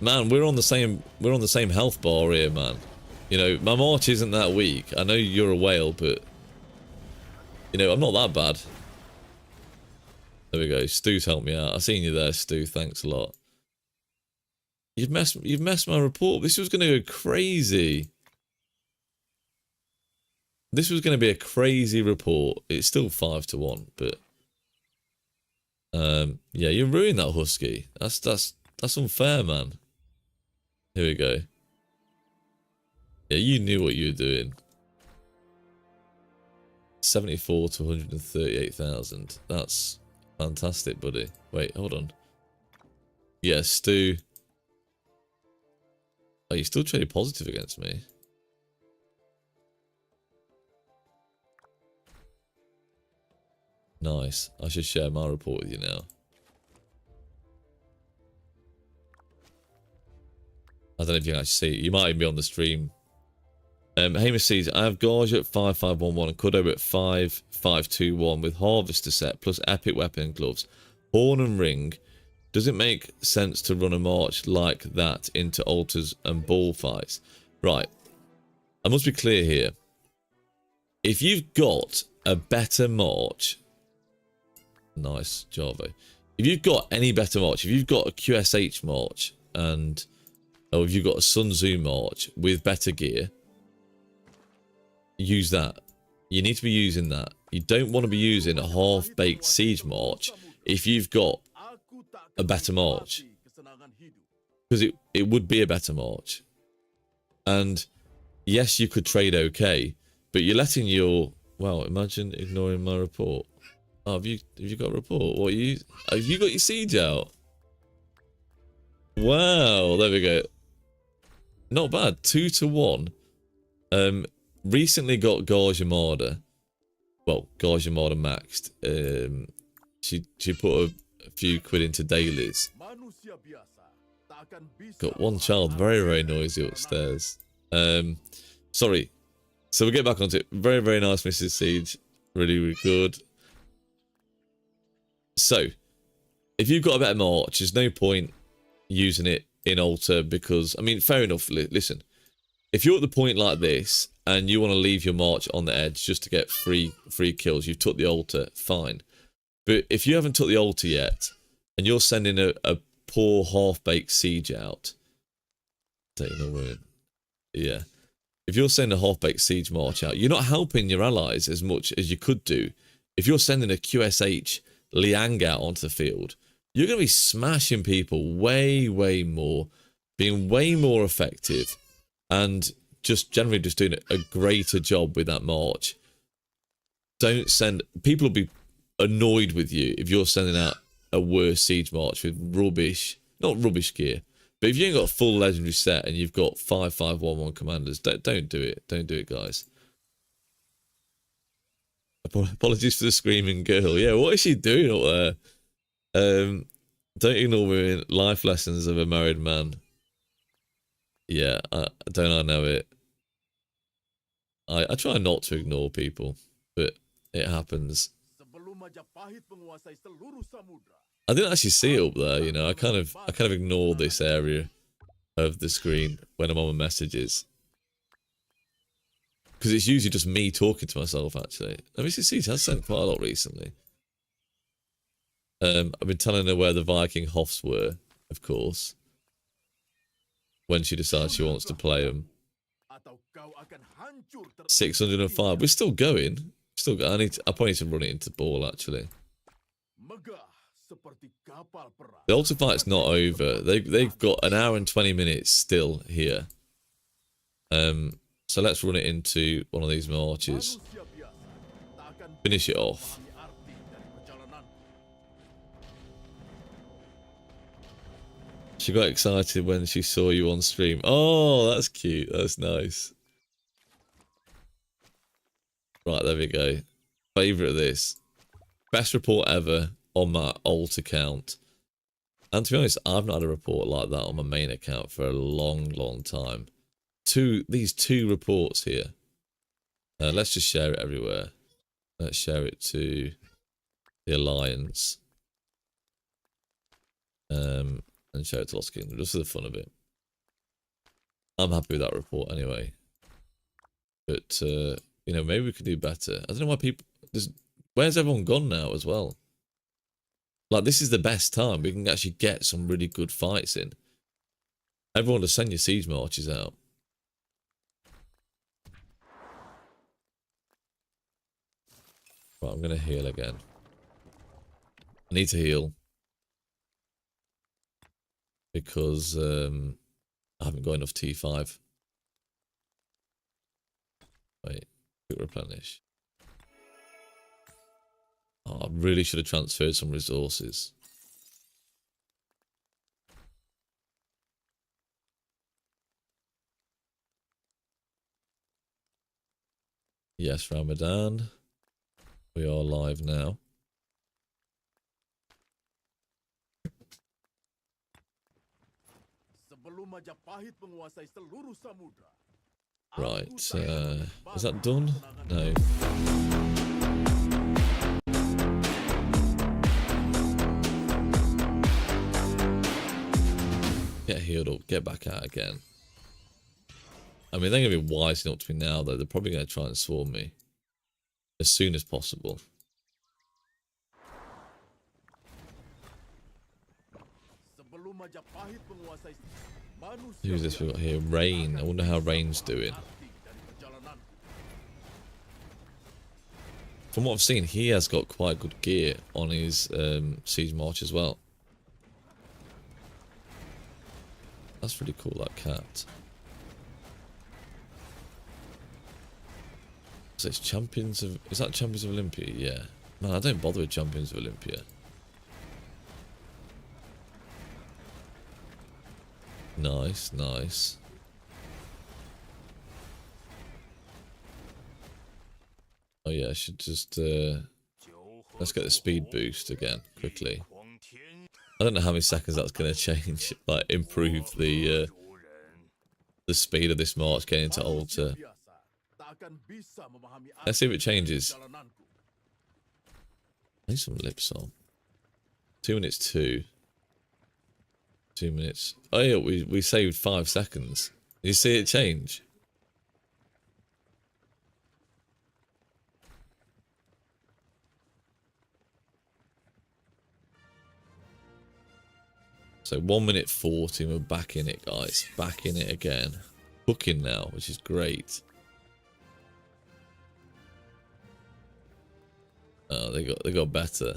Man, we're on the same health bar here, man. You know, my march isn't that weak. I know you're a whale, but you know, I'm not that bad. There we go. Stu's helped me out. I seen you there, Stu. Thanks a lot. You've messed my report. This was going to go crazy. This was going to be a crazy report. It's still 5-1, but yeah, you ruined that Husky. That's unfair, man. Here we go. Yeah, you knew what you were doing. 74 to 138,000. That's fantastic, buddy. Wait, hold on. Yeah, Stu. Oh, you still traded positive against me. Nice. I should share my report with you now. I don't know if you can actually see it. You might even be on the stream. Hamish sees, I have Gorge at 5511 and Cordoba at 5521 with Harvester set plus Epic Weapon Gloves. Horn and Ring. Does it make sense to run a march like that into altars and ball fights? Right. I must be clear here. If you've got a better march... Nice, Javo. If you've got any better march, if you've got a QSH march and... Or if you've got a Sun Tzu march with better gear... Use that. You need to be using that. You don't want to be using a half-baked siege march if you've got a better march. Because it would be a better march. And yes, you could trade okay, but you're letting your... Well, imagine ignoring my report. Oh, have you got a report? What have you got your siege out? Wow, there we go. Not bad. 2-1. Recently got Gorge Armada. Well, Gorge Armada maxed. She put a few quid into dailies. Got one child very, very noisy upstairs. Sorry. So we'll get back onto it. Very, very nice, Mrs. Siege. Really, really good. So, if you've got a better march, there's no point using it in altar because, I mean, fair enough. Listen, if you're at the point like this and you want to leave your march on the edge just to get free kills, you've took the altar, fine. But if you haven't took the altar yet and you're sending a poor half-baked siege out, don't know where. Yeah. If you're sending a half-baked siege march out, you're not helping your allies as much as you could do. If you're sending a QSH Liang out onto the field, you're going to be smashing people way, way more, being way more effective, and just generally just doing a greater job with that march. Don't send... People will be annoyed with you if you're sending out a worse siege march with rubbish... Not rubbish gear, but if you ain't got a full legendary set and you've got 5-5-1-1 commanders, don't do it. Don't do it, guys. Apologies for the screaming girl. Yeah, what is she doing up there? Don't ignore women. Life lessons of a married man. Yeah, don't I know it? I try not to ignore people, but it happens. I didn't actually see it up there, you know. I kind of ignore this area of the screen when I'm on my messages. Because it's usually just me talking to myself, actually. Let me see, has sent quite a lot recently. I've been telling her where the Viking Hoffs were, of course. When she decides she wants to play them. 605. We're still going. Still going. I probably need to run it into ball, actually. The altar fight's not over. They've got an hour and 20 minutes still here. So let's run it into one of these marches. Finish it off. She got excited when she saw you on stream. Oh, that's cute. That's nice. Right, there we go. Favourite of this. Best report ever on my alt account. And to be honest, I've not had a report like that on my main account for a long, long time. These two reports here. Let's just share it everywhere. Let's share it to the Alliance. And share it to Lost Kingdom, just for the fun of it. I'm happy with that report anyway. But, you know, maybe we could do better. I don't know why people... Where's everyone gone now as well? Like, this is the best time. We can actually get some really good fights in. Everyone to send your siege marches out. Right, I'm going to heal again. I need to heal. Because I haven't got enough T5. Wait, quick replenish. Oh, I really should have transferred some resources. Yes, Ramadan. We are live now. Right, is that done? No. Get healed up, get back out again. I mean, they're going to be wising up to me now, though. They're probably going to try and swarm me as soon as possible. Who's this we got here? Rain. I wonder how Rain's doing. From what I've seen, he has got quite good gear on his siege march as well. That's really cool, that cat. So it's Champions of... Is that Champions of Olympia? Yeah. Man, I don't bother with Champions of Olympia. Nice, nice. Oh yeah, I should just... let's get the speed boost again, quickly. I don't know how many seconds that's going to change, like, improve the speed of this march getting into altar. akan bisa memahami Let's see if it arti changes. perjalananku. I need some lip song. 2 minutes 2. 2 minutes. Oh yeah, we saved 5 seconds. You see it change? So 1 minute 40, we're back in it, guys. Back in it again. Cooking now, which is great. Oh, they got better.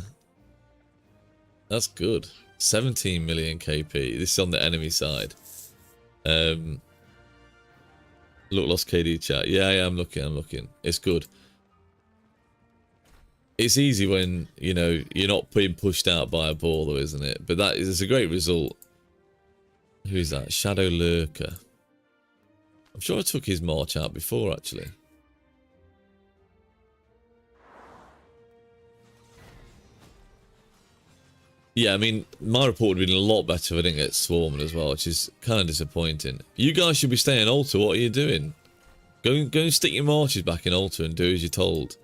That's good. 17 million KP. This is on the enemy side. Look, lost KD chat. Yeah, I'm looking. It's good. It's easy when, you know, you're not being pushed out by a ball, though, isn't it? But that is a great result. Who's that? Shadow Lurker. I'm sure I took his march out before, actually. Yeah, I mean, my report would have been a lot better if I didn't get swarmed as well, which is kind of disappointing. You guys should be staying Altar. What are you doing? Go and stick your marches back in Altar and do as you're told.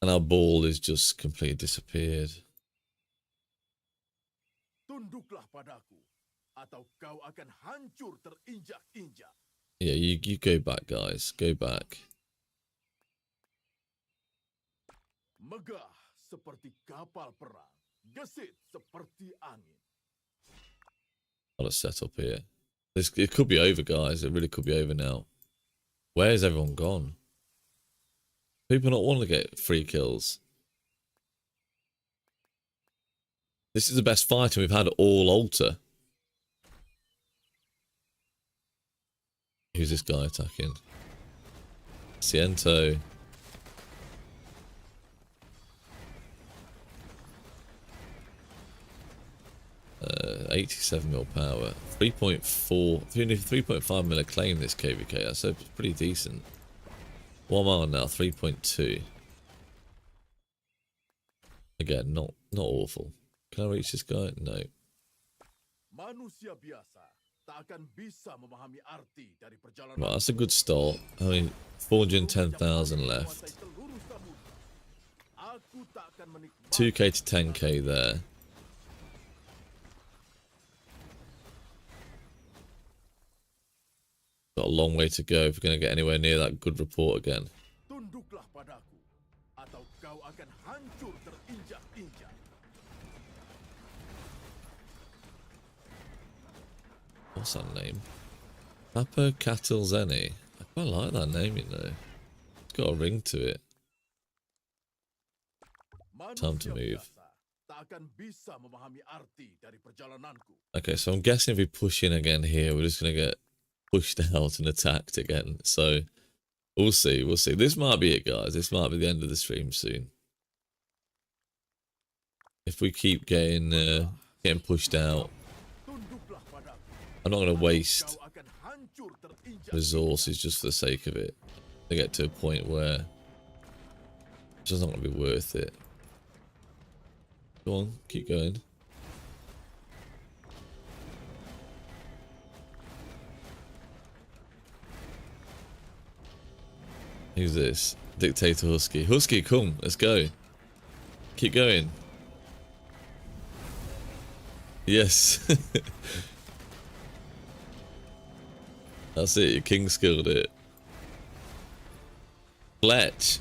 And our ball is just completely disappeared. Tunduklah padaku, atau kau akan hancur terinjak-injak. Yeah, you go back, guys. Go back. Megah seperti kapal perang, gesit seperti angin. Got to set up here. It could be over, guys. It really could be over now. Where's everyone gone? People not want to get free kills. This is the best fighting we've had all Altar. Who's this guy attacking? Ciento. Uh, 87 mil power. 3.4, 3.5 mil acclaim this KVK. That's pretty decent. What am I on now? 3.2. Again, not awful. Can I reach this guy? No. Manusia biasa tak akan bisa memahami arti dari perjalanan. Right, that's a good start. I mean, 410,000 left. 2k to 10k there. Got a long way to go if we're going to get anywhere near that good report again. Tunduklah padaku, atau kau akan hancur terinjak-injak. What's that name? Papa Cattle Zeni. I quite like that name, you know. It's got a ring to it. Time to move. Tak akan bisa memahami arti dari perjalananku. Okay, so I'm guessing if we push in again here, we're just going to get pushed out and attacked again. So we'll see. We'll see. This might be it, guys. This might be the end of the stream soon. If we keep getting pushed out, I'm not going to waste resources just for the sake of it. To get to a point where it's just not going to be worth it. Go on, keep going. Who's this? Dictator Husky. Husky, come, let's go. Keep going. Yes. That's it, your king skilled it. Fletch.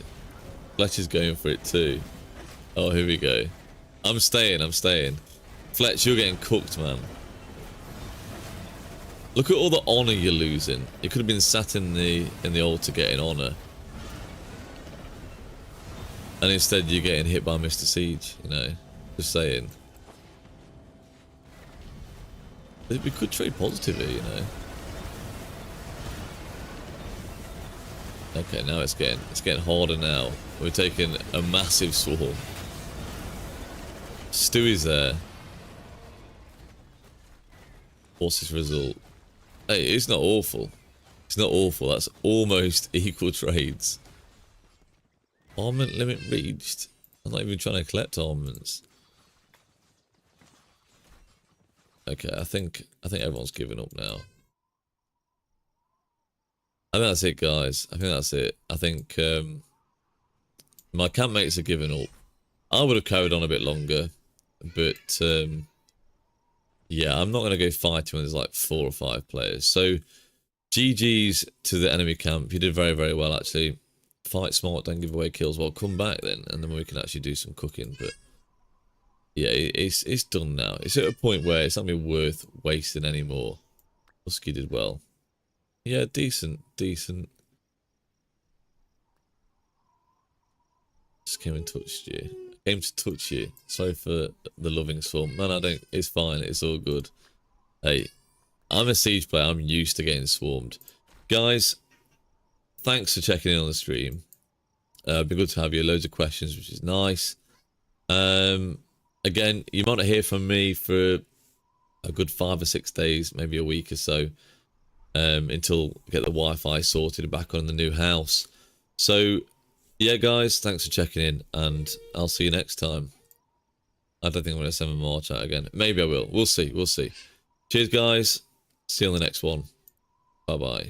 Fletch is going for it too. Oh, here we go. I'm staying. Fletch, you're getting cooked, man. Look at all the honor you're losing. You could have been sat in the altar getting honor. And instead you're getting hit by Mr. Siege, you know. Just saying. We could trade positively, you know. Okay, now it's getting harder now. We're taking a massive swarm. Stewie's there. What's his result? Hey, it's not awful. It's not awful. That's almost equal trades. Armament limit reached. I'm not even trying to collect armaments. Okay, I think everyone's giving up now. I think that's it, guys. I think that's it. I think my campmates are giving up. I would have carried on a bit longer, but yeah, I'm not going to go fighting when there's like 4 or 5 players. So GG's to the enemy camp. You did very, very well, actually. Fight smart, don't give away kills. Well, come back then, and then we can actually do some cooking. But yeah, it's done now. It's at a point where it's not going to be worth wasting anymore. Husky did well. Yeah, decent. Just came and touched you. Came to touch you. Sorry for the loving swarm. Man, I don't. It's fine. It's all good. Hey, I'm a siege player. I'm used to getting swarmed. Guys, thanks for checking in on the stream. Been good to have you. Loads of questions, which is nice. Again, you might not hear from me for a good 5 or 6 days, maybe a week or so, until I get the Wi-Fi sorted and back on the new house. So, yeah, guys, thanks for checking in, and I'll see you next time. I don't think I'm going to send my March out again. Maybe I will. We'll see. Cheers, guys. See you on the next one. Bye-bye.